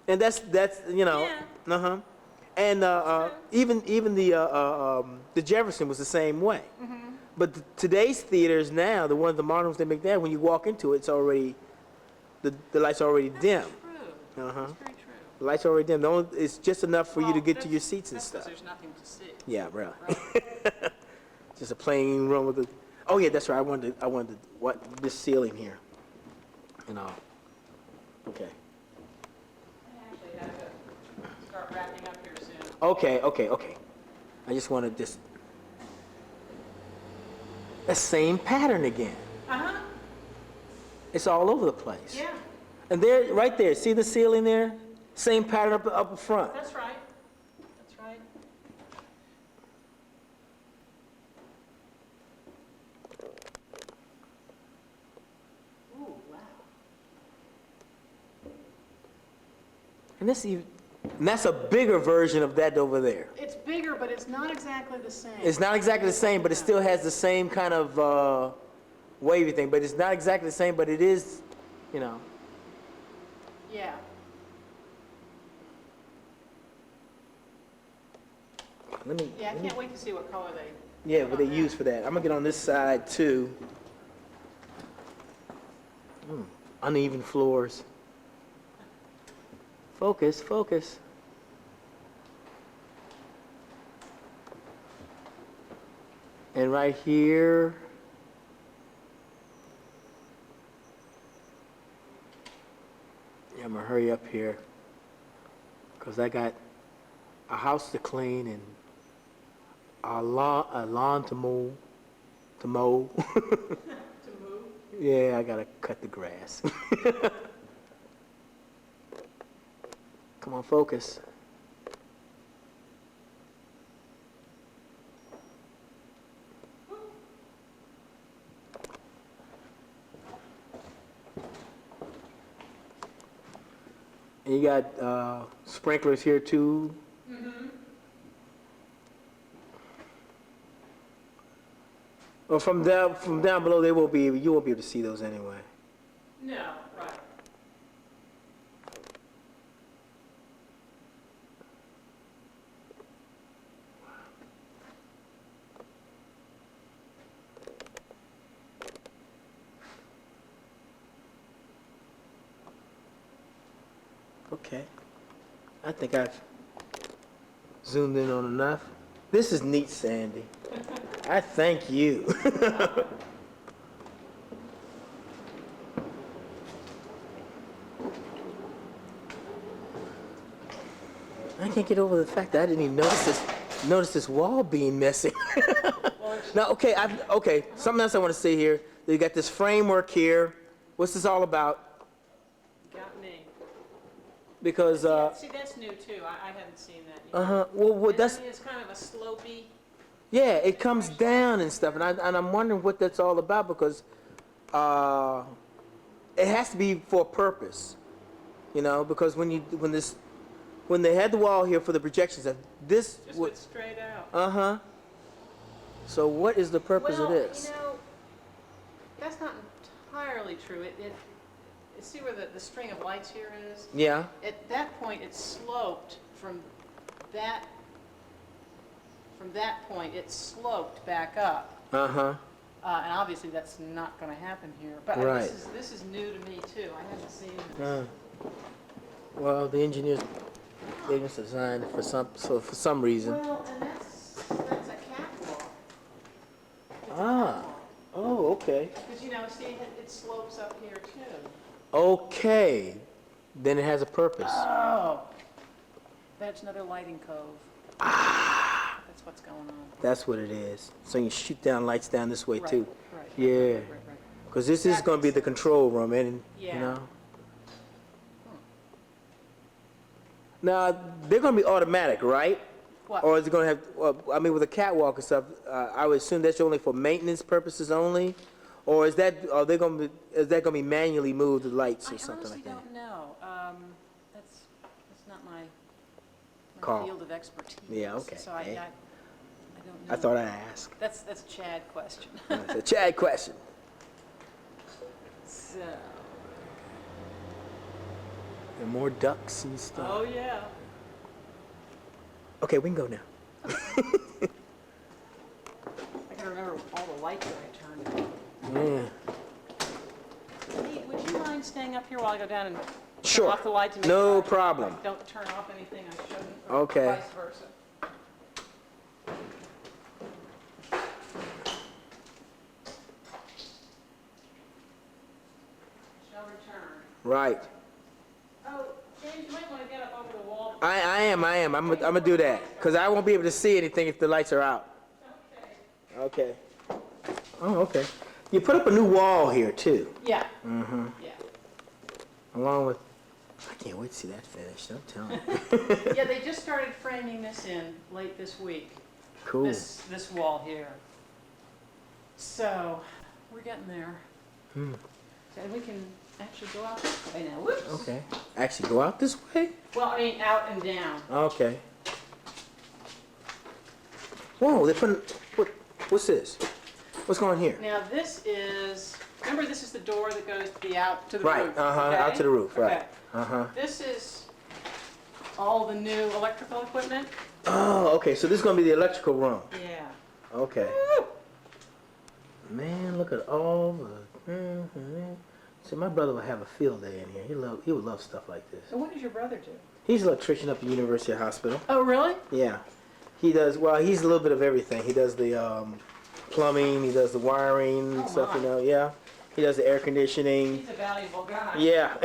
And that's Yeah. And even the Jefferson was the same way. But today's theaters now, the modern ones they make there, when you walk into it, it's already the lights are already dim. True. That's very true. The lights are already dim. It's just enough for you to get to your seats and That's stuff. 'cause there's nothing to see. Yeah, bro. Right. Just a plain room with Oh yeah, that's right. I wanted this ceiling here. Okay. I actually have to start wrapping up here soon. Okay. I just wanted this. That same pattern again. It's all over the place. Yeah, And there, right there, see the ceiling there? Same pattern up front. that's right. That's right. Ooh, wow. And that's a bigger version of that over there. It's bigger, but it's not exactly the same. It's not exactly the same, but it still has the same kind of wavy thing. But it's not exactly the same, but it is, Yeah. Let me. Yeah, I can't wait to see what color they. Yeah, what they use for that. I'm gonna get on this side too. Uneven floors. Focus, focus. And right here. Yeah, I'm gonna hurry up here. Cause I got a house to clean and a lawn to mow. To mow. To move. Yeah, I gotta cut the grass. Come on, focus. And you got sprinklers here too. Mm-hmm. Well, from down below, you won't be able to see those anyway. No, right. Okay. I think I've zoomed in on enough. This is neat, Sandy. I thank you. I can't get over the fact that I didn't even notice this wall being messy. Now, okay, something else I want to say here. You got this framework here. What's this all about? Got me. Because See, that's new too. I haven't seen that yet. well, And that's. I mean, it's kind of a slopey. Yeah, it comes down and stuff, and I'm wondering what that's all about because it has to be for a purpose, you know. Because when they had the wall here for the projections, this Just went straight out. So what is the purpose of this? Well, you know, that's not entirely true. See where the string of lights here is? Yeah. At that point, it sloped from that point, it sloped back up. And obviously, that's not going to happen here. But Right. This is new to me too. I haven't seen this. Well, the engineers gave us a design for some reason. Well, and that's a catwalk. It's a Ah. catwalk. Oh, okay. Because, you know, see, it slopes up here too. Okay. Then it has a purpose. Oh. That's another lighting cove. That's what's going on. That's what it is. So you shoot down lights down this way too. Right. Yeah. Right. Because this is That going to be makes the sense. control room, and Yeah. you know. Now they're going to be automatic, right? What? Or is it going to have? Well, I mean, with a catwalk and stuff, I would assume that's only for maintenance purposes only, or is that are they going to be? Is that going to be manually moved the lights or something like that? I honestly don't know. That's not my Call. field of expertise. Yeah, okay. So I Hey. don't know. I thought I'd ask. That's a Chad question. It's a Chad question. So. And more ducks and stuff. Oh yeah. Okay, we can go now. I can remember all the lights that I turned on. Yeah. Hey, would you mind staying up here while I go down and Sure. turn off the light to make No sure problem. I don't turn off anything I shouldn't, or Okay. vice versa. Shall return. Right. Oh, James, you might want to get up over the wall. I am. I'm gonna do that because I won't be able to see anything if the lights are out. Okay. Okay. Oh, okay. You put up a new wall here too, Yeah. Mm-hmm. Yeah. along with. I can't wait to see that finished. I'm telling you. Yeah, they just started framing this in late this week. Cool. This wall here. So, we're getting there. Hmm. And we can actually go out this way now. Whoops. Okay. Actually, go out this way. Well, I mean, out and down. Okay. Whoa! They put. What's this? What's going on here? Now this is, remember this is the door that goes to the out to the Right. roof. Uh huh. okay? Out to the roof. Right. Okay. This is all the new electrical equipment. Oh, okay. So this is gonna be the electrical room. Yeah. Okay. Woo! Man, look at all the. See, my brother would have a field day in here. He would love stuff like this. So what does your brother do? He's an electrician up at the University Hospital. Oh, really? Yeah. He does, well, he's a little bit of everything. He does the plumbing, he does the wiring and stuff, you know, yeah. He does the air conditioning. He's a valuable guy. Yeah.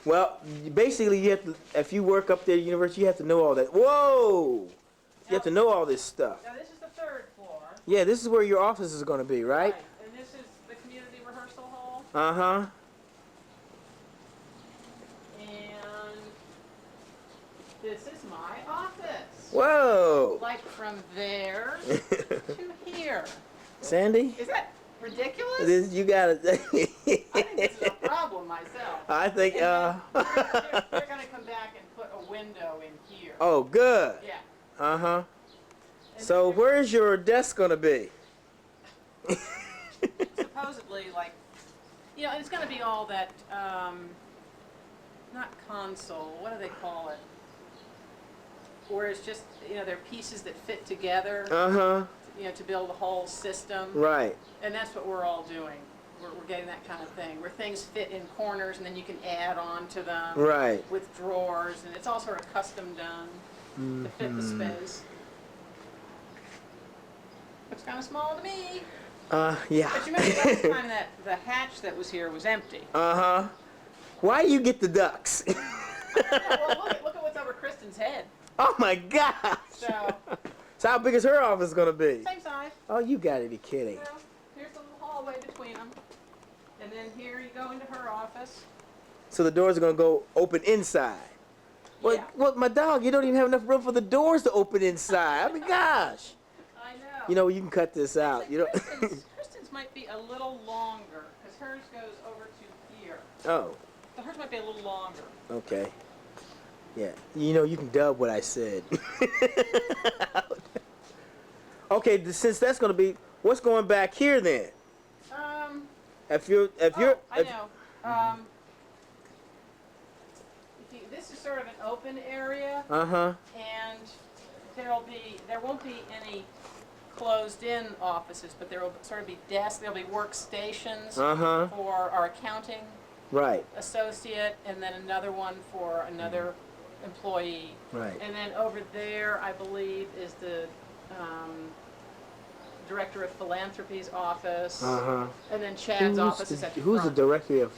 Well, basically, you have to, if you work up there at the university, you have to know all that. Whoa! You have to know all this stuff. Now, this is the 3rd floor. Yeah, this is where your office is going to be, right? And this is the community rehearsal hall. Uh-huh. And this is my office. Whoa! Like from there to here. Sandy? Is that ridiculous? You got it. I think this is a problem myself. I think, They're going to come back and put a window in here. Oh, good. Yeah. Uh-huh. And So then where's your desk going to be? supposedly, like, you know, and it's going to be all that, not console, what do they call it? Where it's just, you know, they're pieces that fit together, Uh-huh. you know, to build a whole system. Right. And that's what we're all doing. We're getting that kind of thing, where things fit in corners and then you can add on to them. Right. With drawers, and it's all sort of custom done to fit the space. Looks kind of small to me. Yeah. But you remember last time that the hatch that was here was empty. Uh-huh. Why you get the ducks? Well, look at what's over Kristen's head. Oh my gosh. So, So how big is her office gonna be? same size. Oh, you gotta be kidding. Well, here's the little hallway between them. And then here you go into her office. So the doors are gonna go open inside. Well, Yeah. well, my dog, you don't even have enough room for the doors to open inside. I mean, gosh. I know. You know, you can cut this out. You know. Kristen's might be a little longer, because hers goes over to here. Oh, So hers might be a little longer. okay. Yeah. You know, you can dub what I said. Okay, since that's gonna be, what's going back here then? If you're, I know. This is sort of an open area, Uh-huh. and there won't be any closed-in offices, but there will sort of be desks, there'll be workstations Uh-huh. for our accounting Right. associate, and then another one for another employee. Right. And then over there, I believe, is the Director of Philanthropy's office. Uh-huh. And then Chad's office is at the Who's the front. director of?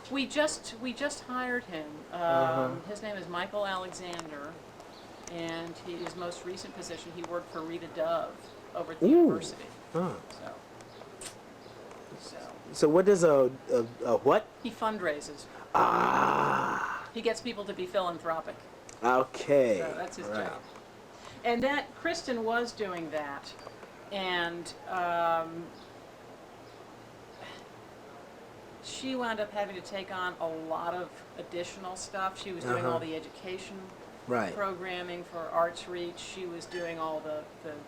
We just hired him. His name is Michael Alexander, and his most recent position, he worked for Rita Dove over at the university. Huh. So So what does a what? he fundraises. Ah. He gets people to be philanthropic. Okay. So that's his Right. job. And that Kristen was doing that, and she wound up having to take on a lot of additional stuff. She was doing all the education Right. programming for Arts Reach. She was doing all the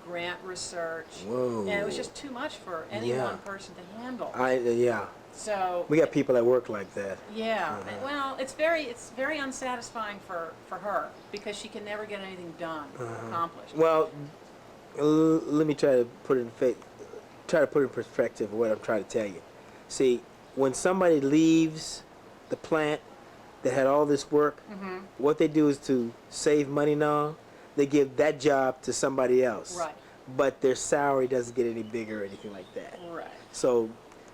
grant research. Whoa. And it was just too much for any Yeah. one person to handle. Yeah. So We got people that work like that. yeah, well, it's very unsatisfying for her, because she can never get anything done, accomplished. Well, let me try to put it in perspective of what I'm trying to tell you. See, when somebody leaves the plant that had all this work, what they do is to save money now, they give that job to somebody else. Right. But their salary doesn't get any bigger or anything like that. Right. So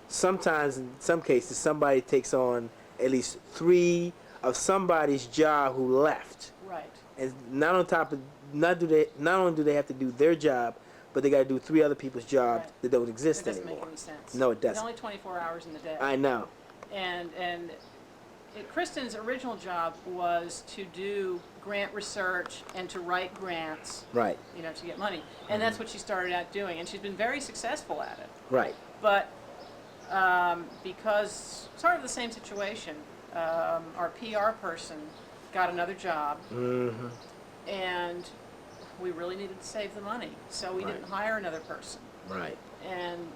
sometimes, in some cases, somebody takes on at least 3 of somebody's job who left. Right. And not only do they have to do their job, but they got to do 3 other people's jobs Right. that don't exist It doesn't anymore. make any sense. No, it It's doesn't. only 24 hours in the day. I know. And Kristen's original job was to do grant research and to write grants, Right. you know, to get money. And that's what she started out doing, and she's been very successful at it. Right. But because sort of the same situation, our PR person got another job, and we really needed to save the money, so we didn't hire another person. Right. And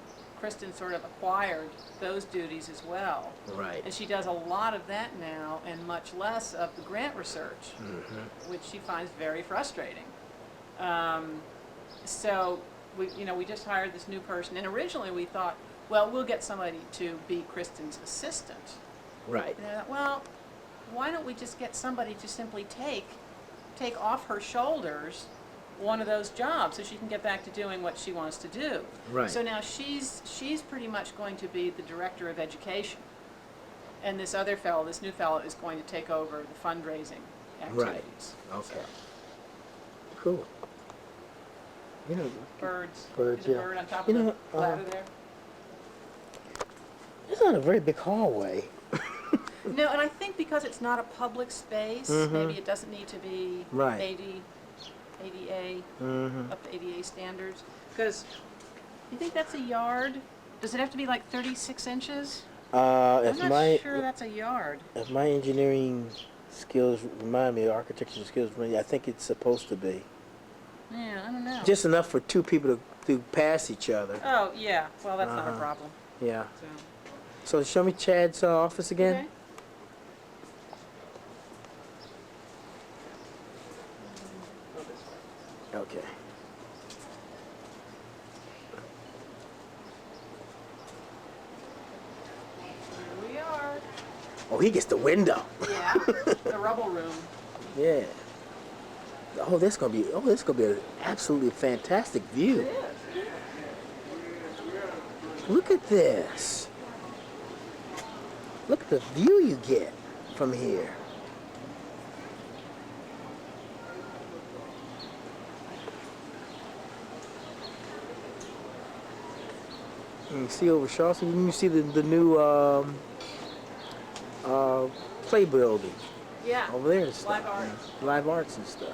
Kristen sort of acquired those duties as well. Right. And she does a lot of that now and much less of the grant research, which she finds very frustrating. So we just hired this new person, and originally we thought, well, we'll get somebody to be Kristen's assistant. Right. And I thought, well, why don't we just get somebody to simply take off her shoulders one of those jobs so she can get back to doing what she wants to do. Right. So now she's pretty much going to be the director of education. And this other fellow, this new fellow, is going to take over the fundraising activities. Right. Okay. Cool. You know, Birds. Birds, There's a yeah. bird on top You of know, the ladder there. it's not a very big hallway. No, and I think because it's not a public space, maybe it doesn't need to be Right. ADA, up to ADA standards. Because you think that's a yard? Does it have to be like 36 inches? I'm If not sure that's a yard. if my engineering skills remind me, architecture skills remind me, I think it's supposed to be Yeah, I don't know. just enough for two people to pass each other. Oh, yeah. Well, that's not a problem. Yeah. So. So show me Chad's office again. Okay. Okay. Here we are. Oh, he gets the window. Yeah, the rubble room. Yeah. Oh, this gonna be an absolutely fantastic view. It is. Look at this. Look at the view you get from here. You can see over Shaw Street, you can see the new play building Yeah. over there and stuff. Live arts. Live arts and stuff.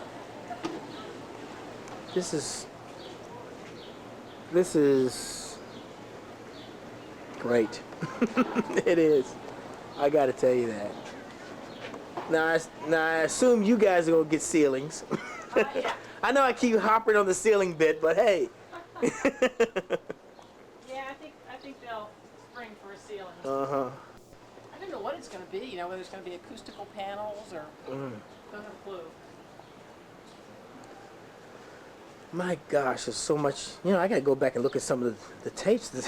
This is great. It is. I gotta tell you that. Now I assume you guys are gonna get ceilings. Yeah. I know I keep hopping on the ceiling bit, but hey. Yeah, I think they'll spring for a ceiling. Uh-huh. I don't know what it's going to be. Whether it's going to be acoustical panels or don't have a clue. My gosh, there's so much. I gotta go back and look at some of the tapes that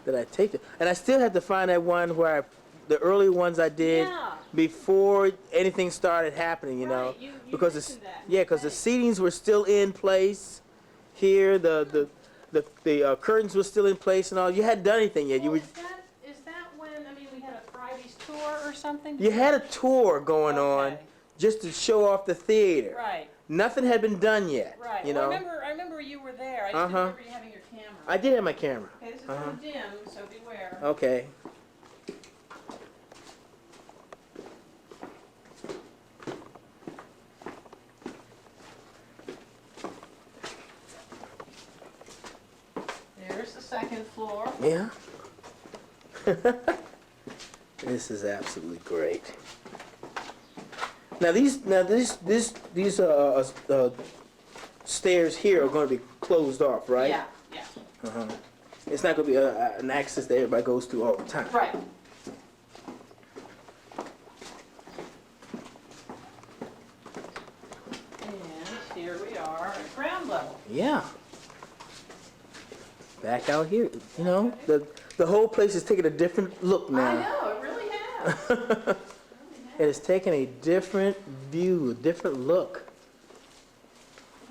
I taped. And I still have to find that one where the early ones I did Yeah. before anything started happening. Right, you because mentioned that. because the seatings were still in place. Here, the curtains were still in place and all. You hadn't done anything yet. Well, is that when we had a Friday's tour or something? You had a tour going on Okay. just to show off the theater. Right. Nothing had been done yet. Right. You Well, know. I remember you were there. I just didn't remember you having your camera. I did have my camera. Okay, this is on dim, so beware. Okay. There's the second floor. Yeah. This is absolutely great. Now these stairs here are going to be closed off, right? Yeah, yeah. Uh-huh. It's not going to be an access that everybody goes through all the time. Right. And here we are at ground level. Yeah. Back out here, the whole place is taking a different look now. I know, it really has. It is taking a different view, a different look.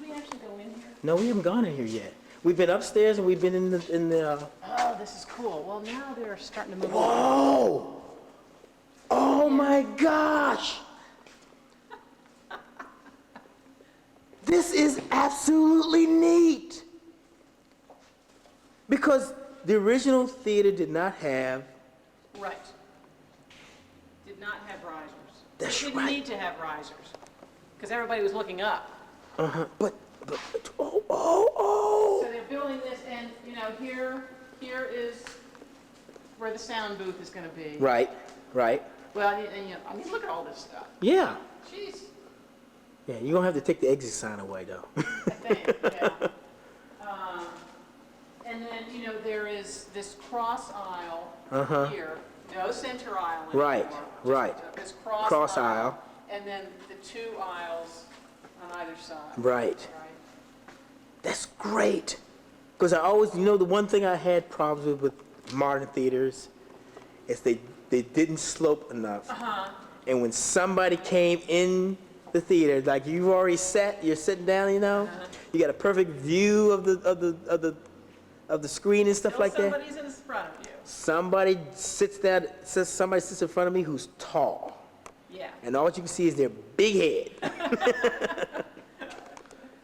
Did we actually go in here? No, we haven't gone in here yet. We've been upstairs and we've been in the. Oh, this is cool. Well, now they're starting to move. Whoa! Oh my gosh! This is absolutely neat. Because the original theater did not have. Right. Did not have risers. That's Didn't right. need to have risers. Because everybody was looking up. But oh. So they're building this, and here is where the sound booth is going to be. Right. Well, and look at all this stuff. Yeah. Jeez. Yeah, you're gonna have to take the exit sign away though. I think. Yeah. And then, you know, there is this cross aisle here, no center aisle anymore. Right, right. This Cross aisle. and then the 2 aisles on either side. Right. Right. That's great. Because I always, you know, the one thing I had problems with modern theaters is they didn't slope enough. And when somebody came in the theater, like you've already sat, you're sitting down, you know, you got a perfect view of the screen and stuff like that. Somebody's in front of you. Somebody sits in front of me who's tall. Yeah. And all you can see is their big head.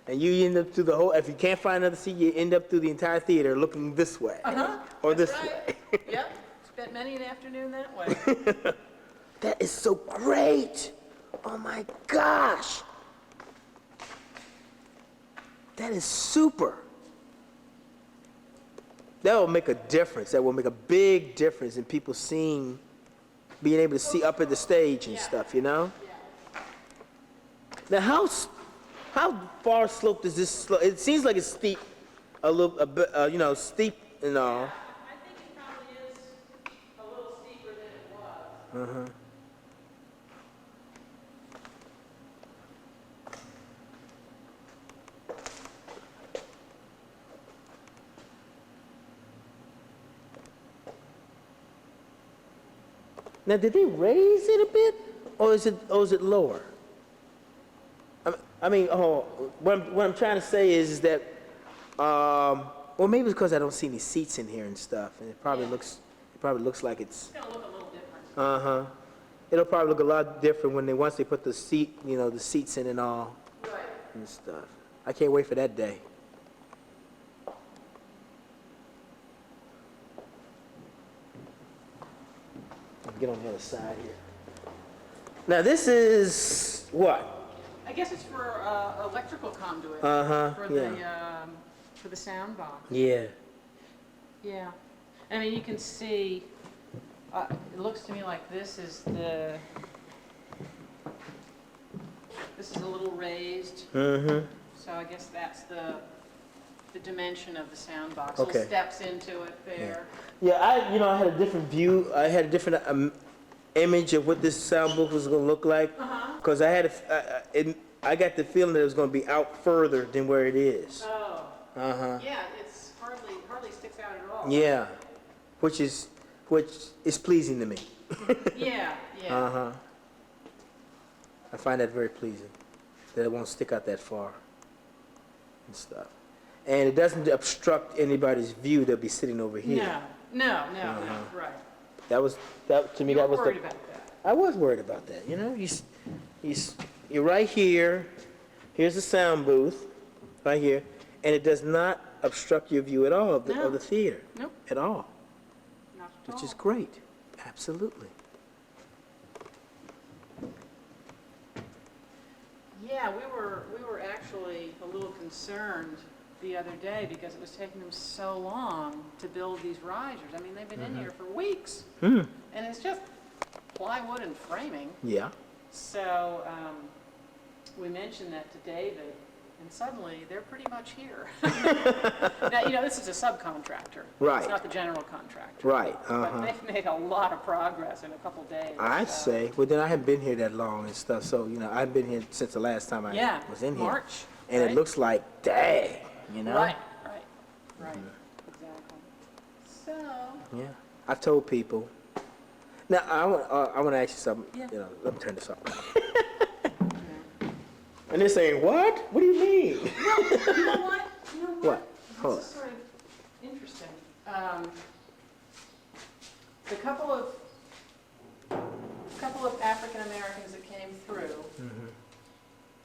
And you end up through the whole, if you can't find another seat, you end up through the entire theater looking this way. Or That's this right. way. Yep. Spent many an afternoon that way. That is so great. Oh my gosh. That is super. That will make a difference. That will make a big difference in people being able to see up at the stage and stuff, you know? Now, how far sloped is this slope? It seems like it's steep, a bit, you know, steep and all. I think it probably is a little steeper than it was. Now, did they raise it a bit, or is it lower? I mean, what I'm trying to say is that, well, maybe it's because I don't see any seats in here and stuff, and it probably looks like it's. It's gonna look a little different. It'll probably look a lot different once they put the seats in and all Right. and stuff. I can't wait for that day. Get on the other side here. Now this is what? I guess it's for electrical conduit. For the sound box. Yeah. Yeah. I mean, you can see. It looks to me like this is a little raised. So I guess that's the dimension of the sound box. Okay. Little steps into it there. Yeah, I had a different view. I had a different image of what this sound booth was going to look like. Because I got the feeling that it was going to be out further than where it is. Oh. Yeah, it's hardly sticks out at all. Yeah, which is pleasing to me. Yeah, yeah. I find that very pleasing, that it won't stick out that far and stuff. And it doesn't obstruct anybody's view that'll be sitting over here. No, right. That to me, that was worried about that. I was worried about that. You know, you're right here. Here's the sound booth, right here, and it does not obstruct your view at all of the theater. Nope. At all, Not at all. which is great. Absolutely. Yeah, we were actually a little concerned the other day because it was taking them so long to build these risers. I mean, they've been in here for weeks, and it's just plywood and framing. Yeah. So we mentioned that to David, and suddenly they're pretty much here. Now, this is a subcontractor. Right. It's not the general contractor. Right. But they've made a lot of progress in a couple days. I'd say. Well, then I haven't been here that long and stuff, so I've been here since the last time I was in here. March. And right? It looks like, dang, Right. Exactly. So. Yeah, I've told people. Now I want to ask you something. Yeah. Let me turn this off. And they're saying, what? What do you mean? No, you know what? What? Hold This is sort of interesting. The couple of African Americans that came through,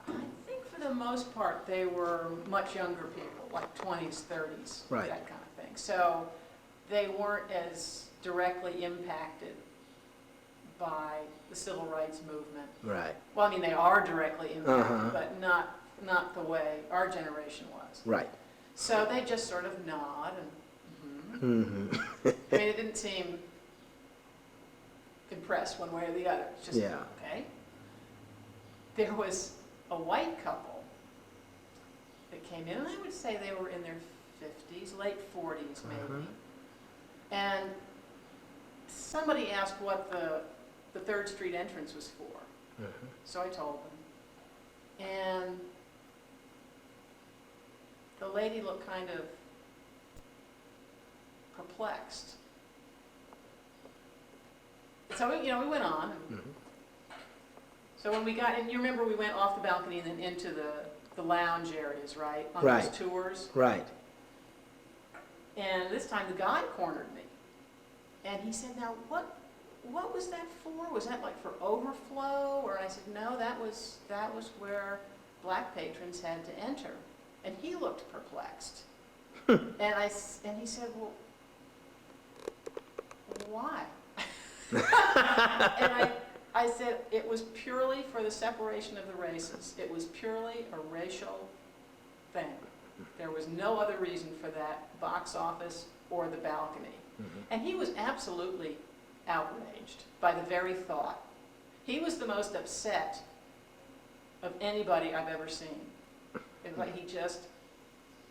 I think for the most part they were much younger people, like 20s, 30s, Right. that kind of thing. So they weren't as directly impacted by the civil rights movement. Right. Well, I mean, they are directly impacted, but not the way our generation was. Right. So they just sort of nod and, I mean, it didn't seem impressed one way or the other. It's just, okay. There was a white couple that came in, and I would say they were in their 50s, late 40s maybe. And somebody asked what the 3rd Street entrance was for. So I told them. And the lady looked kind of perplexed. So we went on. So when we got in, you remember we went off the balcony and then into the lounge areas, right? On those tours. Right. And this time the guy cornered me. And he said, now what was that for? Was that like for overflow? Or I said, no, that was where black patrons had to enter. And he looked perplexed. And he said, well, why? And I said, it was purely for the separation of the races. It was purely a racial thing. There was no other reason for that box office or the balcony. And he was absolutely outraged by the very thought. He was the most upset of anybody I've ever seen.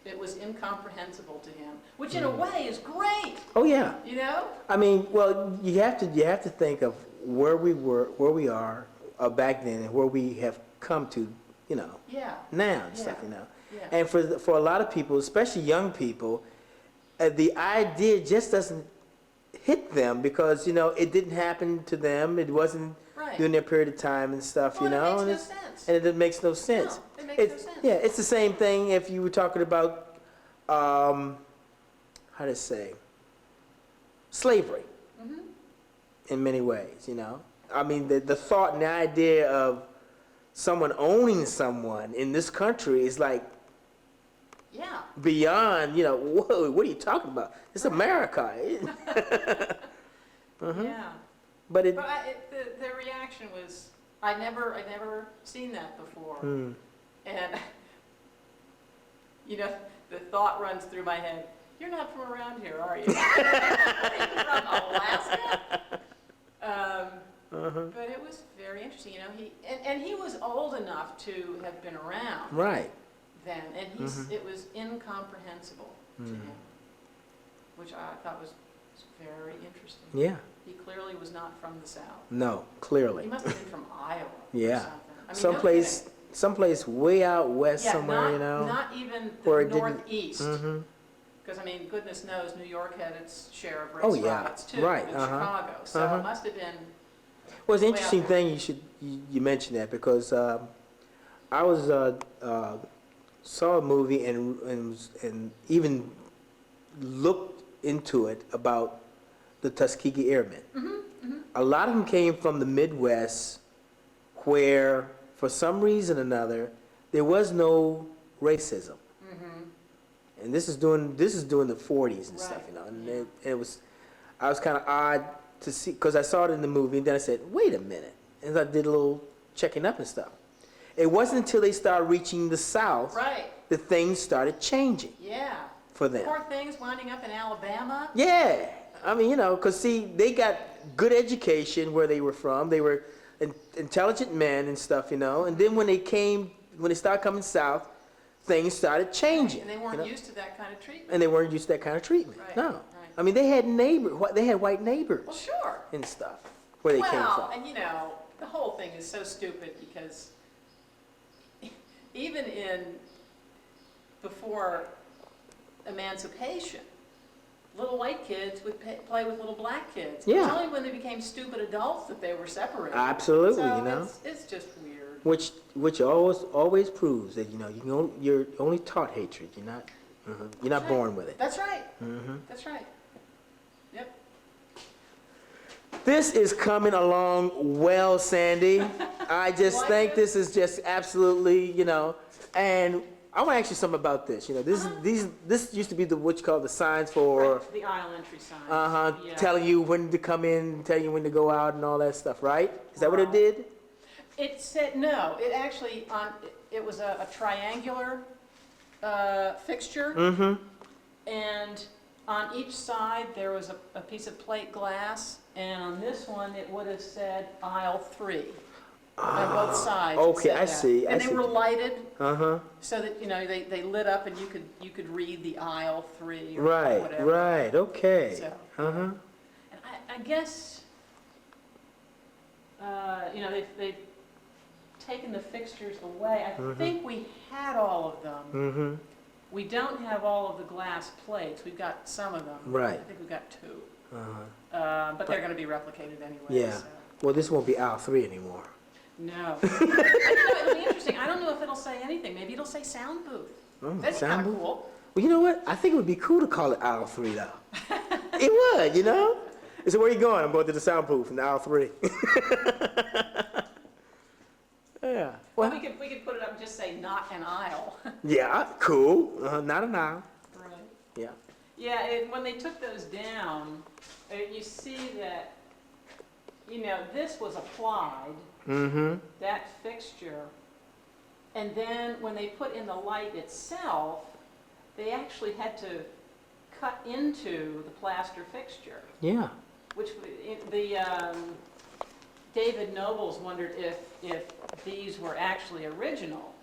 It was incomprehensible to him, which in a way is great. Oh yeah. You know? I mean, well, you have to think of where we are back then, and where we have come to, now and stuff, Yeah. And for a lot of people, especially young people, the idea just doesn't hit them because it didn't happen to them. It wasn't during their period of time and stuff, Well, and it makes no sense. And it makes no sense. No, it makes no sense. Yeah, it's the same thing if you were talking about how to say slavery. In many ways, I mean, the thought and the idea of someone owning someone in this country is like beyond, whoa, what are you talking about? It's America. Yeah. But the reaction was, I never seen that before. And, the thought runs through my head, you're not from around here, are you? Are you from Alaska? But it was very interesting, he was old enough to have been around then, and it was incomprehensible to him, which I thought was very interesting. Yeah. He clearly was not from the South. No, clearly. He must have been from Iowa Yeah. or something. I mean, someplace way out west somewhere, not even the Northeast. Because, goodness knows, New York had its share of race riots, too, in Chicago. So it must have been... Well, it's an interesting thing you mentioned that, because I saw a movie and even looked into it about the Tuskegee Airmen. A lot of them came from the Midwest, where, for some reason or another, there was no racism. And this is during the 40s and stuff, and I was kind of odd to see, because I saw it in the movie, and then I said, wait a minute, and I did a little checking up and stuff. It wasn't until they started reaching the South that things started changing for them. Poor things winding up in Alabama. Yeah, because see, they got good education where they were from. They were intelligent men and stuff, and then when they started coming south, things started changing. And they weren't used to that kind of treatment. Right. No. Right. They had white neighbors. Well, sure. And stuff where they came from. And the whole thing is so stupid because even before emancipation, little white kids would play with little black kids. Yeah. It was only when they became stupid adults that they were separated. Absolutely, so it's just weird. Which always proves that you're only taught hatred. You're not born with it. That's right. That's right. Yep. This is coming along well, Sandy. I just think this is just absolutely, and I want to ask you something about this. This used to be what you call the signs for the aisle entry signs. Telling you when to come in, telling you when to go out, and all that stuff, right? Is that what it did? It said no. It actually it was a triangular fixture, and on each side there was a piece of plate glass, and on this one it would have said aisle 3. on both sides. Okay, it said I that. see, I And they see. were lighted Uh-huh. so that, they lit up and you could read the aisle 3 or Right, whatever. right, okay. So, Uh-huh. and I guess, they've taken the fixtures away. I think we had all of them. Mm-hmm. We don't have all of the glass plates. We've got some of them. Right. I think we've got 2. Uh-huh. But they're going to be replicated anyway. Yeah. So. Well, this won't be aisle 3 anymore. No. I don't know, it'll be interesting. I don't know if it'll say anything. Maybe it'll say sound booth. Oh, That'd be sound kind of booth? cool. Well, you know what? I think it would be cool to call it aisle 3, though. It would, you know? So where you going? I'm going to the sound booth in aisle 3. Yeah. Well, we could put it up and just say not an aisle. Yeah, cool. Not an aisle. Right. Yeah. Yeah, when they took those down, you see that, this was applied, Mm-hmm. that fixture, and then when they put in the light itself, they actually had to cut into the plaster fixture, Yeah. which David Nobles wondered if these were actually original,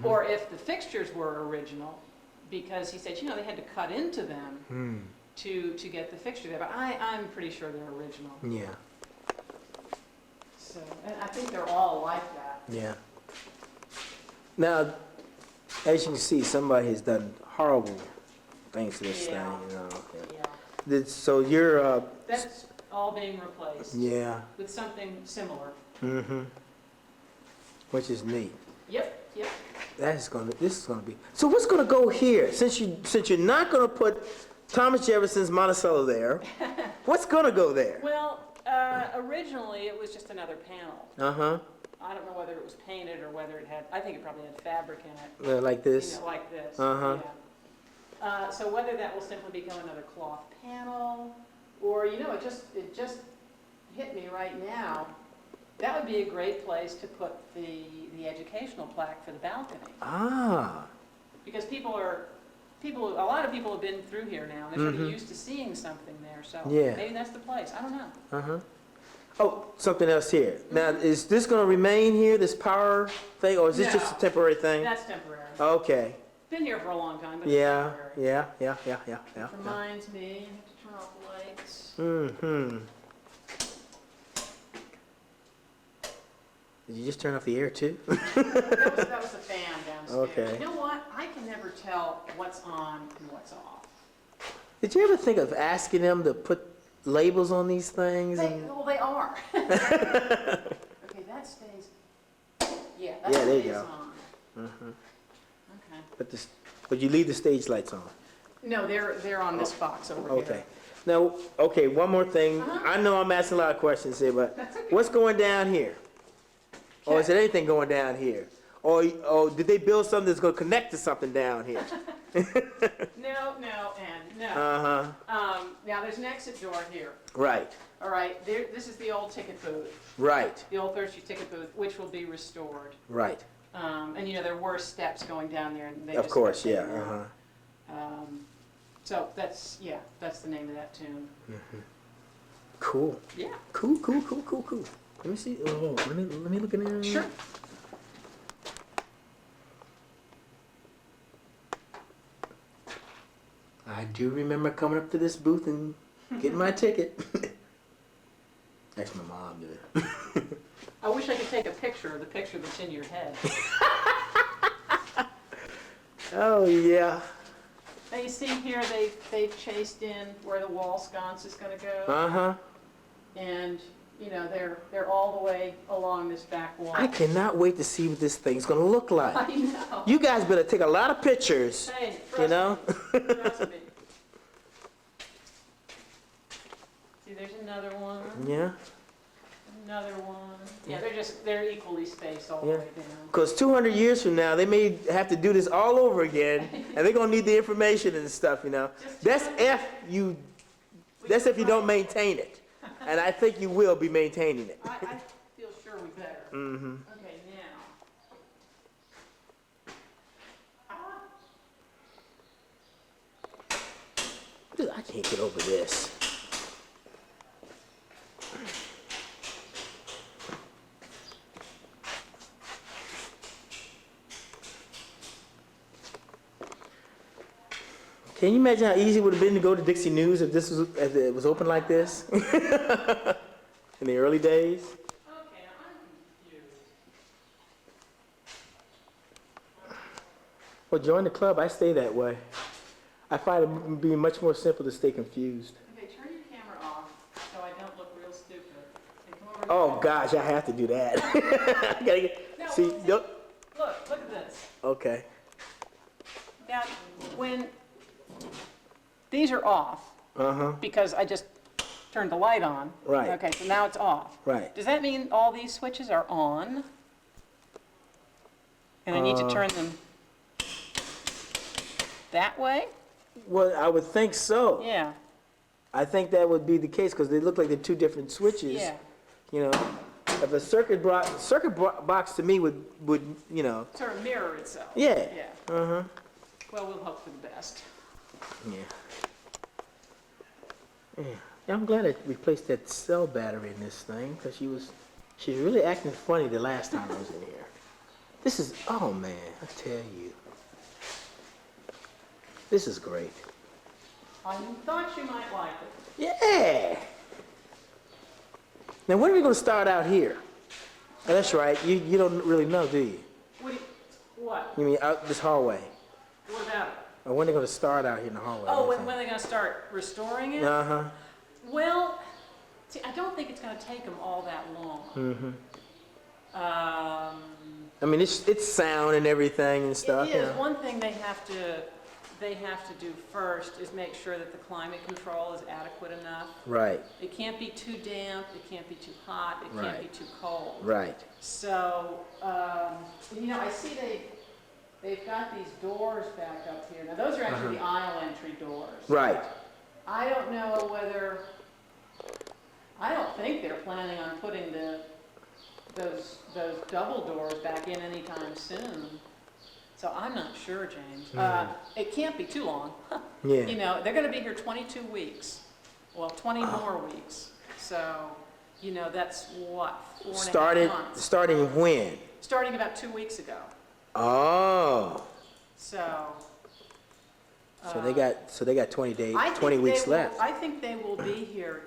or if the fixtures were original, because he said, they had to cut into them to get the fixture there. But I'm pretty sure they're original. Yeah. So, and I think they're all like that. Yeah. Now, as you can see, somebody has done horrible things to this Yeah. thing, Yeah. So you're, That's all being replaced yeah. with something similar. Mm-hmm. Which is neat. Yep. This is gonna be. So what's gonna go here? Since you're not gonna put Thomas Jefferson's Monticello there, what's gonna go there? Well, originally it was just another panel. Uh-huh. I don't know whether it was painted or whether I think it probably had fabric in it. Like this? Like this. Uh-huh. Yeah. So whether that will simply become another cloth panel, or, it just hit me right now. That would be a great place to put the educational plaque for the balcony. Ah. Because a lot of people have been through here now, and they're sort of used to seeing something there, so Yeah. maybe that's the place. I don't know. Uh-huh. Oh, something else here. Now, is this gonna remain here, this power thing, or is this just a No. temporary thing? That's temporary. Okay. Been here for a long time, but Yeah, it's temporary. yeah. Reminds me, I have to turn off the lights. Mm-hmm. Did you just turn off the air too? That was the fan downstairs. Okay. You know what? I can never tell what's on and what's off. Did you ever think of asking them to put labels on these things? Well, they are. Okay, that stays. Yeah, that Yeah, there you stays go. on. Okay. But you leave the stage lights on. No, they're on this box over here. Okay. Now, okay, one more thing. Uh-huh. I know I'm asking a lot of questions here, but what's going down here? Or is there anything going down here? Or did they build something that's going to connect to something down here? No, and no. Uh-huh. Now there's an exit door here. Right, All right, this is the old ticket booth, right, the old Third Street ticket booth, which will be restored. right. And there were steps going down there, and they Of just course, got yeah, taken out. uh-huh. So that's the name of that tune. Cool. Yeah. Cool. Let me see. Oh, let me look in there. Sure. I do remember coming up to this booth and getting my ticket. That's my mom did it. I wish I could take a picture of the picture that's in your head. Oh yeah. Now you see here they've chased in where the wall sconce is going to go, Uh-huh. and they're all the way along this back wall. I cannot wait to see what this thing's gonna look like. I know. You guys better take a lot of pictures. Hey, You know? me. Trust me. See, there's another one. Yeah. Another one. Yeah, they're equally spaced all the Yeah. way down. Because 200 years from now, they may have to do this all over again, and they're gonna need the information and stuff. Just That's 200 if you. That's if you don't maintain it, and I think you will be maintaining it. I feel sure we better. Mm-hmm. Okay, now. Dude, I can't get over this. Can you imagine how easy it would have been to go to Dixie News if it was open like this? In the early days? Okay, I'm confused. Well, join the club. I stay that way. I find it being much more simple to stay confused. Okay, turn your camera off so I don't look real stupid. And come over Oh here. gosh, I have to do that. I gotta get, No, see, well, don't- look at this. okay. Now, when these are off, because I just turned the light on. Right. Okay, so now it's off. Right. Does that mean all these switches are on? And I need to turn them that way? Well, I would think so. Yeah, I think that would be the case because they look like they're two different switches. yeah. You know, if a box to me would you know, Sort of mirror itself. yeah. Yeah. Uh-huh. Well, we'll hope for the best. Yeah. Yeah, I'm glad I replaced that cell battery in this thing because she was really acting funny the last time I was in here. This is, oh man, I tell you. This is great. I thought you might like it. Yeah. Now when are we going to start out here? Oh, that's right. You don't really know, do you? What? You mean out this hallway? What about it? Or when are they going to start out here in the hallway? Oh, when are they going to start restoring it? Uh-huh. Well, see, I don't think it's going to take them all that long. Mm-hmm. Um, I mean, it's sound and everything and stuff. It is. You know. One thing they have to do first is make sure that the climate control is adequate enough. Right, It can't be too damp, it can't be too hot, it can't be Right. too cold. right. So, you know, I see they've got these doors back up here. Now, those are actually the aisle entry doors. Right. I don't know whether, I don't think they're planning on putting those double doors back in anytime soon. So I'm not sure, James. It can't be too long. Yeah. You know, they're going to be here 22 weeks. Well, 20 more weeks. So, you know, that's what, 4.5 months. Starting when? Starting about 2 weeks ago. Oh. So. So they got 20 days, I think 20 weeks left. I think they will be here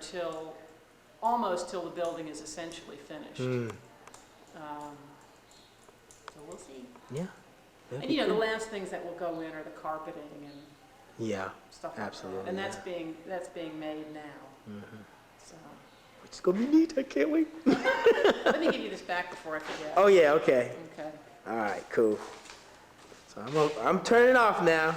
almost till the building is essentially finished. So we'll see. Yeah. And you know, the last things that will go in are the carpeting and Yeah. stuff like Absolutely, that. And yeah. that's being made now. So It's gonna be neat. I can't wait. let me give you this back before I forget. Oh yeah. Okay. Okay. All right. Cool. So I'm turning off now.